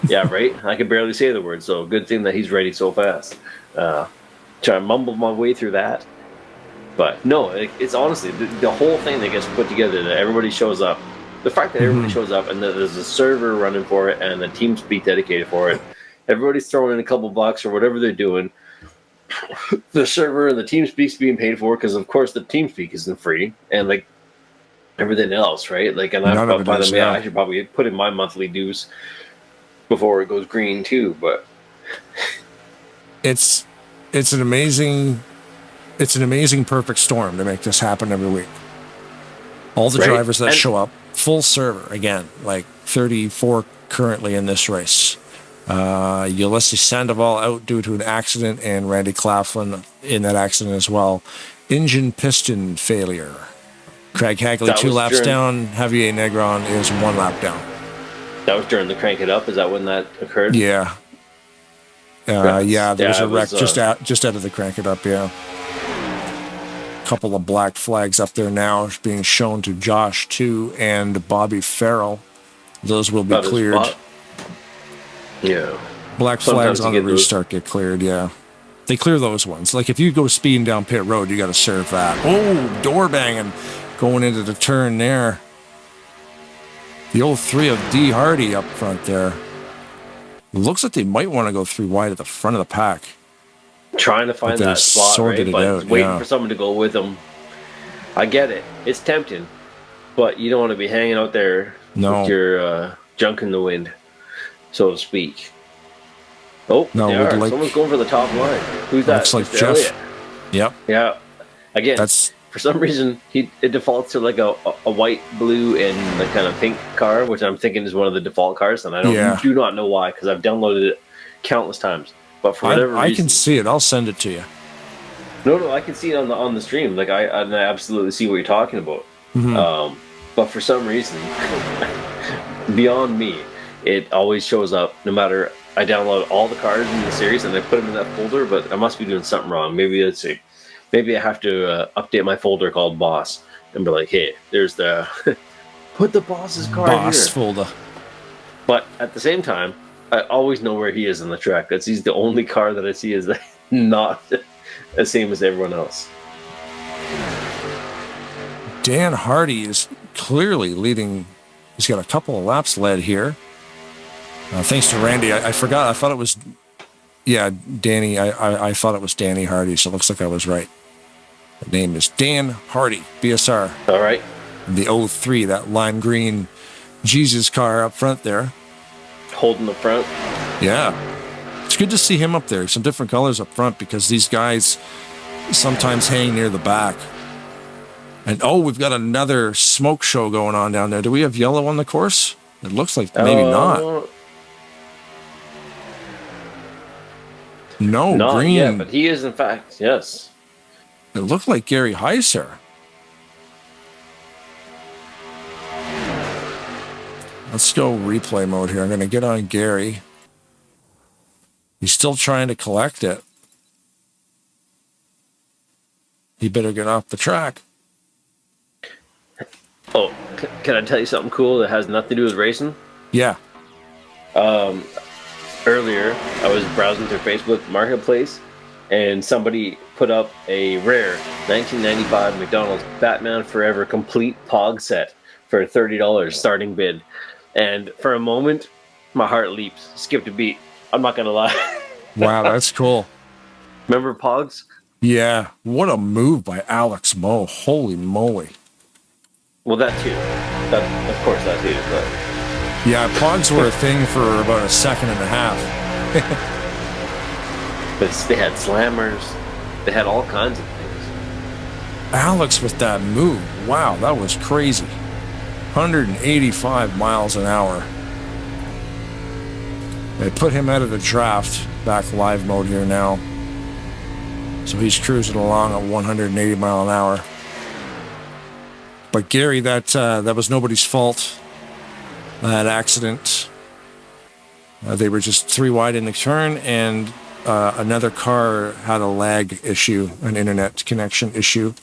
Yeah, right. I can barely say the word, so good thing that he's ready so fast. Try to mumble my way through that, but no, it's honestly the whole thing that gets put together. That everybody shows up, The fact that everybody shows up and that there's a server running for it and a TeamSpeak dedicated for it, everybody's throwing in a couple bucks or whatever they're doing. The server and the TeamSpeak's being paid for because, of course, the TeamSpeak isn't free, and like everything else, right? Like, and I should probably put in my monthly dues before it goes green too. But it's an amazing perfect storm to make this happen every week. All the drivers that show up, full server again, like 34 currently in this race. Ulysses Sandoval out due to an accident, and Randy Claflin in that accident as well. Engine piston failure. Craig Hagley 2 laps down. Javier Negron is 1 lap down. That was during the Crank It Up. Is that when that occurred? Yeah. There was a wreck just out of the Crank It Up. Yeah. Couple of black flags up there now being shown to Josh 2 and Bobby Farrell. Those will be cleared. Yeah. Black flags on the restart get cleared, yeah. They clear those ones. Like if you go speeding down pit road, you got to serve that. Oh, door banging going into the turn there. The old 3 of D. Hardy up front there. Looks like they might want to go 3 wide at the front of the pack. Trying to find that spot, right? But waiting for someone to go with them. I get it. It's tempting. But you don't want to be hanging out there with your junk in the wind, so to speak. Oh, someone's going for the top line. Who's that? Looks like Jeff. Elliott. Yep. Yeah. Again, for some reason, it defaults to like a white, blue, and the kind of pink car, which I'm thinking is one of the default cars, and I do not know why, because I've downloaded it countless times. But for whatever reason, I can see it. I'll send it to you. No, I can see it on the stream. Like I absolutely see what you're talking about. Mm-hmm. But for some reason, beyond me, it always shows up. No matter, I download all the cars in the series and I put them in that folder. But I must be doing something wrong. Maybe I have to update my folder called Boss and be like, hey, there's the put the boss's car Boss here. folder. But at the same time, I always know where he is in the track. He's the only car that I see is not the same as everyone else. Dan Hardy is clearly leading. He's got a couple of laps led here. Thanks to Randy. I forgot. I thought it was, Danny. I thought it was Danny Hardy, so it looks like I was right. The name is Dan Hardy, BSR. All right. The 03, that lime green Jesus car up front there. Holding the front. Yeah. It's good to see him up there. Some different colors up front because these guys sometimes hang near the back. And we've got another smoke show going on down there. Do we have yellow on the course? It looks like maybe not. No, not green. Yet, but he is in fact, yes. It looked like Gary Heiser. Let's go replay mode here. I'm going to get on Gary. He's still trying to collect it. He better get off the track. Oh, can I tell you something cool that has nothing to do with racing? Yeah. Earlier, I was browsing through Facebook Marketplace, and somebody put up a rare 1995 McDonald's Batman Forever complete Pog set for $30 starting bid. And for a moment, my heart leaps, skipped a beat. I'm not going to lie. Wow, that's cool. Remember Pogs? Yeah. What a move by Alex Moe. Holy moly. Well, that too. Of course, that too. But yeah, Pogs were a thing for about a second and a half. But they had slammers. They had all kinds of things. Alex with that move. Wow, that was crazy. 185 miles an hour. They put him out of the draft. Back live mode here now. So he's cruising along at 180 mile an hour. But Gary, that was nobody's fault. That accident. They were just 3 wide in the turn, and another car had a lag issue, an internet connection issue,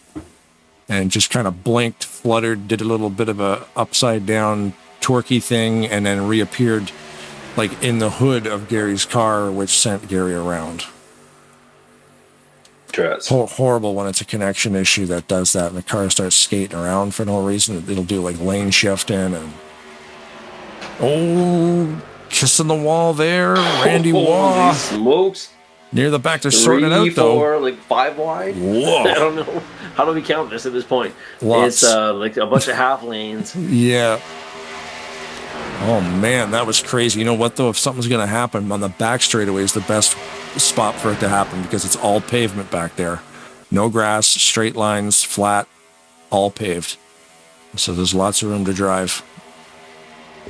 and just kind of blinked, fluttered, did a little bit of a upside down torquey thing, and then reappeared like in the hood of Gary's car, which sent Gary around. Horrible when it's a connection issue that does that, and the car starts skating around for no reason. It'll do like lane shifting and kissing the wall there, Randy Waugh. Smokes. Near the back, they're sorting it out though. 4, like 5 wide. Whoa! I don't know. How do we count this at this point? Lots. It's like a bunch of half lanes. Yeah. Oh man, that was crazy. You know what though? If something's going to happen on the back straightaway, is the best spot for it to happen because it's all pavement back there. No grass, straight lines, flat, all paved. So there's lots of room to drive.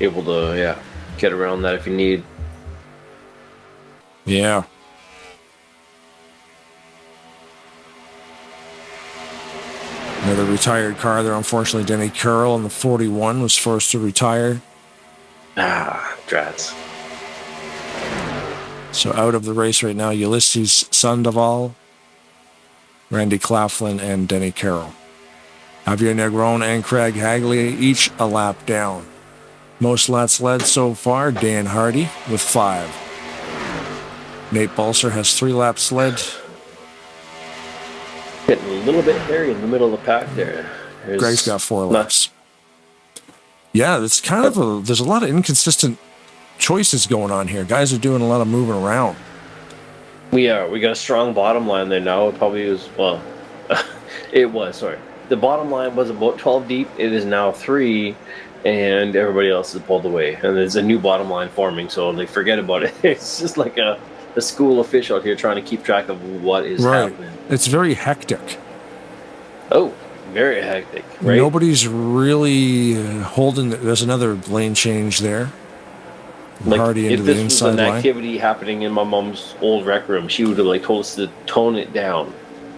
Able to, get around that if you need. Yeah. Another retired car there, unfortunately. Denny Curl in the 41 was forced to retire. Drats. So out of the race right now, Ulysses Sandoval, Randy Claflin, and Denny Carroll. Javier Negron and Craig Hagley each a lap down. Most laps led so far, Dan Hardy with 5. Nate Balser has 3 laps led. Getting a little bit hairy in the middle of the pack there. Greg's got 4 laps. Yeah, it's kind of there's a lot of inconsistent choices going on here. Guys are doing a lot of moving around. We got a strong bottom line there now. It probably was, sorry. The bottom line was about 12 deep. It is now 3, and everybody else is pulled away. And there's a new bottom line forming, so they forget about it. It's just like a school of fish out here trying to keep track of what is happening. It's very hectic. Oh, very hectic. Right? Nobody's really holding. There's another lane change there. Hardy into the inside line. If this was an activity happening in my mom's old rec room, she would have told us to tone it down.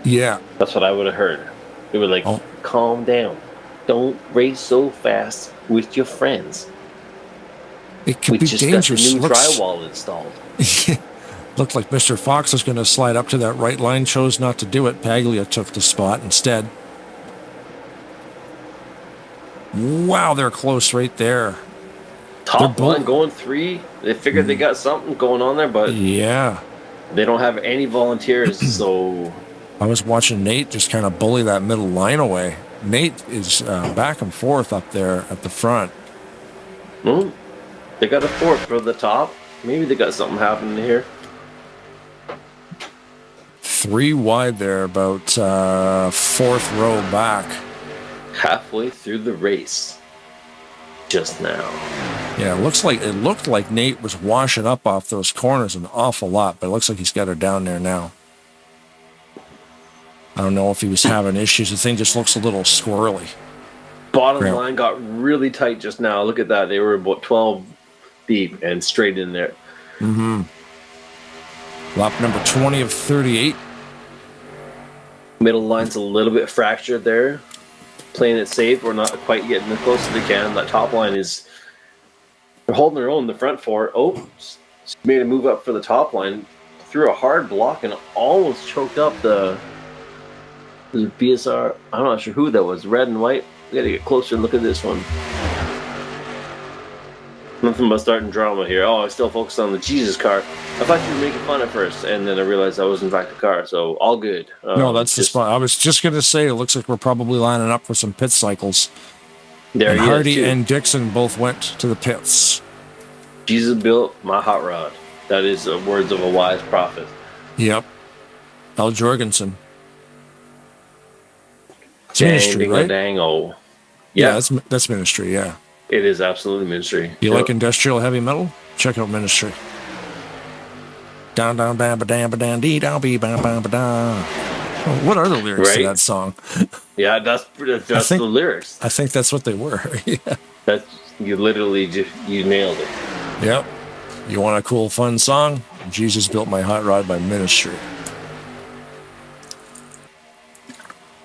Yeah. That's what I would have heard. They were calm down. Don't race so fast with your friends. It could be dangerous. Got the new drywall installed. Looked like Mr. Fox was going to slide up to that right line, chose not to do it. Paglia took the spot instead. Wow, they're close right there. Top line going 3. They figured they got something going on there, but they don't have any volunteers, so... I was watching Nate just kind of bully that middle line away. Nate is back and forth up there at the front. They got a 4th for the top. Maybe they got something happening here. 3 wide there, about 4th row back. Halfway through the race. Just now. Yeah, it looked like Nate was washing up off those corners an awful lot, but it looks like he's got her down there now. I don't know if he was having issues. The thing just looks a little squirrely. Bottom line got really tight just now. Look at that. They were about 12 deep and straight in there. Lap number 20 of 38. Middle line's a little bit fractured there. Playing it safe. We're not quite getting as close as they can. That top line is... They're holding their own. The front 4. Made a move up for the top line. Threw a hard block and almost choked up the BSR. I'm not sure who that was. Red and white. We got to get closer and look at this one. Nothing but starting drama here. I still focused on the Jesus car. I thought you were making fun at first, and then I realized I was in fact the car, so all good. No, that's the spot. I was just going to say, it looks like we're probably lining up for some pit cycles. There he Hardy is, and Dixon both went to the pits. Jesus built my hot rod. That is the words of a wise prophet. Yep. Al Jorgensen. It's ministry, right? Yeah, that's ministry, yeah. It is absolutely ministry. You like industrial heavy metal? Check out ministry. Down, down, down, ba down, ba down, dee down, be bam, bam, ba down. What are the lyrics to that song? Yeah, that's the lyrics. I think that's what they were. Yeah. You literally you nailed it. Yep. You want a cool, fun song? Jesus Built My Hot Rod by Ministry.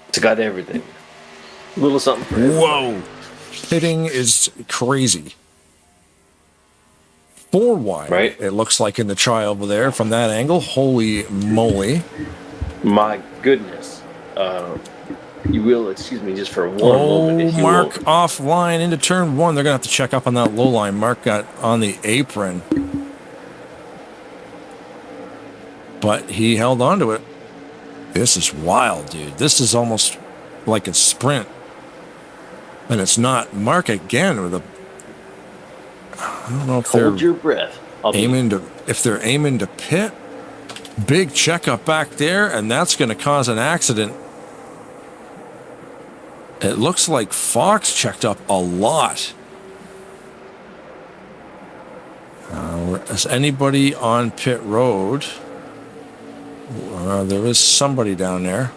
It's got everything. A little something for everybody. Whoa. Pitting is crazy. 4 wide. Right. It looks like in the try over there from that angle. Holy moly. My goodness. You will excuse me just for one moment. If you Mark offline into turn 1. They're going to have to check up on that low line. Mark got on the apron. But he held on to it. This is wild, dude. This is almost like a sprint. And it's not. Mark again with a... I don't know if Hold they're your breath. if they're aiming to pit. Big checkup back there, and that's going to cause an accident. It looks like Fox checked up a lot. Is anybody on pit road? There is somebody down there.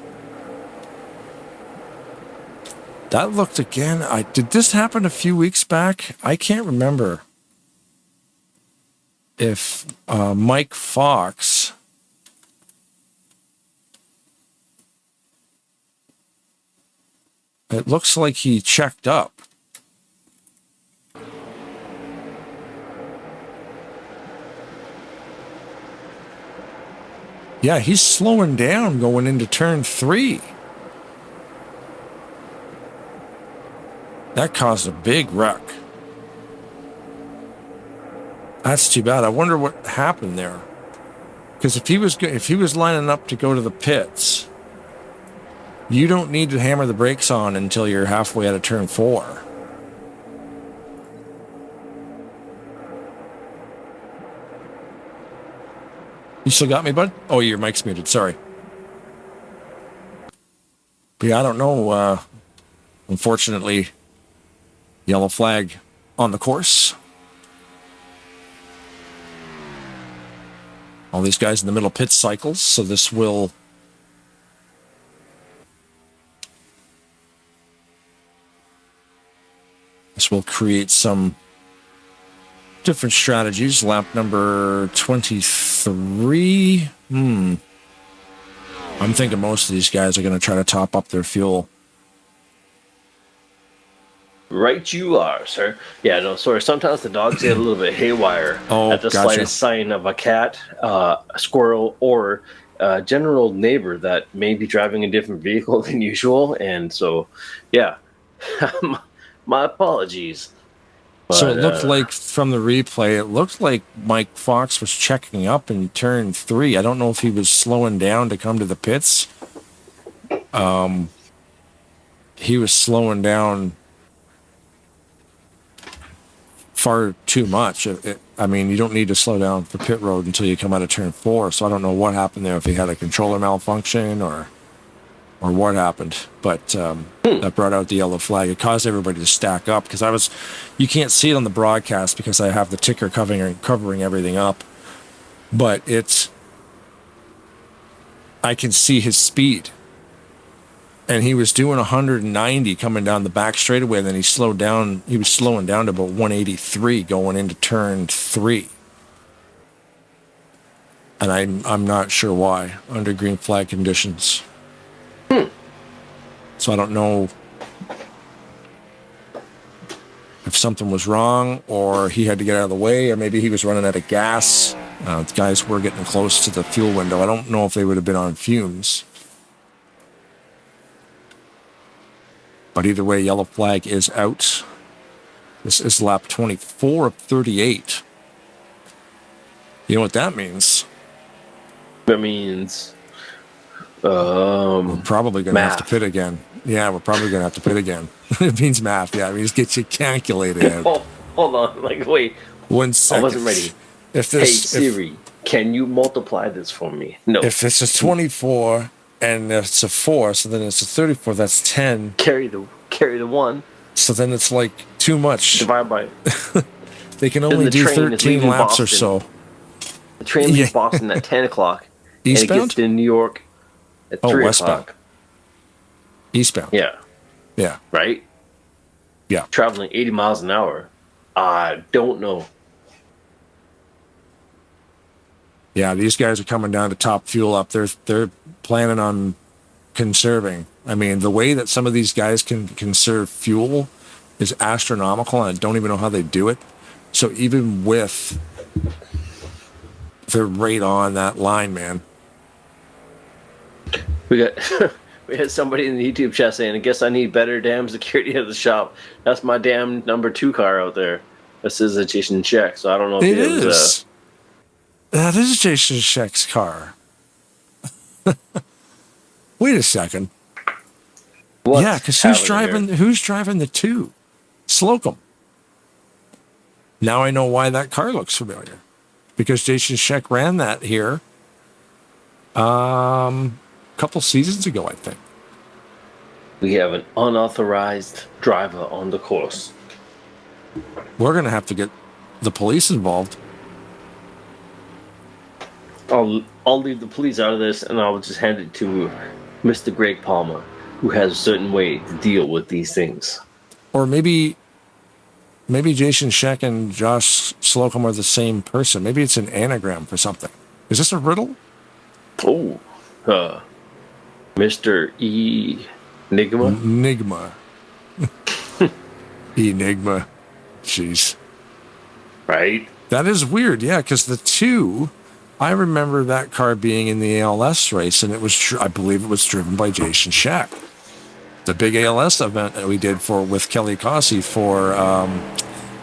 That looked again. Did this happen a few weeks back? I can't remember if Mike Fox. It looks like he checked up. Yeah, he's slowing down going into turn 3. That caused a big wreck. That's too bad. I wonder what happened there. Because if he was lining up to go to the pits, you don't need to hammer the brakes on until you're halfway out of turn 4. You still got me, bud? Oh, your mic's muted. Sorry. But yeah, I don't know. Unfortunately, yellow flag on the course. All these guys in the middle pit cycles, so this will create some different strategies. Lap number 23. I'm thinking most of these guys are going to try to top up their fuel. Right you are, sir. Yeah, no, sorry. Sometimes the dogs get a little bit haywire at the slightest sign of a cat, a squirrel, or a general neighbor that may be driving a different vehicle than usual. And so, yeah, my apologies. But, so it looked like from the replay, it looked like Mike Fox was checking up in turn 3. I don't know if he was slowing down to come to the pits. He was slowing down far too much. I mean, you don't need to slow down for pit road until you come out of turn 4. So I don't know what happened there, if he had a controller malfunction or what happened. But that brought out the yellow flag. It caused everybody to stack up because you can't see it on the broadcast because I have the ticker covering everything up. But I can see his speed. And he was doing 190 coming down the back straightaway, and then he slowed down. He was slowing down to about 183 going into turn 3. And I'm not sure why under green flag conditions. So I don't know if something was wrong, or he had to get out of the way, or maybe he was running out of gas. The guys were getting close to the fuel window. I don't know if they would have been on fumes. But either way, yellow flag is out. This is lap 24 of 38. You know what that means? That means we're probably going to have to pit again. Yeah, we're probably going to have to pit again. It means math. Yeah, it means get your calculator out. Hold on. Like, wait. 1 second. I wasn't ready. Hey, Siri, can you multiply this for me? No. If it's a 24... and it's a 4, so then it's a 34. That's 10. Carry the 1. So then it's like too much. Divide by. They can only do 13 laps Boston. or so. The train leaves Boston at 10 o'clock. Eastbound? And it gets to New York at 3 westbound. o'clock. Eastbound. Yeah. Yeah. Right? Yeah. Traveling 80 miles an hour. I don't know. Yeah, these guys are coming down to top fuel up. They're planning on conserving. I mean, the way that some of these guys can conserve fuel is astronomical, and I don't even know how they do it. So even with, they're right on that line, man. We had somebody in the YouTube chat saying, I guess I need better damn security at the shop. That's my damn number 2 car out there. This is a Jason check, so I don't know if it was that is Jason Scheck's car. Wait a second. What's Yeah, because happening who's driving the 2? Slocum. Now I know why that car looks familiar. Because Jason Scheck ran that here a couple seasons ago, I think. We have an unauthorized driver on the course. We're going to have to get the police involved. I'll leave the police out of this, and I'll just hand it to Mr. Greg Palmer, who has a certain way to deal with these things. Or maybe Jason Scheck and Josh Slocum are the same person. Maybe it's an anagram for something. Is this a riddle? Oh, Mr. Enigma? Enigma. Enigma. Jeez. Right? That is weird, yeah, because the 2, I remember that car being in the ALS race, and it was, I believe it was driven by Jason Scheck. The big ALS event that we did with Kelly Cossey for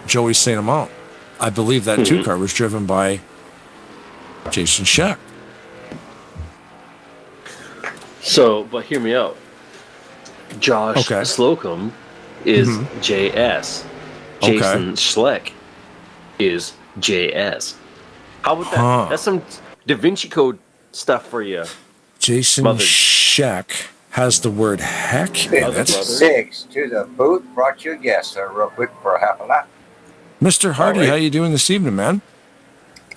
Joey St. Amant. I believe that 2 car was driven by Jason Scheck. So, but hear me out. Josh Slocum is JS. Jason Schleck is JS. How about that? That's some Da Vinci Code stuff for you. Jason Scheck has the word heck in it. 6 to the booth. Brought you a guest there real quick for a half a lap. Mr. Hardy, how you doing this evening, man?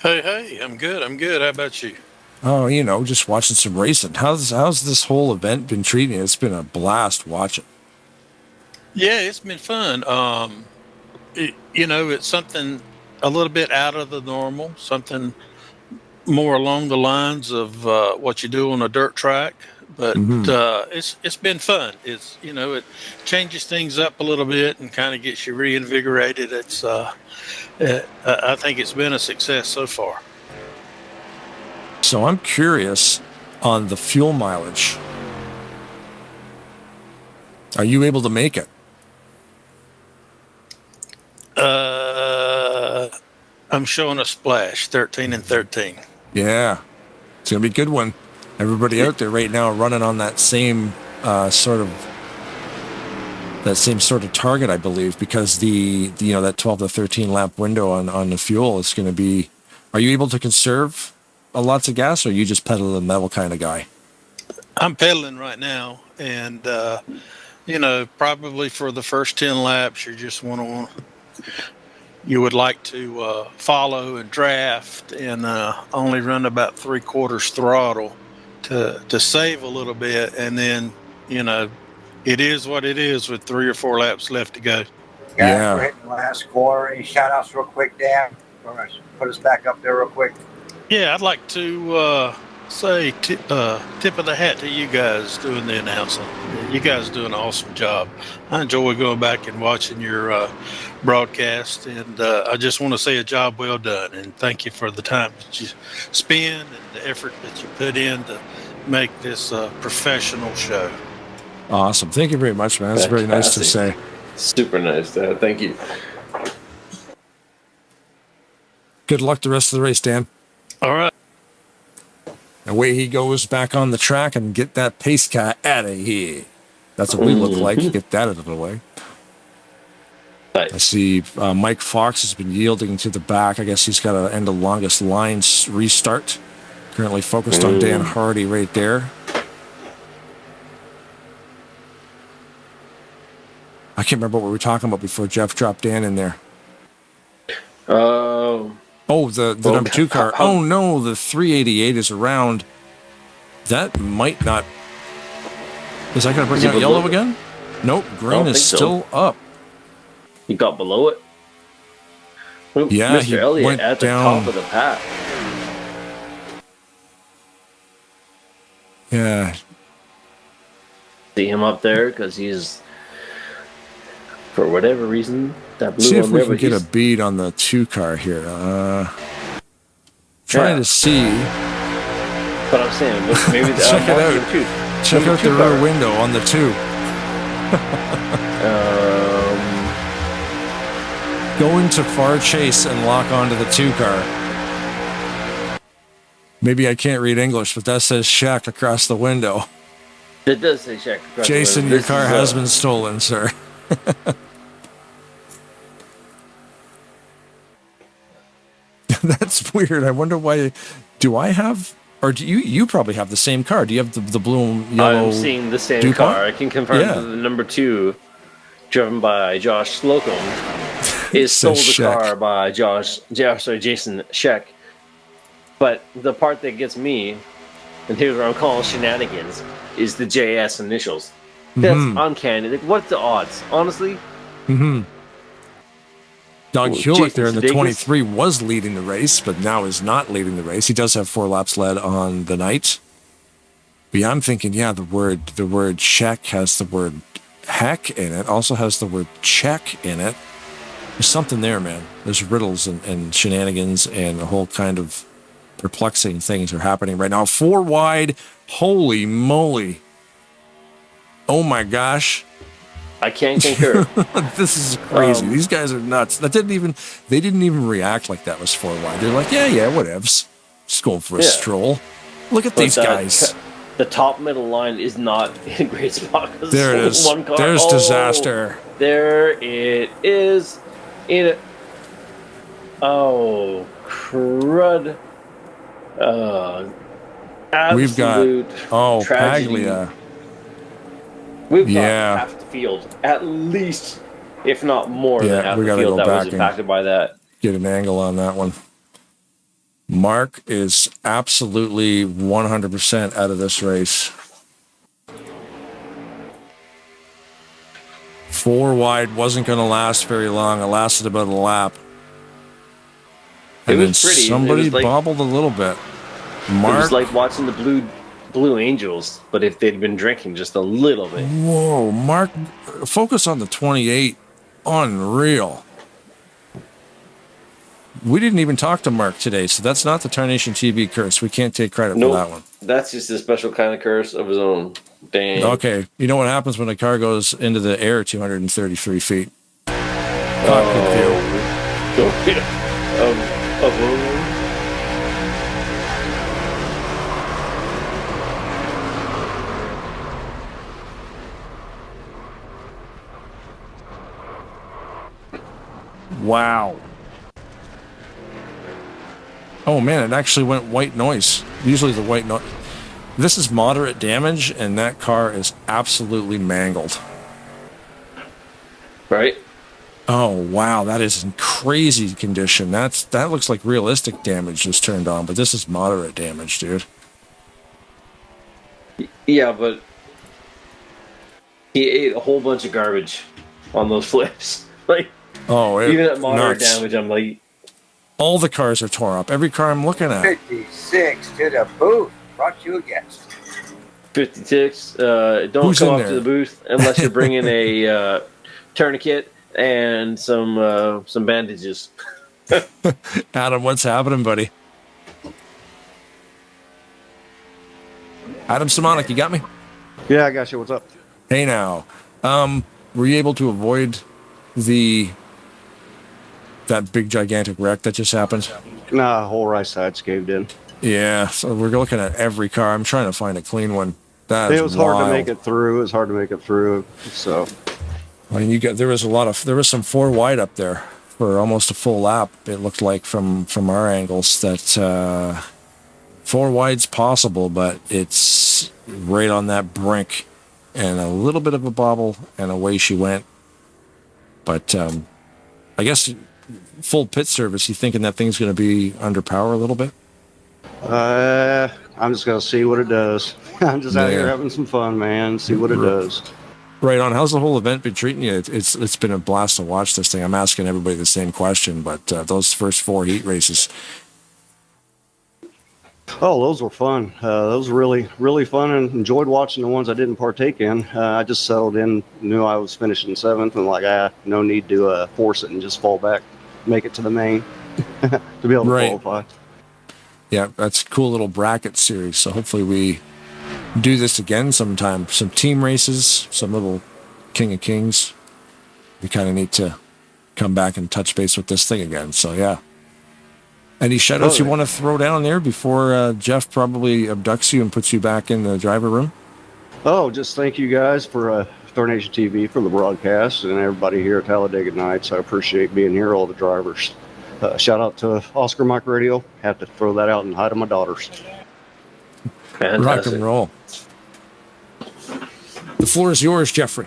Hey, I'm good. How about you? Oh, you know, just watching some racing. How's this whole event been treating you? It's been a blast watching. Yeah, it's been fun. It's something a little bit out of the normal, something more along the lines of what you do on a dirt track. But it's been fun. It changes things up a little bit and kind of gets you reinvigorated. I think it's been a success so far. So I'm curious on the fuel mileage. Are you able to make it? I'm showing a splash, 13 and 13. Yeah, it's gonna be a good one. Everybody out there right now running on that same sort of target, I believe, because that 12 to 13 lap window on the fuel is going to be. Are you able to conserve lots of gas, or are you just pedal to the metal kind of guy? I'm pedaling right now, and probably for the first 10 laps, you would like to follow and draft and only run about 3/4 throttle to save a little bit, and then it is what it is with 3 or 4 laps left to go. Guys, we're hitting the last quarter. Any shout outs real quick, Dan? Put us back up there real quick. Yeah, I'd like to say tip of the hat to you guys doing the announcing. You guys do an awesome job. I enjoy going back and watching your broadcast, and I just want to say a job well done, and thank you for the time that you spend and the effort that you put in to make this a professional show. Awesome. Thank you very much, man. That's very nice to say. Super nice. Thank you. Good luck the rest of the race, Dan. All right. Away he goes back on the track and get that pace car out of here. That's what we look like. Get that out of the way. Nice. I see Mike Fox has been yielding to the back. I guess he's got to end the longest lines restart. Currently focused on Dan Hardy right there. I can't remember what we were talking about before Jeff dropped Dan in there. The number 2 car. Oh no, the 388 is around. That might not. Is that going to bring out yellow again? Nope, green is still up. He got below it. Yeah, Mr. he Elliott went at the down. top of the pack. Yeah. See him up there because he's, for whatever reason, that blue See if one we there, can but get a he's- bead on the 2 car here. Trying to see. But I'm saying, maybe Check it out. Check out the rear window on the 2. Go into far chase and lock onto the 2 car. Maybe I can't read English, but that says Shack across the window. It does say check. Jason, your car has been stolen, sir. That's weird. I wonder why. Do I have, or do you probably have the same car? Do you have the blue and yellow? I'm seeing the same DuPont? car. I can confirm that the number 2, driven by Josh Slocum, is sold a car by Jason Scheck. But the part that gets me, and here's where I'm calling shenanigans, is the JS initials. That's uncanny. Like, what's the odds? Honestly? Mm-hmm. Doug Hewlett Jason there in the Sudeikis? 23 was leading the race, but now is not leading the race. He does have 4 laps led on the night. But yeah, I'm thinking, the word check has the word heck in it, also has the word check in it. There's something there, man. There's riddles and shenanigans and a whole kind of perplexing things are happening right now. 4 wide. Holy moly. Oh my gosh. I can't concur. This is crazy. These guys are nuts. They didn't even react like that was 4 wide. They're like, yeah, whatevs. Just going for a stroll. Look at these guys. The top middle line is not in a great spot. There it is. One car. There's disaster. There it is. Oh, crud. We've got tragedy. Paglia. We've got half the field, at least, if not more than half the field that was impacted by that. Get an angle on that one. Mark is absolutely 100% out of this race. 4 wide wasn't going to last very long. It lasted about a lap. And then somebody bobbled a little bit. Mark, it was like watching the Blue Angels, but if they'd been drinking just a little bit. Whoa, Mark, focus on the 28. Unreal. We didn't even talk to Mark today, so that's not the Tarnation TV curse. We can't take credit for that one. That's just a special kind of curse of his own. Dang. Okay, you know what happens when a car goes into the air 233 feet? Cockpit view. Wow. Oh man, it actually went white noise. Usually the white noise. This is moderate damage, and that car is absolutely mangled. Right? Oh wow, that is in crazy condition. That looks like realistic damage just turned on, but this is moderate damage, dude. Yeah, but he ate a whole bunch of garbage on those flips. Like, even at moderate damage, I'm like, all the cars are tore up. Every car I'm looking at. 56 to the booth. Brought you a guest. 56. Don't come up to the booth unless you're bringing a tourniquet and some bandages. Adam, what's happening, buddy? Adam Simonik, you got me? Yeah, I got you. What's up? Hey now. Were you able to avoid that big gigantic wreck that just happened? Nah, whole right side's caved in. Yeah, so we're looking at every car. I'm trying to find a clean one. It was hard to make it through. It was hard to make it through. So, I mean, there was some 4 wide up there for almost a full lap. It looked like from our angles that 4 wide's possible, but it's right on that brink, and a little bit of a bobble, and away she went. But I guess full pit service. You thinking that thing's going to be under power a little bit? I'm just gonna see what it does. I'm just out here having some fun, man. See what it does. Right on. How's the whole event been treating you? It's been a blast to watch this thing. I'm asking everybody the same question, but those first 4 heat races. Oh, those were fun. Those were really fun, and enjoyed watching the ones I didn't partake in. I just settled in, knew I was finishing 7th, and like, no need to force it and just fall back, make it to the main to be able to qualify. Yeah, that's a cool little bracket series. So hopefully we do this again sometime. Some team races, some little King of Kings. We kind of need to come back and touch base with this thing again. So yeah. Any shout-outs you want to throw down there before Jeff probably abducts you and puts you back in the driver room? Oh, just thank you guys for Tarnation TV for the broadcast and everybody here at Talladega Nights. I appreciate being here, all the drivers. Shout out to Oscar Mike Radio. Have to throw that out and hi to my daughters. Fantastic. Rock and roll. The floor is yours, Jeffrey.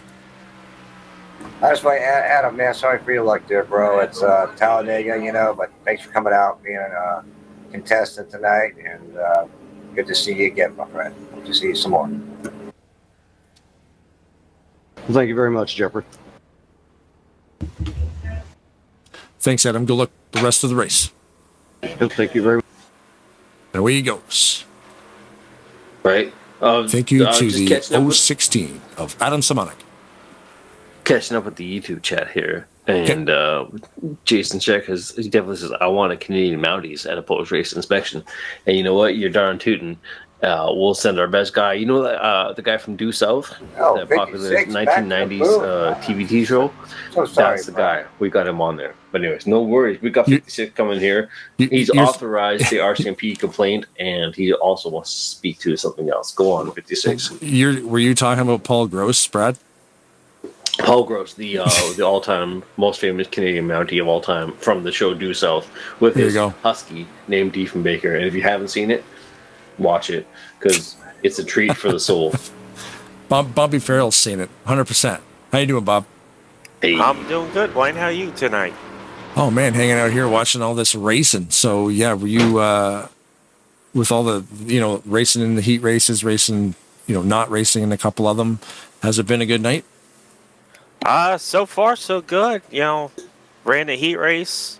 I just want to Adam, man, sorry for your luck there, bro. It's Talladega, you know, but thanks for coming out, being a contestant tonight, and good to see you again, my friend. Hope to see you some more. Well, thank you very much, Jeffrey. Thanks, Adam. Good luck the rest of the race. Thank you very much. And away he goes. Right. Thank you to the 016 of Adam Simonik. Catching up with the YouTube chat here. And Jason Check he definitely says, I want a Canadian Mounties at a post-race inspection. And you know what? You're darn tootin'. We'll send our best guy. You know the guy from Due South? Oh, that popular 1990s TVT show? So sorry, That's the guy. We got him on there. But anyways, no worries. We got 56 coming here. He's authorized the RCMP complaint, and he also wants to speak to something else. Go on, 56. Were you talking about Paul Gross, Brad? Paul Gross, the all-time most famous Canadian Mountie of all time from the show Due South with his husky named Diefenbaker. And if you haven't seen it, watch it because it's a treat for the soul. Bobby Farrell's seen it 100%. How you doing, Bob? Hey. I'm doing good, Wayne. How are you tonight? Oh man, hanging out here watching all this racing. So yeah, were you with all the racing in the heat races, racing not racing in a couple of them? Has it been a good night? So far so good. Ran the heat race.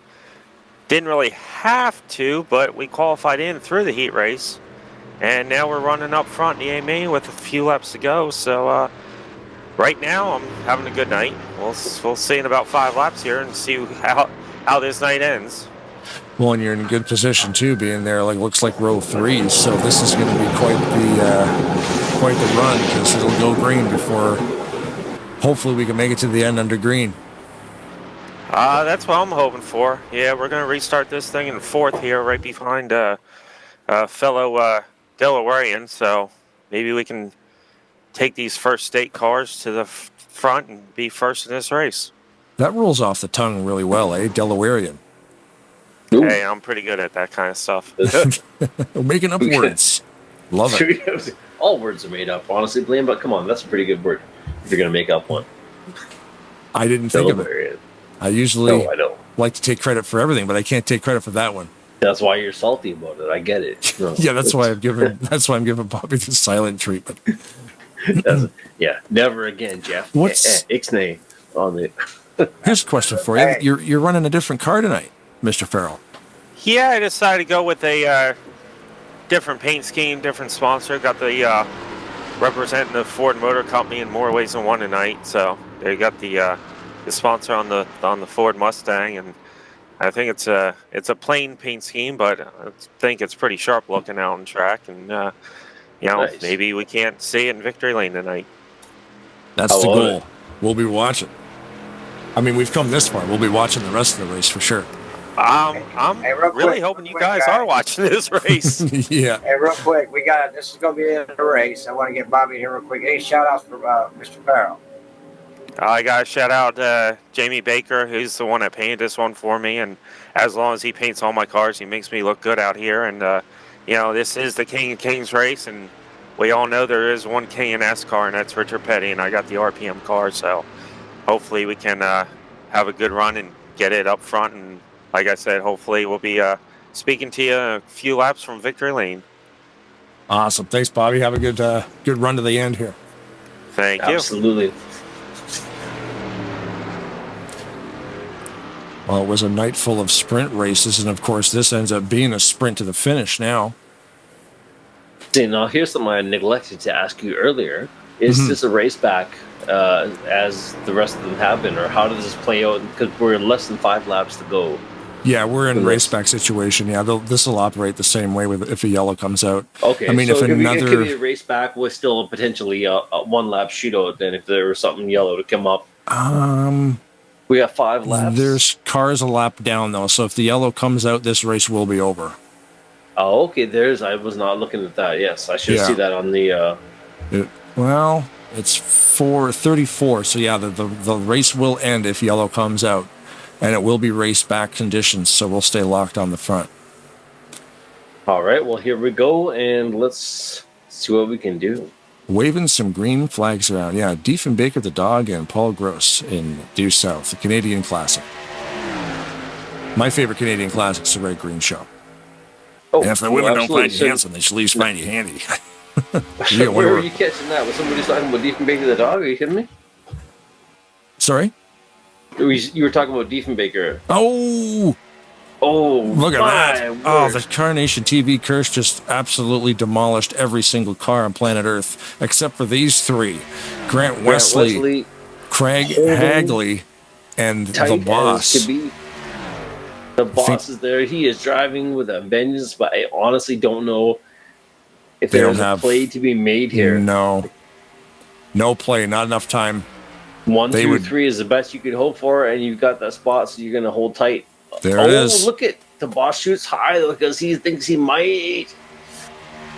Didn't really have to, but we qualified in through the heat race. And now we're running up front in the AMA with a few laps to go. So right now I'm having a good night. We'll see in about 5 laps here and see how this night ends. Well, and you're in a good position too, being there. Looks like row 3. So this is going to be quite the run because it'll go green before. Hopefully we can make it to the end under green. That's what I'm hoping for. Yeah, we're going to restart this thing in 4th here, right behind fellow Delawarean. So maybe we can take these first state cars to the front and be first in this race. That rolls off the tongue really well, eh? Delawarean. Hey, I'm pretty good at that kind of stuff. Making up words. Love it. All words are made up, honestly, Blaine, but come on, that's a pretty good word if you're going to make up one. I didn't think of it. I usually like to take credit for everything, but I can't take credit for that one. That's why you're salty about it. I get it. No, yeah, that's why I'm giving Bobby the silent treatment. Never again, Jeff. What's Ixnay on it? Here's a question for you. You're running a different car tonight, Mr. Farrell. Yeah, I decided to go with a different paint scheme, different sponsor. Got the representing the Ford Motor Company in more ways than one tonight. So they got the sponsor on the Ford Mustang, and I think it's a plain paint scheme, but I think it's pretty sharp looking out on track. And nice. Maybe we can't see it in Victory Lane tonight. That's the goal. We'll be watching. I mean, we've come this far. We'll be watching the rest of the race for sure. I'm really hoping you guys are watching this race. Yeah. Hey, real quick, this is going to be a race. I want to get Bobby here real quick. Any shout outs for Mr. Farrell? I got to shout out Jamie Baker, who's the one that painted this one for me. And as long as he paints all my cars, he makes me look good out here. And, this is the King of Kings race. And we all know there is one King and S car, and that's Richard Petty. And I got the RPM car. So hopefully we can have a good run and get it up front. And like I said, hopefully we'll be speaking to you a few laps from Victory Lane. Awesome. Thanks, Bobby. Have a good run to the end here. Thank you. Absolutely. Well, it was a night full of sprint races, and of course this ends up being a sprint to the finish now. See, now here's something I neglected to ask you earlier. Is this a race back as the rest of them have been, or how does this play out? Because we're less than 5 laps to go. Yeah, we're in a race back situation. Yeah, this will operate the same way if a yellow comes out. Okay, I mean, so if it could be a race back with still potentially a 1 lap shootout. Then if there was something yellow to come up, we have 5 laps. There's cars a lap down though, so if the yellow comes out, this race will be over. Oh, okay. I was not looking at that. Yes, I should see that on the. Well, it's 4:34, so yeah, the race will end if yellow comes out, and it will be race back conditions, so we'll stay locked on the front. All right, well, here we go, and let's see what we can do. Waving some green flags around. Yeah, Diefenbaker the dog and Paul Gross in due south, the Canadian Classic. My favorite Canadian Classic is the Red Green Show. Oh, and if the women don't find you handsome, they should at least find you handy. Where were you catching that? Was somebody talking about Diefenbaker the dog? Are you kidding me? Sorry? You were talking about Diefenbaker. Oh! Oh, look at that. word. Oh, the Tarnation TV curse just absolutely demolished every single car on planet Earth, except for these three. Grant Wesley, Craig Hagley, and the boss. The boss is there. He is driving with a vengeance, but I honestly don't know if there's a play to be made here. No play, not enough time. 1, 2, 3 is the best you could hope for, and you've got that spot, so you're going to hold tight. There it is. Look at the boss shoots high because he thinks he might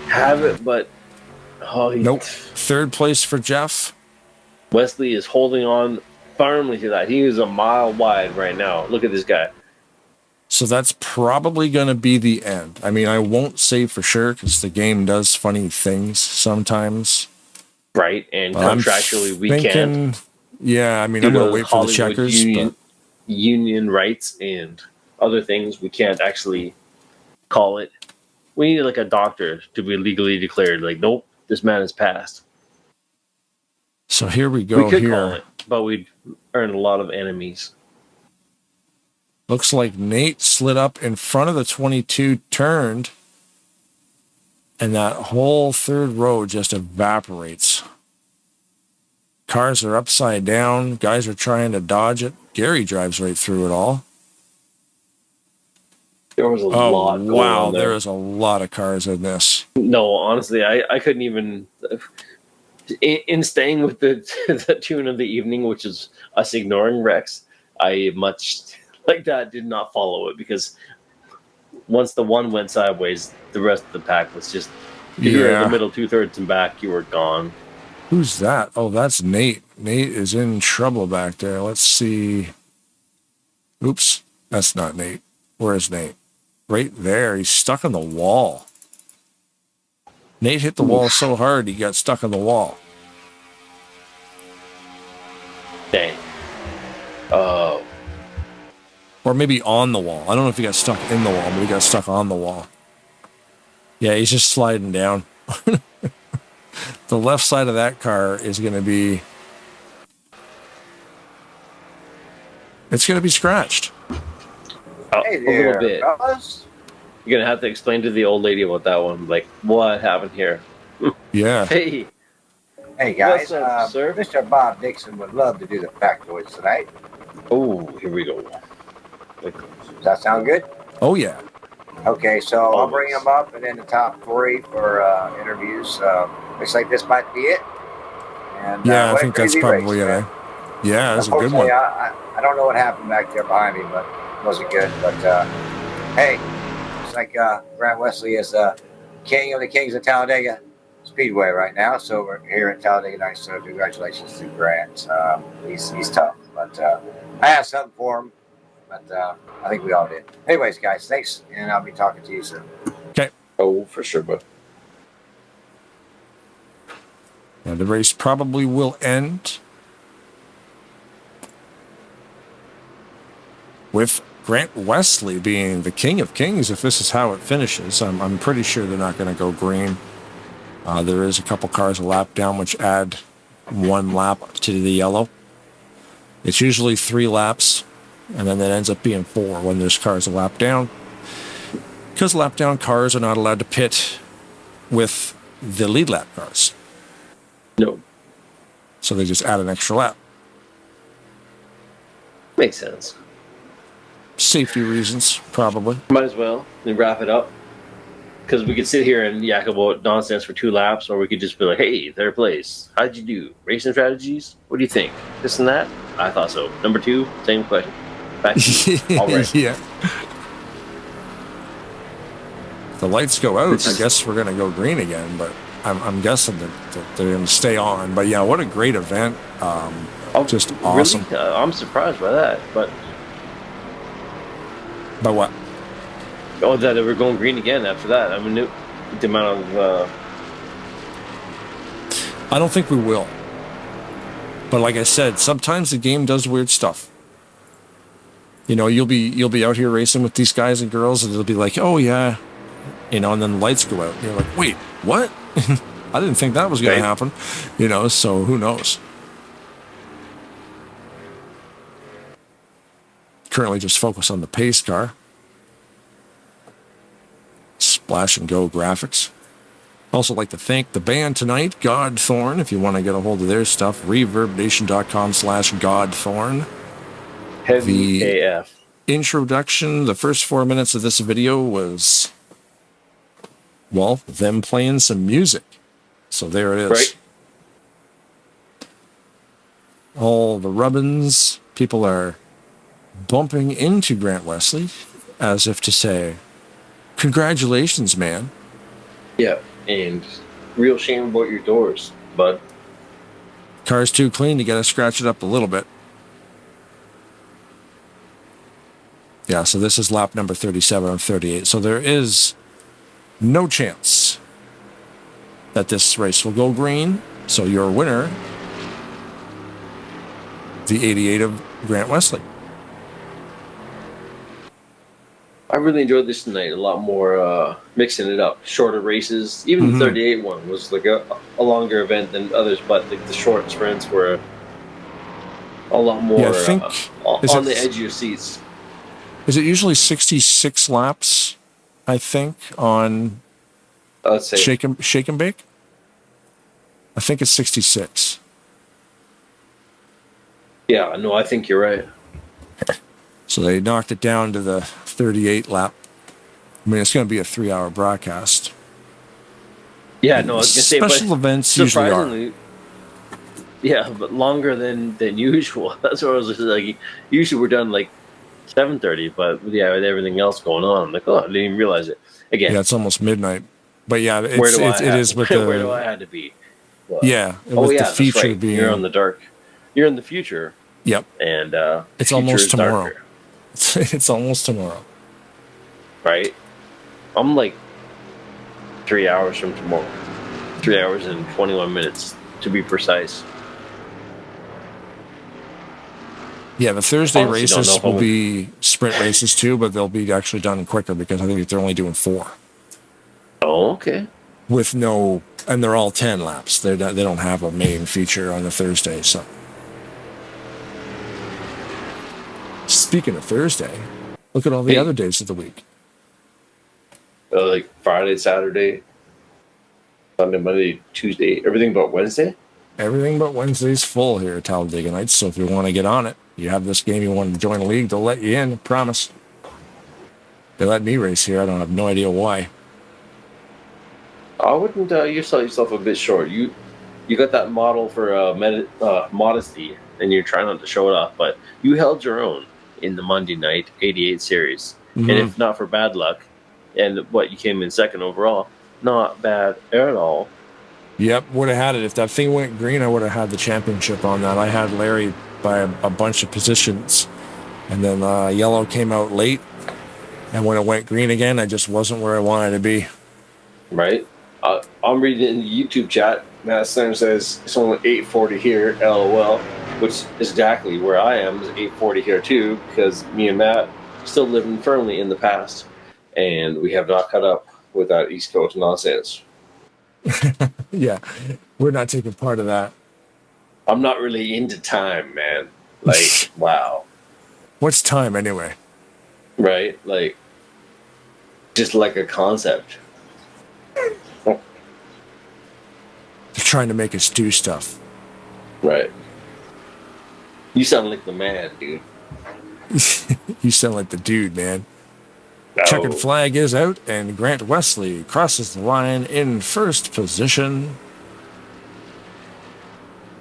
have it, but nope. Third place for Jeff. Wesley is holding on firmly to that. He is a mile wide right now. Look at this guy. So that's probably going to be the end. I mean, I won't say for sure because the game does funny things sometimes. Right, and contractually we can't. Yeah, I mean, I'm going to wait for the checkers. Union rights and other things, we can't actually call it. We need like a doctor to be legally declared. Like, nope, this man is passed. So here we go. We could call it, but we'd earn a lot of enemies. Looks like Nate slid up in front of the 22, turned, and that whole third row just evaporates. Cars are upside down. Guys are trying to dodge it. Gary drives right through it all. There was a lot going on there. There is a lot of cars in this. No, honestly, I couldn't even... In staying with the tune of the evening, which is us ignoring Rex, I much like that did not follow it, because once the one went sideways, the rest of the pack was just... If you were in the middle 2/3 and back, you were gone. Who's that? Oh, that's Nate. Nate is in trouble back there. Let's see. Oops, that's not Nate. Where is Nate? Right there. He's stuck on the wall. Nate hit the wall so hard he got stuck on the wall. Dang. Oh. Or maybe on the wall. I don't know if he got stuck in the wall, but he got stuck on the wall. Yeah, he's just sliding down. The left side of that car is going to be... It's going to be scratched. Hey there, a little bit. Fellas. You're going to have to explain to the old lady about that one. Like, what happened here? Yeah. Hey. Hey, guys. What's up, sir? Mr. Bob Dixon would love to do the factoids tonight. Oh, here we go. Does that sound good? Oh, yeah. Okay, so I'll bring them up, and then the top 3 for interviews. Looks like this might be it. And, yeah, I think that's probably it. Yeah, that's a good one. I don't know what happened back there behind me, but it wasn't good. But hey, it's like Grant Wesley is king of the kings of Talladega Speedway right now. So we're here at Talladega Nights. So congratulations to Grant. He's tough, but I have something for him. But I think we all did. Anyways, guys, thanks, and I'll be talking to you soon. Okay. Oh, for sure, bud. Yeah, the race probably will end with Grant Wesley being the king of kings if this is how it finishes. I'm pretty sure they're not going to go green. There is a couple cars a lap down, which add 1 lap to the yellow. It's usually 3 laps, and then it ends up being 4 when there's cars a lap down. Because lap down cars are not allowed to pit with the lead lap cars. No. So they just add an extra lap. Makes sense. Safety reasons, probably. Might as well and wrap it up. Because we could sit here and yak about nonsense for 2 laps, or we could just be like, hey, third place. How'd you do? Racing strategies? What do you think? This and that? I thought so. Number 2, same question. Back to you. All right. Yeah. If the lights go out, I guess we're going to go green again, but I'm guessing that they're going to stay on. But yeah, what a great event! Just awesome. Really? I'm surprised by that. But by what? Oh, that they were going green again after that. I mean, the amount of. I don't think we will. But like I said, sometimes the game does weird stuff. You know, you'll be out here racing with these guys and girls, and it'll be like, oh yeah, you know, and then the lights go out, and you're like, wait, what? I didn't think that was going to happen. You know, so who knows? Currently, just focus on the pace car. Splash and Go graphics. Also like to thank the band tonight, THORN, if you want to get a hold of their stuff, reverbnation.com/GodThorn. Heavy AF. Introduction, the first 4 minutes of this video was, well, them playing some music. So there it is. Right. All the rubbins, people are bumping into Grant Wesley as if to say, congratulations, man. Yeah, and real shame about your doors, bud. Car's too clean, you gotta scratch it up a little bit. Yeah, so this is lap number 37 of 38. So there is no chance that this race will go green. So your winner, the 88 of Grant Wesley. I really enjoyed this tonight. A lot more mixing it up. Shorter races. Even the 38 one was like a longer event than others, but the short sprints were a lot more Yeah, I think, on the edge of your seats. Is it usually 66 laps, I think, on Let's say Shake and Bake? I think it's 66. Yeah, no, I think you're right. So they knocked it down to the 38 lap. I mean, it's going to be a 3-hour broadcast. Yeah, no, I was going to say, special events usually are. Yeah, but longer than usual. That's what I was like. Usually we're done like 7:30, but yeah, with everything else going on, I'm like, oh, I didn't even realize it. Again, Yeah, it's almost midnight. But yeah, it is with where the... do I have to be? Well, Yeah, oh with yeah, the feature that's right. being... You're on the dark. You're in the future. Yep. And it's future almost is tomorrow. darker. It's almost tomorrow. Right? I'm like 3 hours from tomorrow. 3 hours and 21 minutes to be precise. Yeah, the Thursday Honestly, don't races know will if be sprint races too, but they'll be actually done quicker because I think they're only doing 4. Oh, okay. With no, and they're all 10 laps. They don't have a main feature on the Thursday. So, speaking of Thursday, look at all the other days of the week. Like Friday, Saturday, Sunday, Monday, Tuesday, everything but Wednesday? Everything but Wednesday's full here at Talladega Nights. So if you want to get on it, you have this game, you want to join a league, they'll let you in. I promise. They let me race here. I don't have no idea why. I wouldn't you sell yourself a bit short. You got that model for modesty, and you're trying not to show it off, but you held your own in the Monday night 88 series. Mhm. And if not for bad luck, and what you came in second overall, not bad at all. Yep, would have had it. If that thing went green, I would have had the championship on that. I had Larry by a bunch of positions. And then yellow came out late. And when it went green again, I just wasn't where I wanted to be. Right? I'm reading in the YouTube chat. Matt Center says it's only 8:40 here, LOL, which is exactly where I am. It's 8:40 here too, because me and Matt still living firmly in the past, and we have not caught up with that East Coast nonsense. Yeah, we're not taking part of that. I'm not really into time, man. Like, wow. What's time anyway? Right? Like, just like a concept. They're trying to make us do stuff. Right. You sound like the man, dude. You sound like the dude, man. No. Checkered flag is out, and Grant Wesley crosses the line in first position.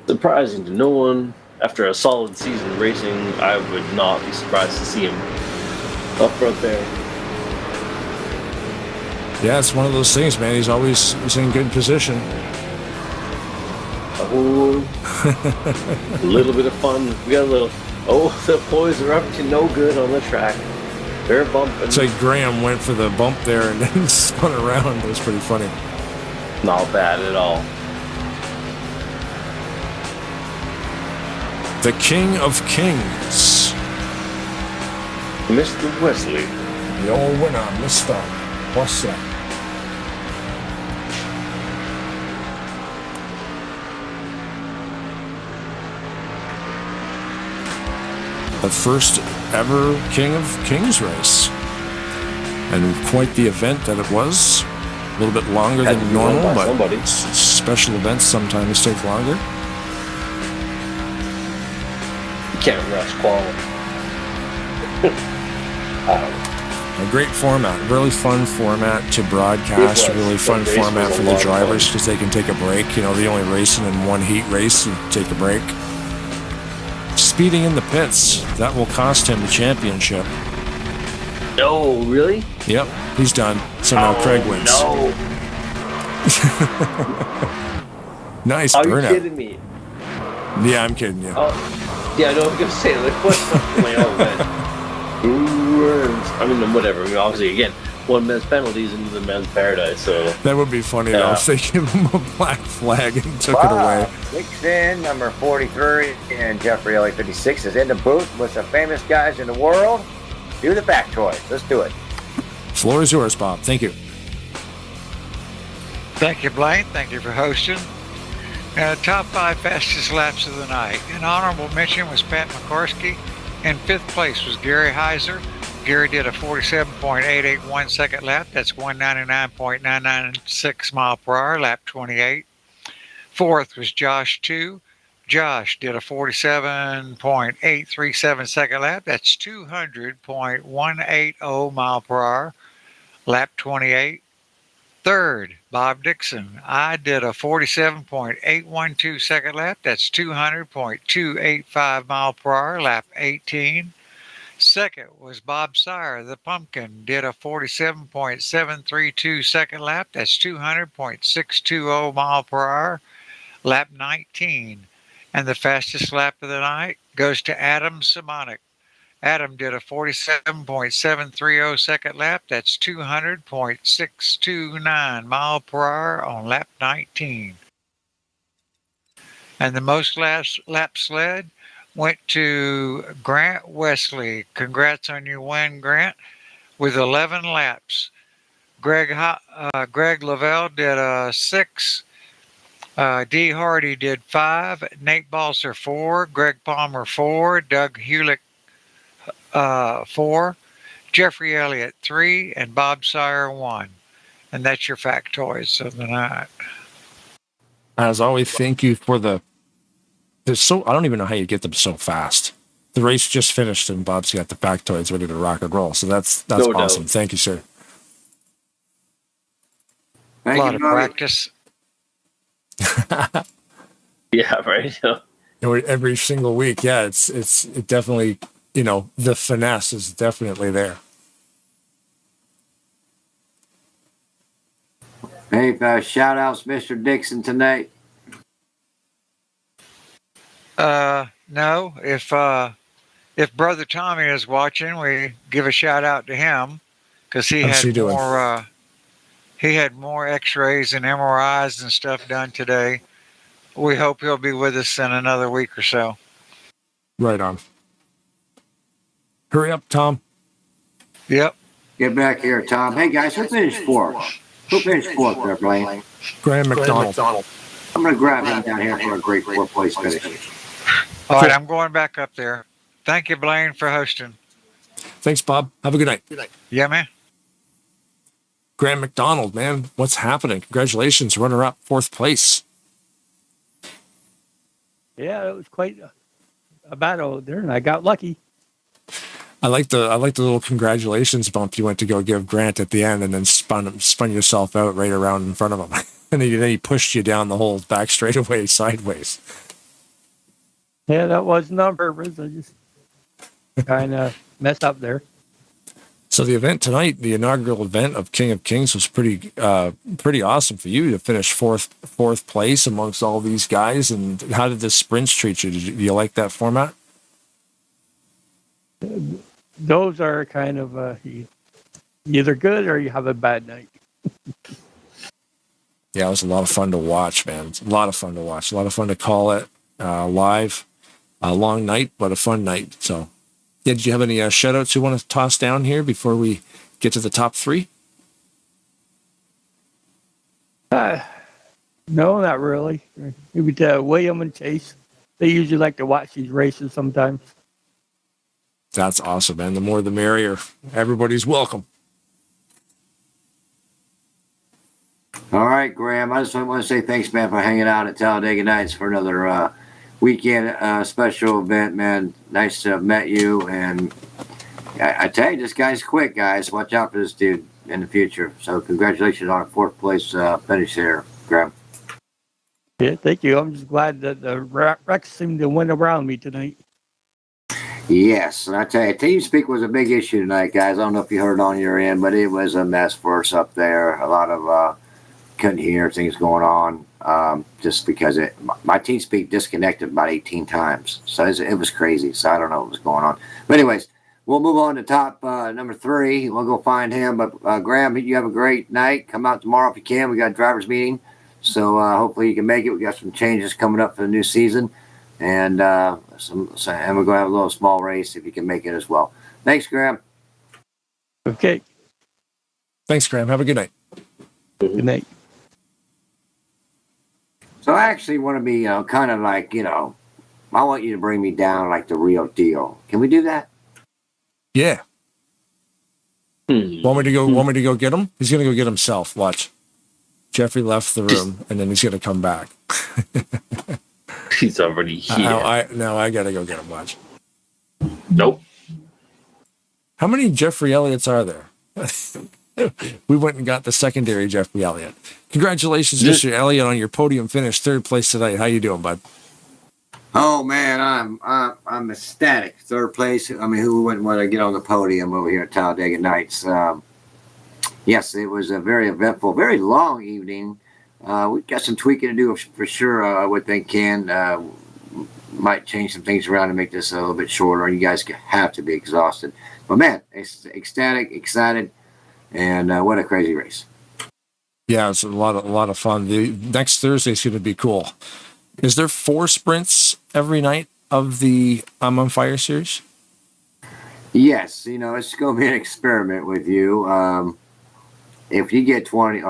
Surprising to no one. After a solid season racing, I would not be surprised to see him up front there. Yeah, it's one of those things, man. He's in good position. Oh, a little bit of fun. We got a little. Oh, the boys are up to no good on the track. They're bumping. It's like Graham went for the bump there and then spun around. It was pretty funny. Not bad at all. The King of Kings. Mr. Wesley. The old winner, Mr. Wesley. The first ever King of Kings race. And quite the event that it was. A little bit longer than normal, but special events sometimes take longer. You can't rush quality. A great format, really fun format to broadcast, a really fun format for the drivers because they can take a break. You know, they only racing in one heat race and take a break. Speeding in the pits, that will cost him the championship. Oh, really? Yep, he's done. So now Craig wins. No. Nice Are burnout. you kidding me? Yeah, I'm kidding you. Oh, yeah, I know. I was gonna say, like, what's my own man? I mean, whatever. I mean, obviously, again, one man's penalties into the man's paradise. So that would be funny though if they give him a black flag and took it away. Dixon, number 43, and Jeffrey Elliott, 56, is in the booth with the famous guys in the world. Do the back toys. Let's do it. Floor is yours, Bob. Thank you. Thank you, Blaine. Thank you for hosting. Top 5 fastest laps of the night. An honorable mention was Pat McCorsky. In 5th place was Gary Heiser. Gary did a 47.881 second lap. That's 199.996 mile per hour, lap 28. 4th was Josh 2. Josh did a 47.837 second lap. That's 200.180 mile per hour, lap 28. 3rd, Bob Dixon. I did a 47.812 second lap. That's 200.285 mile per hour, lap 18. 2nd was Bob Sire, the Pumpkin, did a 47.732 second lap. That's 200.620 mile per hour, lap 19. And the fastest lap of the night goes to Adam Simonik. Adam did a 47.730 second lap. That's 200.629 mile per hour on lap 19. And the most laps led went to Grant Wesley. Congrats on your win, Grant, with 11 laps. Greg Lavelle did a 6. D. Hardy did 5. Nate Balser 4. Greg Palmer 4. Doug Hewlick 4, Jeffrey Elliott 3, and Bob Sire 1. And that's your factoids of the night. As always, thank you for I don't even know how you get them so fast. The race just finished and Bob's got the factoids ready to rock and roll. So that's No awesome. doubt. Thank you, sir. A lot of practice. Yeah, right. Every single week, yeah, it definitely, the finesse is definitely there. Hey, shout outs, Mr. Dixon tonight. No, if Brother Tommy is watching, we give a shout out to him because he had more X-rays and MRIs and stuff done today. We hope he'll be with us in another week or so. Right on. Hurry up, Tom. Yep. Get back here, Tom. Hey, guys, who finished 4th? Who finished 4th there, Blaine? Graham McDonald. I'm going to grab him down here for a great 4th place finish. All right, I'm going back up there. Thank you, Blaine, for hosting. Thanks, Bob. Have a good night. Yeah, man. Graham McDonald, man, what's happening? Congratulations, runner-up, 4th place. Yeah, it was quite a battle there, and I got lucky. I like the little congratulations bump you went to go give Grant at the end, and then spun yourself out right around in front of him, and then he pushed you down the whole back straightaway sideways. Yeah, that wasn't on purpose. I just kind of messed up there. So the event tonight, the inaugural event of King of Kings, was pretty awesome for you to finish fourth place amongst all these guys. And how did the sprints treat you? Do you like that format? Those are kind of either good or you have a bad night. Yeah, it was a lot of fun to watch, man. It's a lot of fun to watch. A lot of fun to call it live. A long night, but a fun night. So, yeah, did you have any shout-outs you want to toss down here before we get to the top three? No, not really. Maybe to William and Chase. They usually like to watch these races sometimes. That's awesome, man. The more the merrier. Everybody's welcome. All right, Graham. I just want to say thanks, man, for hanging out at Talladega Nights for another weekend special event, man. Nice to have met you. And I tell you, this guy's quick, guys. Watch out for this dude in the future. So congratulations on a fourth place finish there, Graham. Yeah, thank you. I'm just glad that the Rex seemed to win around me tonight. Yes, and I tell you, TeamSpeak was a big issue tonight, guys. I don't know if you heard on your end, but it was a mess for us up there. A lot of couldn't hear things going on just because my TeamSpeak disconnected about 18 times. So it was crazy. So I don't know what was going on. But anyways, we'll move on to top number 3. We'll go find him. But Graham, you have a great night. Come out tomorrow if you can. We got a driver's meeting. So hopefully you can make it. We got some changes coming up for the new season. And we're going to have a little small race if you can make it as well. Thanks, Graham. Okay. Thanks, Graham. Have a good night. Good night. So I actually want to be, kind of like, I want you to bring me down like the real deal. Can we do that? Yeah. Want me to go get him? He's going to go get himself. Watch. Jeffrey left the room, and then he's going to come back. He's already here. I got to go get him. Watch. Nope. How many Jeffrey Elliott's are there? We went and got the secondary Jeffrey Elliott. Congratulations, Mr. Elliott, on your podium finish, 3rd place tonight. How you doing, bud? Oh man, I'm ecstatic. 3rd place. I mean, who wouldn't want to get on the podium over here at Talladega Nights? Yes, it was a very eventful, very long evening. We've got some tweaking to do for sure. I would think Ken might change some things around to make this a little bit shorter. You guys have to be exhausted, but man, it's ecstatic, excited. And what a crazy race. Yeah, it's a lot of fun. The next Thursday is going to be cool. Is there 4 sprints every night of the I'm on Fire series? Yes, it's going to be an experiment with you. If you get 20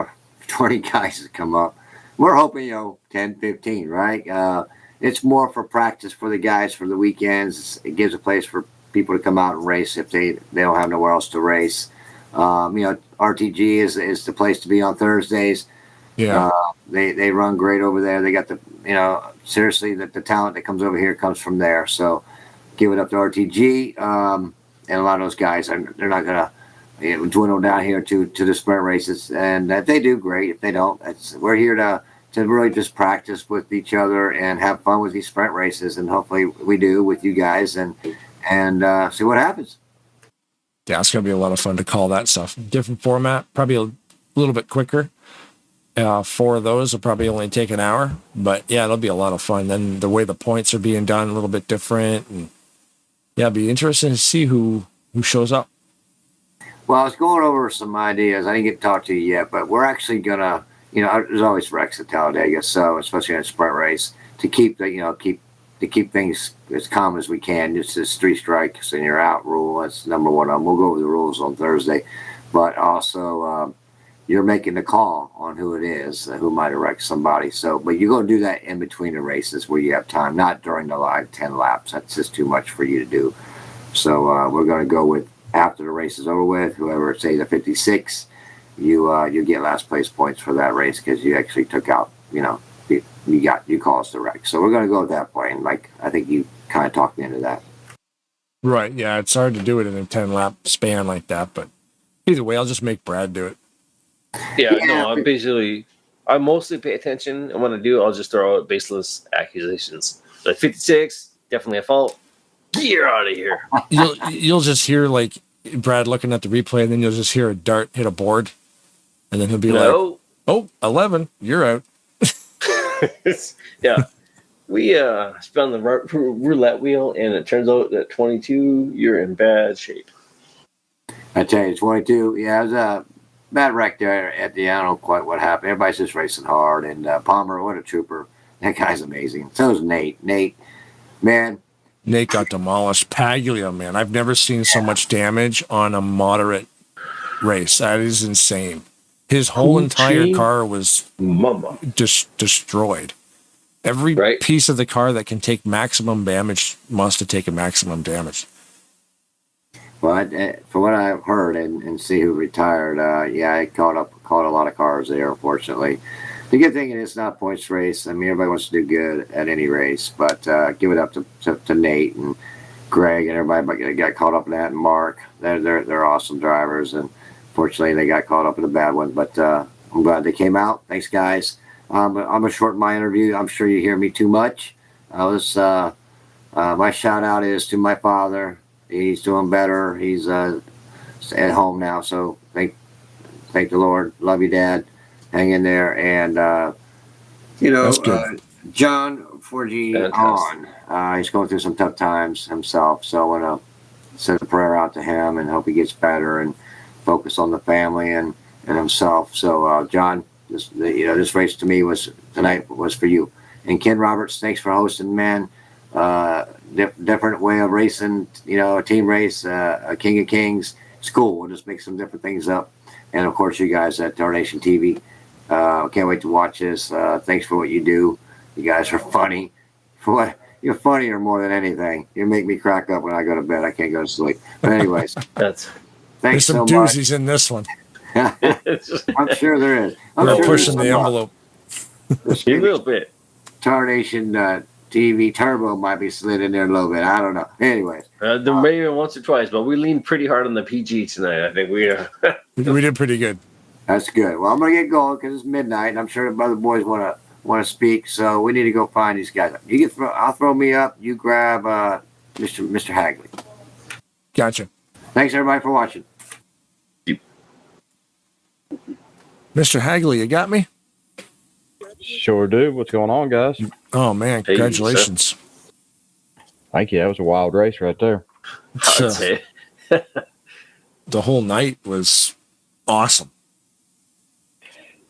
guys to come up, we're hoping, 10, 15, right? It's more for practice for the guys for the weekends. It gives a place for people to come out and race if they don't have nowhere else to race. RTG is the place to be on Thursdays. Yeah. They run great over there. They got seriously, the talent that comes over here comes from there. So give it up to RTG. And a lot of those guys, they're not going to dwindle down here to the sprint races. And if they do, great. If they don't, we're here to really just practice with each other and have fun with these sprint races. And hopefully we do with you guys and see what happens. Yeah, it's going to be a lot of fun to call that stuff. Different format, probably a little bit quicker. 4 of those will probably only take an hour. But, yeah, it'll be a lot of fun. Then the way the points are being done, a little bit different. And, yeah, it'll be interesting to see who shows up. Well, I was going over some ideas. I didn't get to talk to you yet, but we're actually going to, there's always Rex at Talladega, so especially in a sprint race, to keep things as calm as we can. It's this 3 strikes and you're out rule. That's number 1. We'll go over the rules on Thursday, but also you're making the call on who it is, who might have wrecked somebody. So, but you're going to do that in between the races where you have time, not during the live 10 laps. That's just too much for you to do. So we're going to go with after the race is over with, whoever say the 56, you get last place points for that race because you actually took out, you caused the wreck. So we're going to go with that point. Like, I think you kind of talked me into that. Right. Yeah. It's hard to do it in a 10 lap span like that, but either way, I'll just make Brad do it. Yeah. No, I mostly pay attention. And when I do, I'll just throw out baseless accusations. Like 56, definitely a fault. Get out of here. You'll just hear like Brad looking at the replay, and then you'll just hear a dart hit a board, and then he'll be like, "Oh, 11, you're out." Yeah. We spun the roulette wheel, and it turns out that 22, you're in bad shape. I tell you, 22, yeah, it was a bad wreck there at the end. I don't know quite what happened. Everybody's just racing hard, and Palmer, what a trooper. That guy's amazing. So is Nate. Nate, man. Nate got demolished. Paglia, man. I've never seen so much damage on a moderate race. That is insane. His whole entire car was destroyed. Every piece of the car that can take maximum damage must have taken maximum damage. Well, for what I've heard and see who retired, I caught a lot of cars there, unfortunately. The good thing is it's not a points race. I mean, everybody wants to do good at any race, but give it up to Nate and Greg and everybody that got caught up in that, and Mark. They're awesome drivers, and fortunately they got caught up in the bad one. But I'm glad they came out. Thanks, guys. I'm gonna shorten my interview. I'm sure you hear me too much. My shout out is to my father. He's doing better. He's at home now, so thank the Lord. Love you, Dad. Hang in there, and John 4G on. He's going through some tough times himself, so I want to send a prayer out to him and hope he gets better and focus on the family and himself. So, John. This race to me was for you. And Ken Roberts, thanks for hosting, man. Different way of racing, a team race, a King of Kings. It's cool. We'll just make some different things up. And of course, you guys at Tarnation TV. Can't wait to watch this. Thanks for what you do. You guys are funny. You're funnier more than anything. You make me crack up when I go to bed. I can't go to sleep. But anyways, thanks There's some so much. doozies in this one. I'm sure there is. I'm pushing the envelope. A little bit. Tarnation TV Turbo might be slid in there a little bit. I don't know. Anyways. There may have been once or twice, but we leaned pretty hard on the PG tonight. I think we did pretty good. That's good. Well, I'm going to get going because it's midnight, and I'm sure the other boys want to speak, so we need to go find these guys. I'll throw me up. You grab Mr. Hagley. Gotcha. Thanks, everybody, for watching. Mr. Hagley, you got me? Sure do. What's going on, guys? Oh, man. Congratulations. Thank you. That was a wild race right there. The whole night was awesome.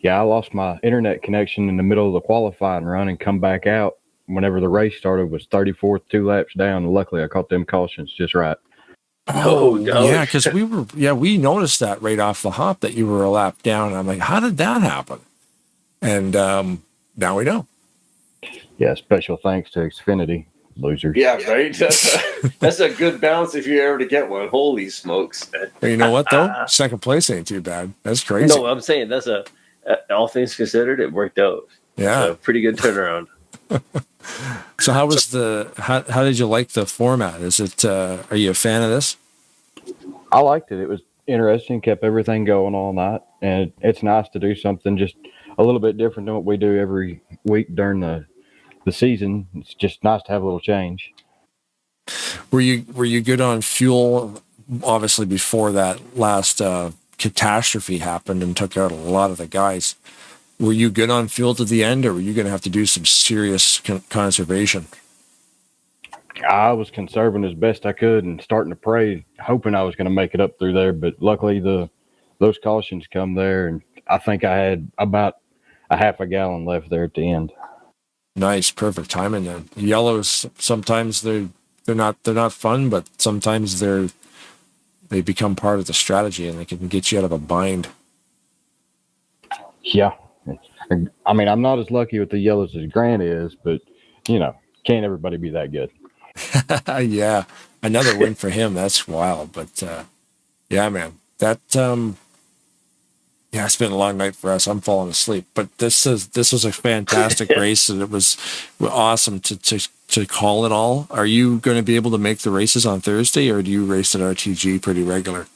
Yeah, I lost my internet connection in the middle of the qualifying run and come back out whenever the race started was 34th, 2 laps down. Luckily, I caught them cautions just right. Oh, yeah, because we noticed that right off the hop that you were a lap down. And I'm like, how did that happen? And now we know. Yeah, special thanks to Xfinity, losers. Yeah, right. That's a good balance if you're ever to get one. Holy smokes! You know what though? Second place ain't too bad. That's crazy. No, I'm saying that's all things considered, it worked out. Yeah, a pretty good turnaround. So how was how did you like the format? Is it are you a fan of this? I liked it. It was interesting, kept everything going all night, and it's nice to do something just a little bit different than what we do every week during the season. It's just nice to have a little change. Were you good on fuel? Obviously, before that last catastrophe happened and took out a lot of the guys. Were you good on fuel to the end, or were you going to have to do some serious conservation? I was conserving as best I could and starting to pray, hoping I was going to make it up through there. But luckily, those cautions come there, and I think I had about a half a gallon left there at the end. Nice, perfect timing. Then yellows sometimes they're not fun, but sometimes they become part of the strategy and they can get you out of a bind. Yeah. I mean, I'm not as lucky with the yellows as Grant is, but, can't everybody be that good? Yeah. Another win for him. That's wild. But, yeah, man, it's been a long night for us. I'm falling asleep, but this was a fantastic race, and it was awesome to call it all. Are you going to be able to make the races on Thursday, or do you race at RTG pretty regular?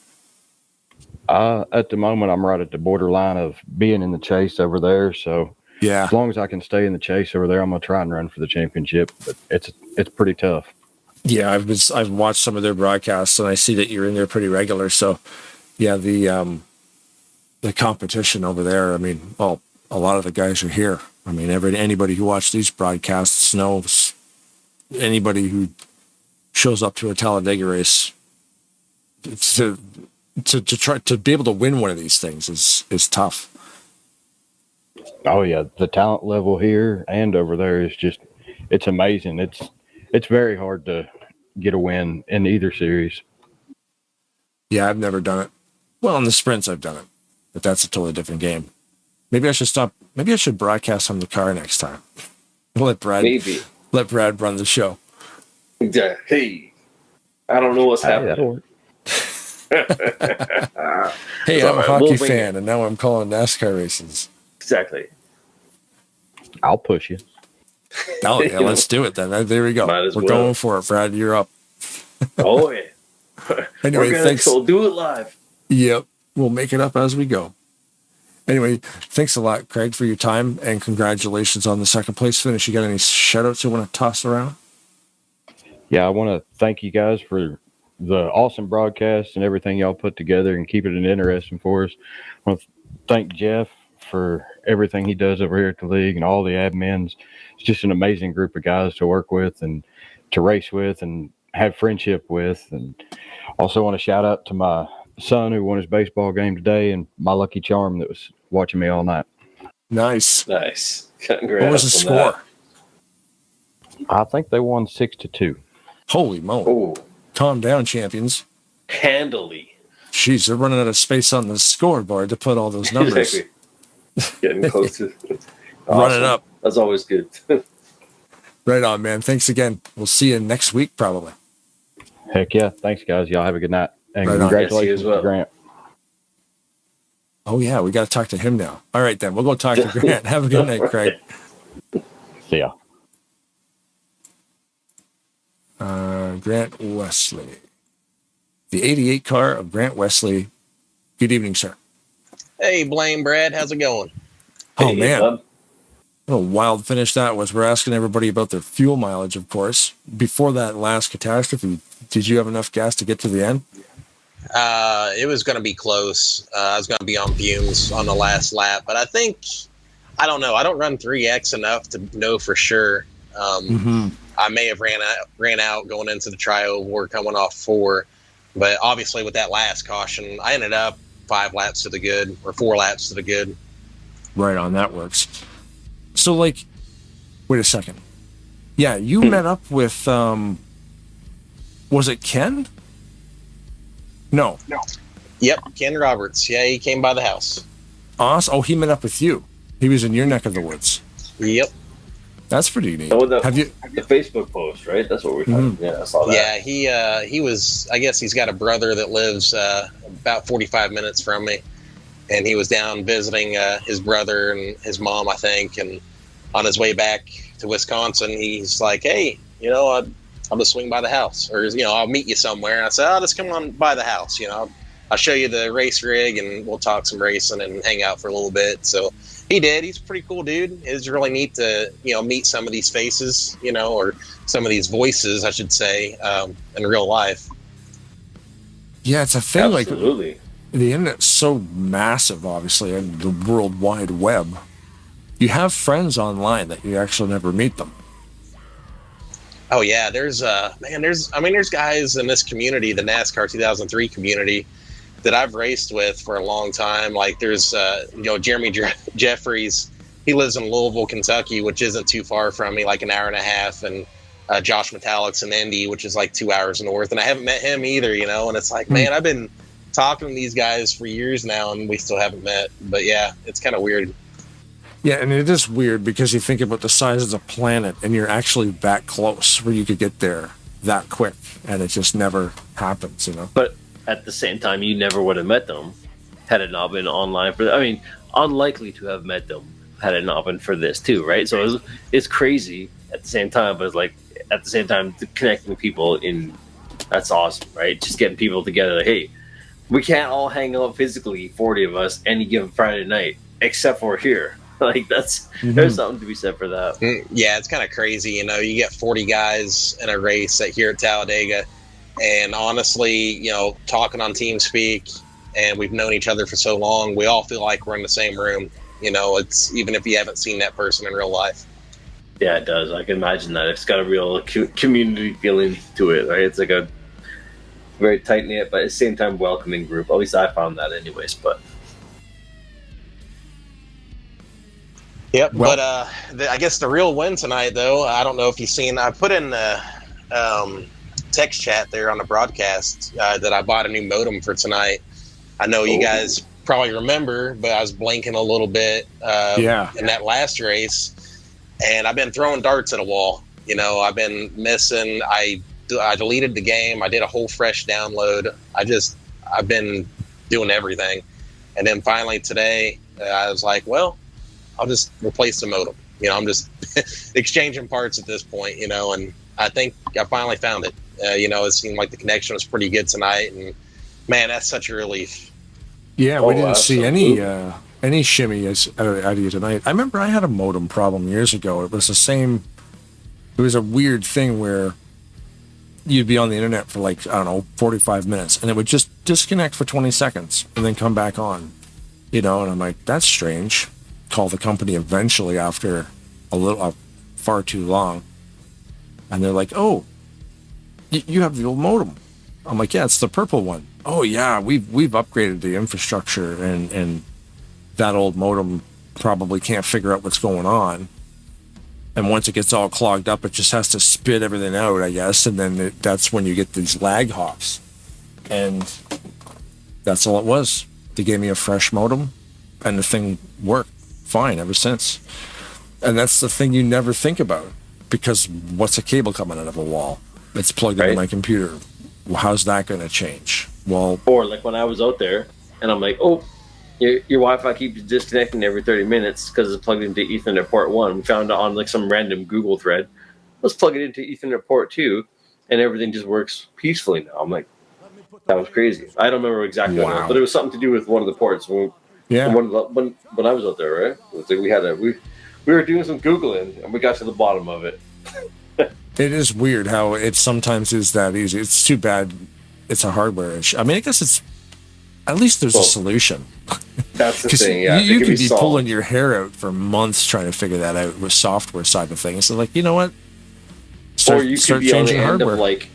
At the moment, I'm right at the borderline of being in the chase over there. So yeah, as long as I can stay in the chase over there, I'm gonna try and run for the championship. But it's pretty tough. Yeah, I've watched some of their broadcasts, and I see that you're in there pretty regular. So, yeah, the competition over there. I mean, well, a lot of the guys are here. I mean, anybody who watched these broadcasts knows anybody who shows up to a Talladega race to try to be able to win one of these things is tough. Oh yeah, the talent level here and over there is just, it's amazing. It's very hard to get a win in either series. Yeah, I've never done it. Well, in the sprints I've done it, but that's a totally different game. Maybe I should stop. Maybe I should broadcast from the car next time. Let Brad run the show. Hey, I don't know what's happening. Hey, I'm a hockey fan, and now I'm calling NASCAR races. Exactly. I'll push you. Oh, yeah, let's do it then. There we go. We're going for it, Brad. You're up. Oh, yeah. Anyway, thanks. We'll do it live. Yep. We'll make it up as we go. Anyway, thanks a lot, Craig, for your time, and congratulations on the second place finish. You got any shout-outs you want to toss around? Yeah, I want to thank you guys for the awesome broadcast and everything y'all put together and keeping it interesting for us. I want to thank Jeff for everything he does over here at the league and all the admins. It's just an amazing group of guys to work with and to race with and have friendship with. And also want to shout out to my son who won his baseball game today and my lucky charm that was watching me all night. Nice. Congrats. What was the score? I think they won 6-2. Holy moly. Calm down, champions. Handily. Jeez, they're running out of space on the scoreboard to put all those numbers. Exactly. Getting close to Running up. That's always good. Right on, man. Thanks again. We'll see you next week, probably. Heck yeah. Thanks, guys. Y'all have a good night. And Right on. congratulations to Grant. Oh, yeah. We got to talk to him now. All right, then. We'll go talk to Grant. Have a good night, Craig. See ya. Grant Wesley. The 88 car of Grant Wesley. Good evening, sir. Hey, Blaine, Brad. How's it going? Oh, man. What a wild finish that was. We're asking everybody about their fuel mileage, of course. Before that last catastrophe, did you have enough gas to get to the end? It was going to be close. I was going to be on fumes on the last lap, but I don't know. I don't run 3X enough to know for sure. I may have ran out going into the tri-oval coming off 4, but obviously with that last caution, I ended up 5 laps to the good or 4 laps to the good. Right on, that works. So, wait a second. Yeah, you met up with, was it Ken? No. Yep, Ken Roberts. Yeah, he came by the house. Awesome. Oh, he met up with you. He was in your neck of the woods. Yep. That's pretty neat. Oh, the Facebook post, right? That's what we're talking about. Yeah, I saw that. Yeah, he was, I guess he's got a brother that lives about 45 minutes from me. And he was down visiting his brother and his mom, I think. And on his way back to Wisconsin, he's like, hey, I'll just swing by the house. Or, I'll meet you somewhere. And I said, I'll just come on by the house. I'll show you the race rig and we'll talk some racing and hang out for a little bit. So he did. He's a pretty cool dude. It's really neat to, meet some of these faces, or some of these voices, I should say, in real life. Yeah, it's a thing. Absolutely. Like the internet's so massive, obviously, and the World Wide Web. You have friends online that you actually never meet them. Oh yeah, there's guys in this community, the NASCAR 2003 community, that I've raced with for a long time. Like there's Jeremy Jeffries. He lives in Louisville, Kentucky, which isn't too far from me, like an hour and a half, and Josh Metallic's in Indy, which is like 2 hours north, and I haven't met him either, and it's like, man, I've been talking to these guys for years now and we still haven't met. But yeah, it's kind of weird. Yeah, and it is weird because you think about the size of the planet and you're actually that close where you could get there that quick, and it just never happens, But at the same time, you never would have met them had it not been online unlikely to have met them had it not been for this too, right? So it's crazy at the same time, but it's like at the same time connecting people that's awesome, right? Just getting people together. Like, hey, we can't all hang out physically, 40 of us, any given Friday night, except for here. Like there's something to be said for that. Yeah, it's kind of crazy. You know, you get 40 guys in a race here at Talladega, and honestly, you know, talking on TeamSpeak, and we've known each other for so long, we all feel like we're in the same room. You know, it's even if you haven't seen that person in real life. Yeah, it does. I can imagine that. It's got a real community feeling to it, right? It's like a very tight knit, but at the same time welcoming group. At least I found that, anyways. But yep. Well, but I guess the real win tonight, though, I don't know if you've seen. I put in the text chat there on the broadcast that I bought a new modem for tonight. I know you guys probably remember, but I was blinking a little bit in that last race, and I've been throwing darts at a wall. You know, I've been missing. I deleted the game. I did a whole fresh download. I've been doing everything, and then finally today I was like, well, I'll just replace the modem. You know, I'm just exchanging parts at this point. You know, and I think I finally found it. You know, it seemed like the connection was pretty good tonight, and man, that's such a relief. Yeah, we didn't see any shimmy out of you tonight. I remember I had a modem problem years ago. It was the same. It was a weird thing where you'd be on the internet for like, I don't know, 45 minutes, and it would just disconnect for 20 seconds and then come back on. You know, and I'm like, that's strange. Call the company eventually after far too long, and they're like, oh, you have the old modem. I'm like, yeah, it's the purple one. Oh yeah, we've upgraded the infrastructure, and that old modem probably can't figure out what's going on. And once it gets all clogged up, it just has to spit everything out, I guess. And then that's when you get these lag hops. And that's all it was. They gave me a fresh modem, and the thing worked fine ever since. And that's the thing you never think about, because what's a cable coming out of a wall? It's plugged into my computer. Well, how's that going to change? Well, or like when I was out there, and I'm like, oh, your Wi-Fi keeps disconnecting every 30 minutes because it's plugged into Ethernet port 1. We found it on like some random Google thread. Let's plug it into Ethernet port 2, and everything just works peacefully now. I'm like, that was crazy. I don't remember exactly what it was, but it was something to do with one of the ports. When I was out there, right? It was like we were doing some Googling, and we got to the bottom of it. It is weird how it sometimes is that easy. It's too bad it's a hardware issue. I mean, I guess it's, at least there's a solution. That's the thing, yeah. You could be pulling your hair out for months trying to figure that out with software side of things. So like, you know what? Or you could be on the end of like,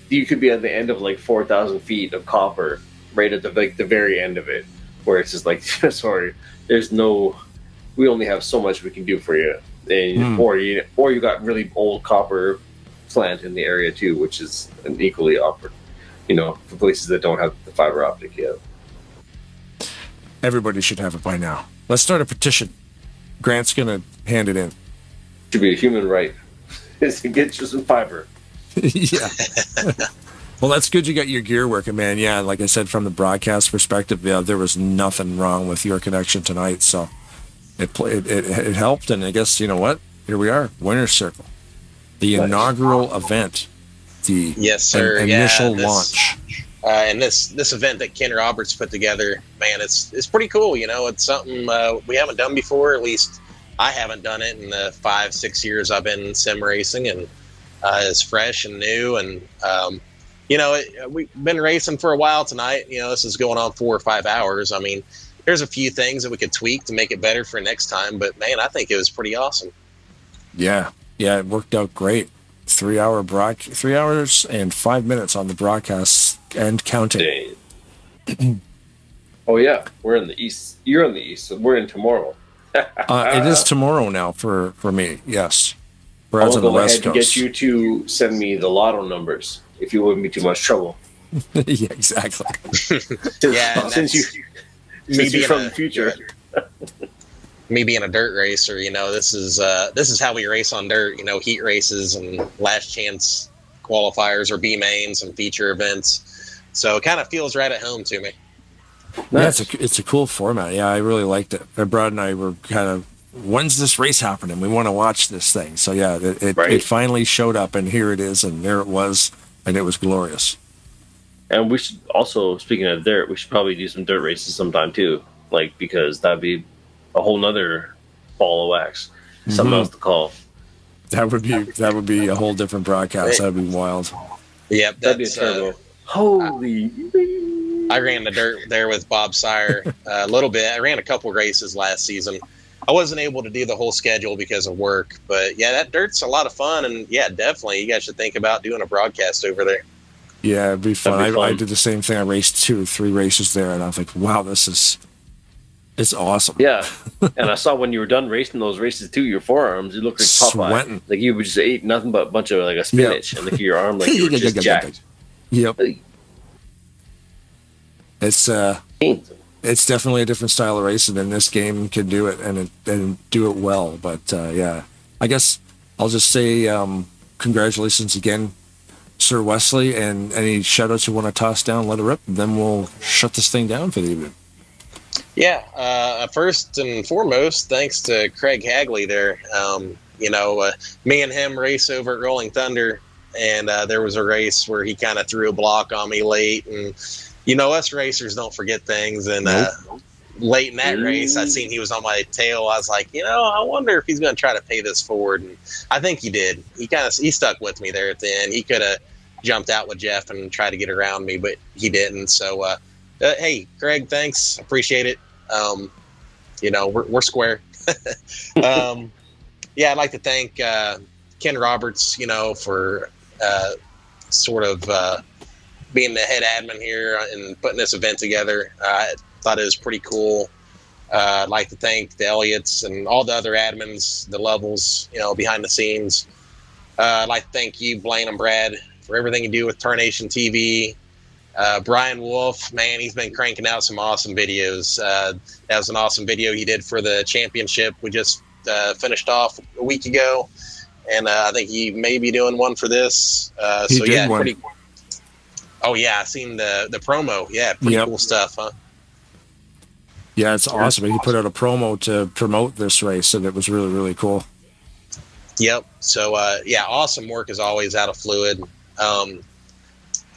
you could be at the end of like 4,000 feet of copper, right at the very end of it, where it's just like, sorry, we only have so much we can do for you. And, or you got really old copper plant in the area too, which is an equally awkward, you know, for places that don't have the fiber optic yet. Everybody should have it by now. Let's start a petition. Grant's gonna hand it in. Should be a human right is to get you some fiber. Yeah. Well, that's good you got your gear working, man. Yeah, like I said, from the broadcast perspective, there was nothing wrong with your connection tonight, so it helped, and I guess, you know what? Here we are, Winner's Circle. The inaugural event. The initial launch. And this event that Ken Roberts put together, man, it's pretty cool. You know, it's something we haven't done before. At least I haven't done it in the 5-6 years I've been sim racing, and it's fresh and new. And you know, we've been racing for a while tonight. You know, this is going on 4 or 5 hours. I mean, there's a few things that we could tweak to make it better for next time, but man, I think it was pretty awesome. Yeah, it worked out great. 3 hours and 5 minutes on the broadcast and counting. Oh yeah, we're in the east. You're in the east, so we're in tomorrow. It is tomorrow now for me. Yes, whereas I'll on the go ahead West and Coast. get you to send me the lotto numbers if you wouldn't be too much trouble. Yeah, exactly. Since you're from the future. Me being a dirt racer, you know, this is how we race on dirt. You know, heat races and last chance qualifiers or B mains and feature events. So it kind of feels right at home to me. Yeah, it's a cool format. Yeah, I really liked it. My brother and I were kind of, when's this race happening? We want to watch this thing. So yeah, it finally showed up, and here it is, and there it was, and it was glorious. And we should also, speaking of dirt, we should probably do some dirt races sometime too, like, because that'd be a whole nother ball of wax. Something else to call. That would be a whole different broadcast. That'd be wild. Yep, That'd be a turbo. Holy. I ran the dirt there with Bob Sire a little bit. I ran a couple races last season. I wasn't able to do the whole schedule because of work, but yeah, that dirt's a lot of fun, and yeah, definitely you guys should think about doing a broadcast over there. Yeah, it'd be fun. That'd be fun. I did the same thing. I raced 2 or 3 races there, and I was like, wow, it's awesome. Yeah, and I saw when you were done racing those races too, your forearms, you looked like Popeye. Sweating. Like you just ate nothing but a bunch of like a spinach, and like your arm like you were just jacked. Yep. It's definitely a different style of racing, and this game can do it and do it well. But yeah, I guess I'll just say congratulations again, Sir Wesley, and any shout outs you want to toss down, let it rip, and then we'll shut this thing down for the evening. Yeah, first and foremost, thanks to Craig Hagley there. Me and him race over at Rolling Thunder, and there was a race where he kind of threw a block on me late, and us racers don't forget things. And late in that race, I seen he was on my tail. I was like, I wonder if he's going to try to pay this forward. And I think he did. He stuck with me there at the end. He could have jumped out with Jeff and tried to get around me, but he didn't. So, hey, Craig, thanks. Appreciate it. We're square. Yeah, I'd like to thank Ken Roberts, for sort of being the head admin here and putting this event together. I thought it was pretty cool. I'd like to thank the Elliots and all the other admins, the levels, behind the scenes. I'd like to thank you, Blaine and Brad, for everything you do with Tarnation TV. Brian Wolf, man, he's been cranking out some awesome videos. That was an awesome video he did for the championship we just finished off a week ago. And I think he may be doing one for this. Pretty cool. Oh, yeah, I seen the promo. Yeah, pretty cool stuff, huh? Yeah, it's awesome. He put out a promo to promote this race, and it was really, really cool. Yep. So, awesome work as always out of Fluid.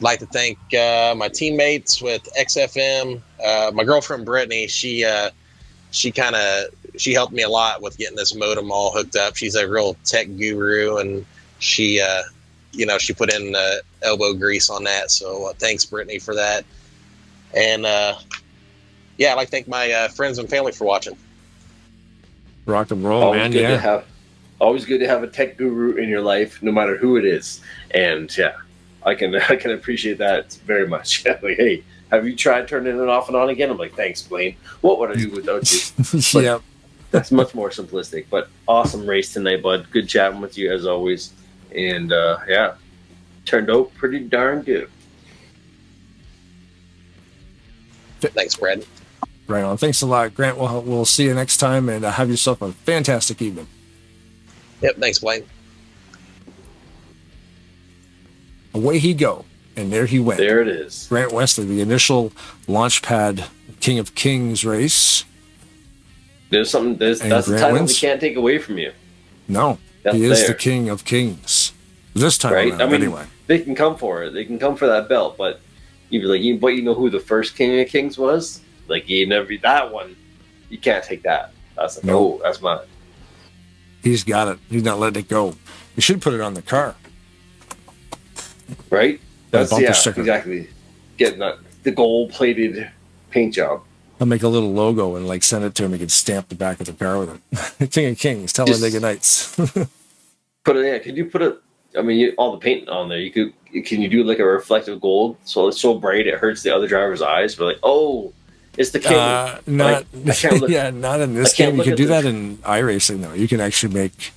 Like to thank my teammates with XFM. My girlfriend Brittany, she helped me a lot with getting this modem all hooked up. She's a real tech guru, and she put in elbow grease on that. So thanks, Brittany, for that. And I'd like to thank my friends and family for watching. Rock and roll, man. Yeah. Always good to have a tech guru in your life, no matter who it is. And yeah, I can appreciate that very much. Like, hey, have you tried turning it off and on again? I'm like, thanks, Blaine. What would I do without you? Yep. That's much more simplistic, but awesome race tonight, bud. Good chatting with you as always. And turned out pretty darn good. Thanks, Brad. Right on. Thanks a lot, Grant. We'll see you next time, and have yourself a fantastic evening. Yep. Thanks, Blaine. Away he go, and there he went. There it is. Grant Wesley, the initial Launchpad King of Kings race. That's the title we can't take away from you. No, he is the King of Kings. This time around, anyway. They can come for it. They can come for that belt, but you'd be like, but you know who the first King of Kings was? Like, that one, you can't take that. That's like, no, that's mine. He's got it. He's not letting it go. You should put it on the car. Right? That's sticker. Exactly. Getting the gold-plated paint job. I'll make a little logo and send it to him. He can stamp the back of the car with it. King of Kings, Talladega Nights. Put it. Yeah, could you put it? I mean, all the paint on there. Can you do like a reflective gold so it's so bright it hurts the other driver's eyes? But like, oh, it's the king. Not in this game. You can do that in iRacing though. You can actually make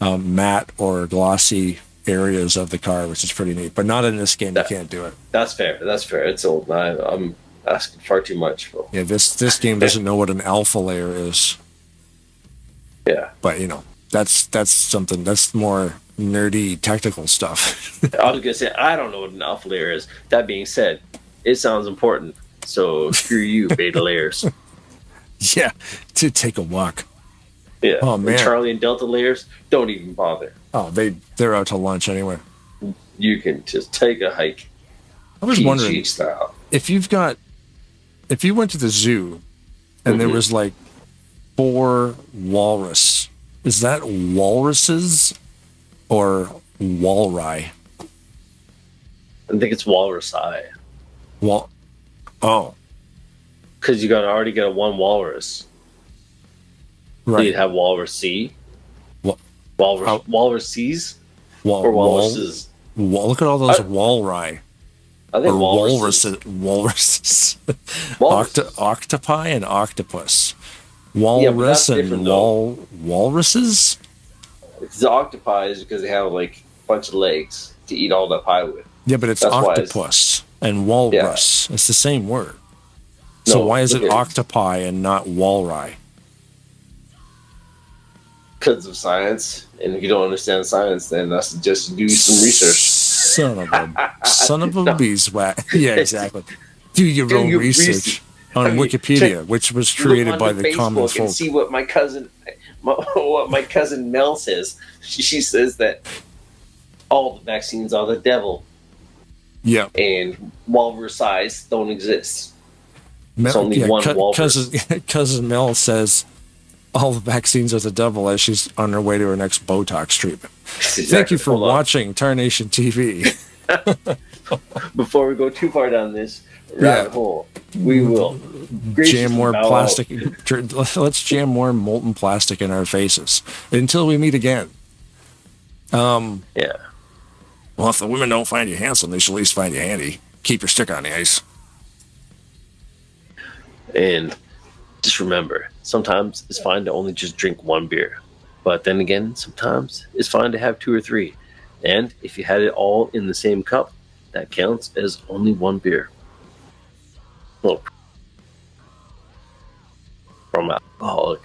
matte or glossy areas of the car, which is pretty neat. But not in this game. You can't do it. That's fair. It's old. I'm asking far too much. Yeah, this game doesn't know what an alpha layer is. Yeah, but that's something that's more nerdy technical stuff. I was gonna say I don't know what an alpha layer is. That being said, it sounds important. So screw you, beta layers. Yeah, to take a walk. Yeah. Oh man, and Charlie and Delta layers don't even bother. Oh, they're out to lunch anyway. You can just take a hike. I was wondering style. if you went to the zoo and there was like 4 walrus. Is that walruses or walry? I think it's walrus eye. Oh. Because you got to already get a 1 walrus. Right. So you'd have walrus C. Walrus C's? Or walruses? Look at all those walry. I think or walruses. Walruses. Walruses. Octopi and octopus. Yeah, but that's Walrus and different, though. walruses? The octopi is because they have like a bunch of legs to eat all that pie with. Yeah, but it's That's why octopus and walrus. It's the same word. So No, why is it look at- octopi and not walry? Because of science, and if you don't understand science, then I suggest you do some research. Son of a beeswax. Yeah, exactly. Do your own research on Wikipedia, which was created by the common Facebook and folk. see what my cousin Mel says. She says that all the vaccines are the devil. Yeah. And walrus eyes don't exist. It's only one walrus. Cousin Mel says all the vaccines are the devil as she's on her way to her next Botox treatment. Exactly. Thank you for Hold on. watching Tarnation TV. Before we go too far down this rabbit hole, we will Jam more bow plastic. Let's jam more molten plastic in our faces until we meet again. Yeah. Well, if the women don't find you handsome, they should at least find you handy. Keep your stick on the ice. And just remember, sometimes it's fine to only just drink 1 beer. But then again, sometimes it's fine to have 2 or 3. And if you had it all in the same cup, that counts as only 1 beer. Well, from alcoholic.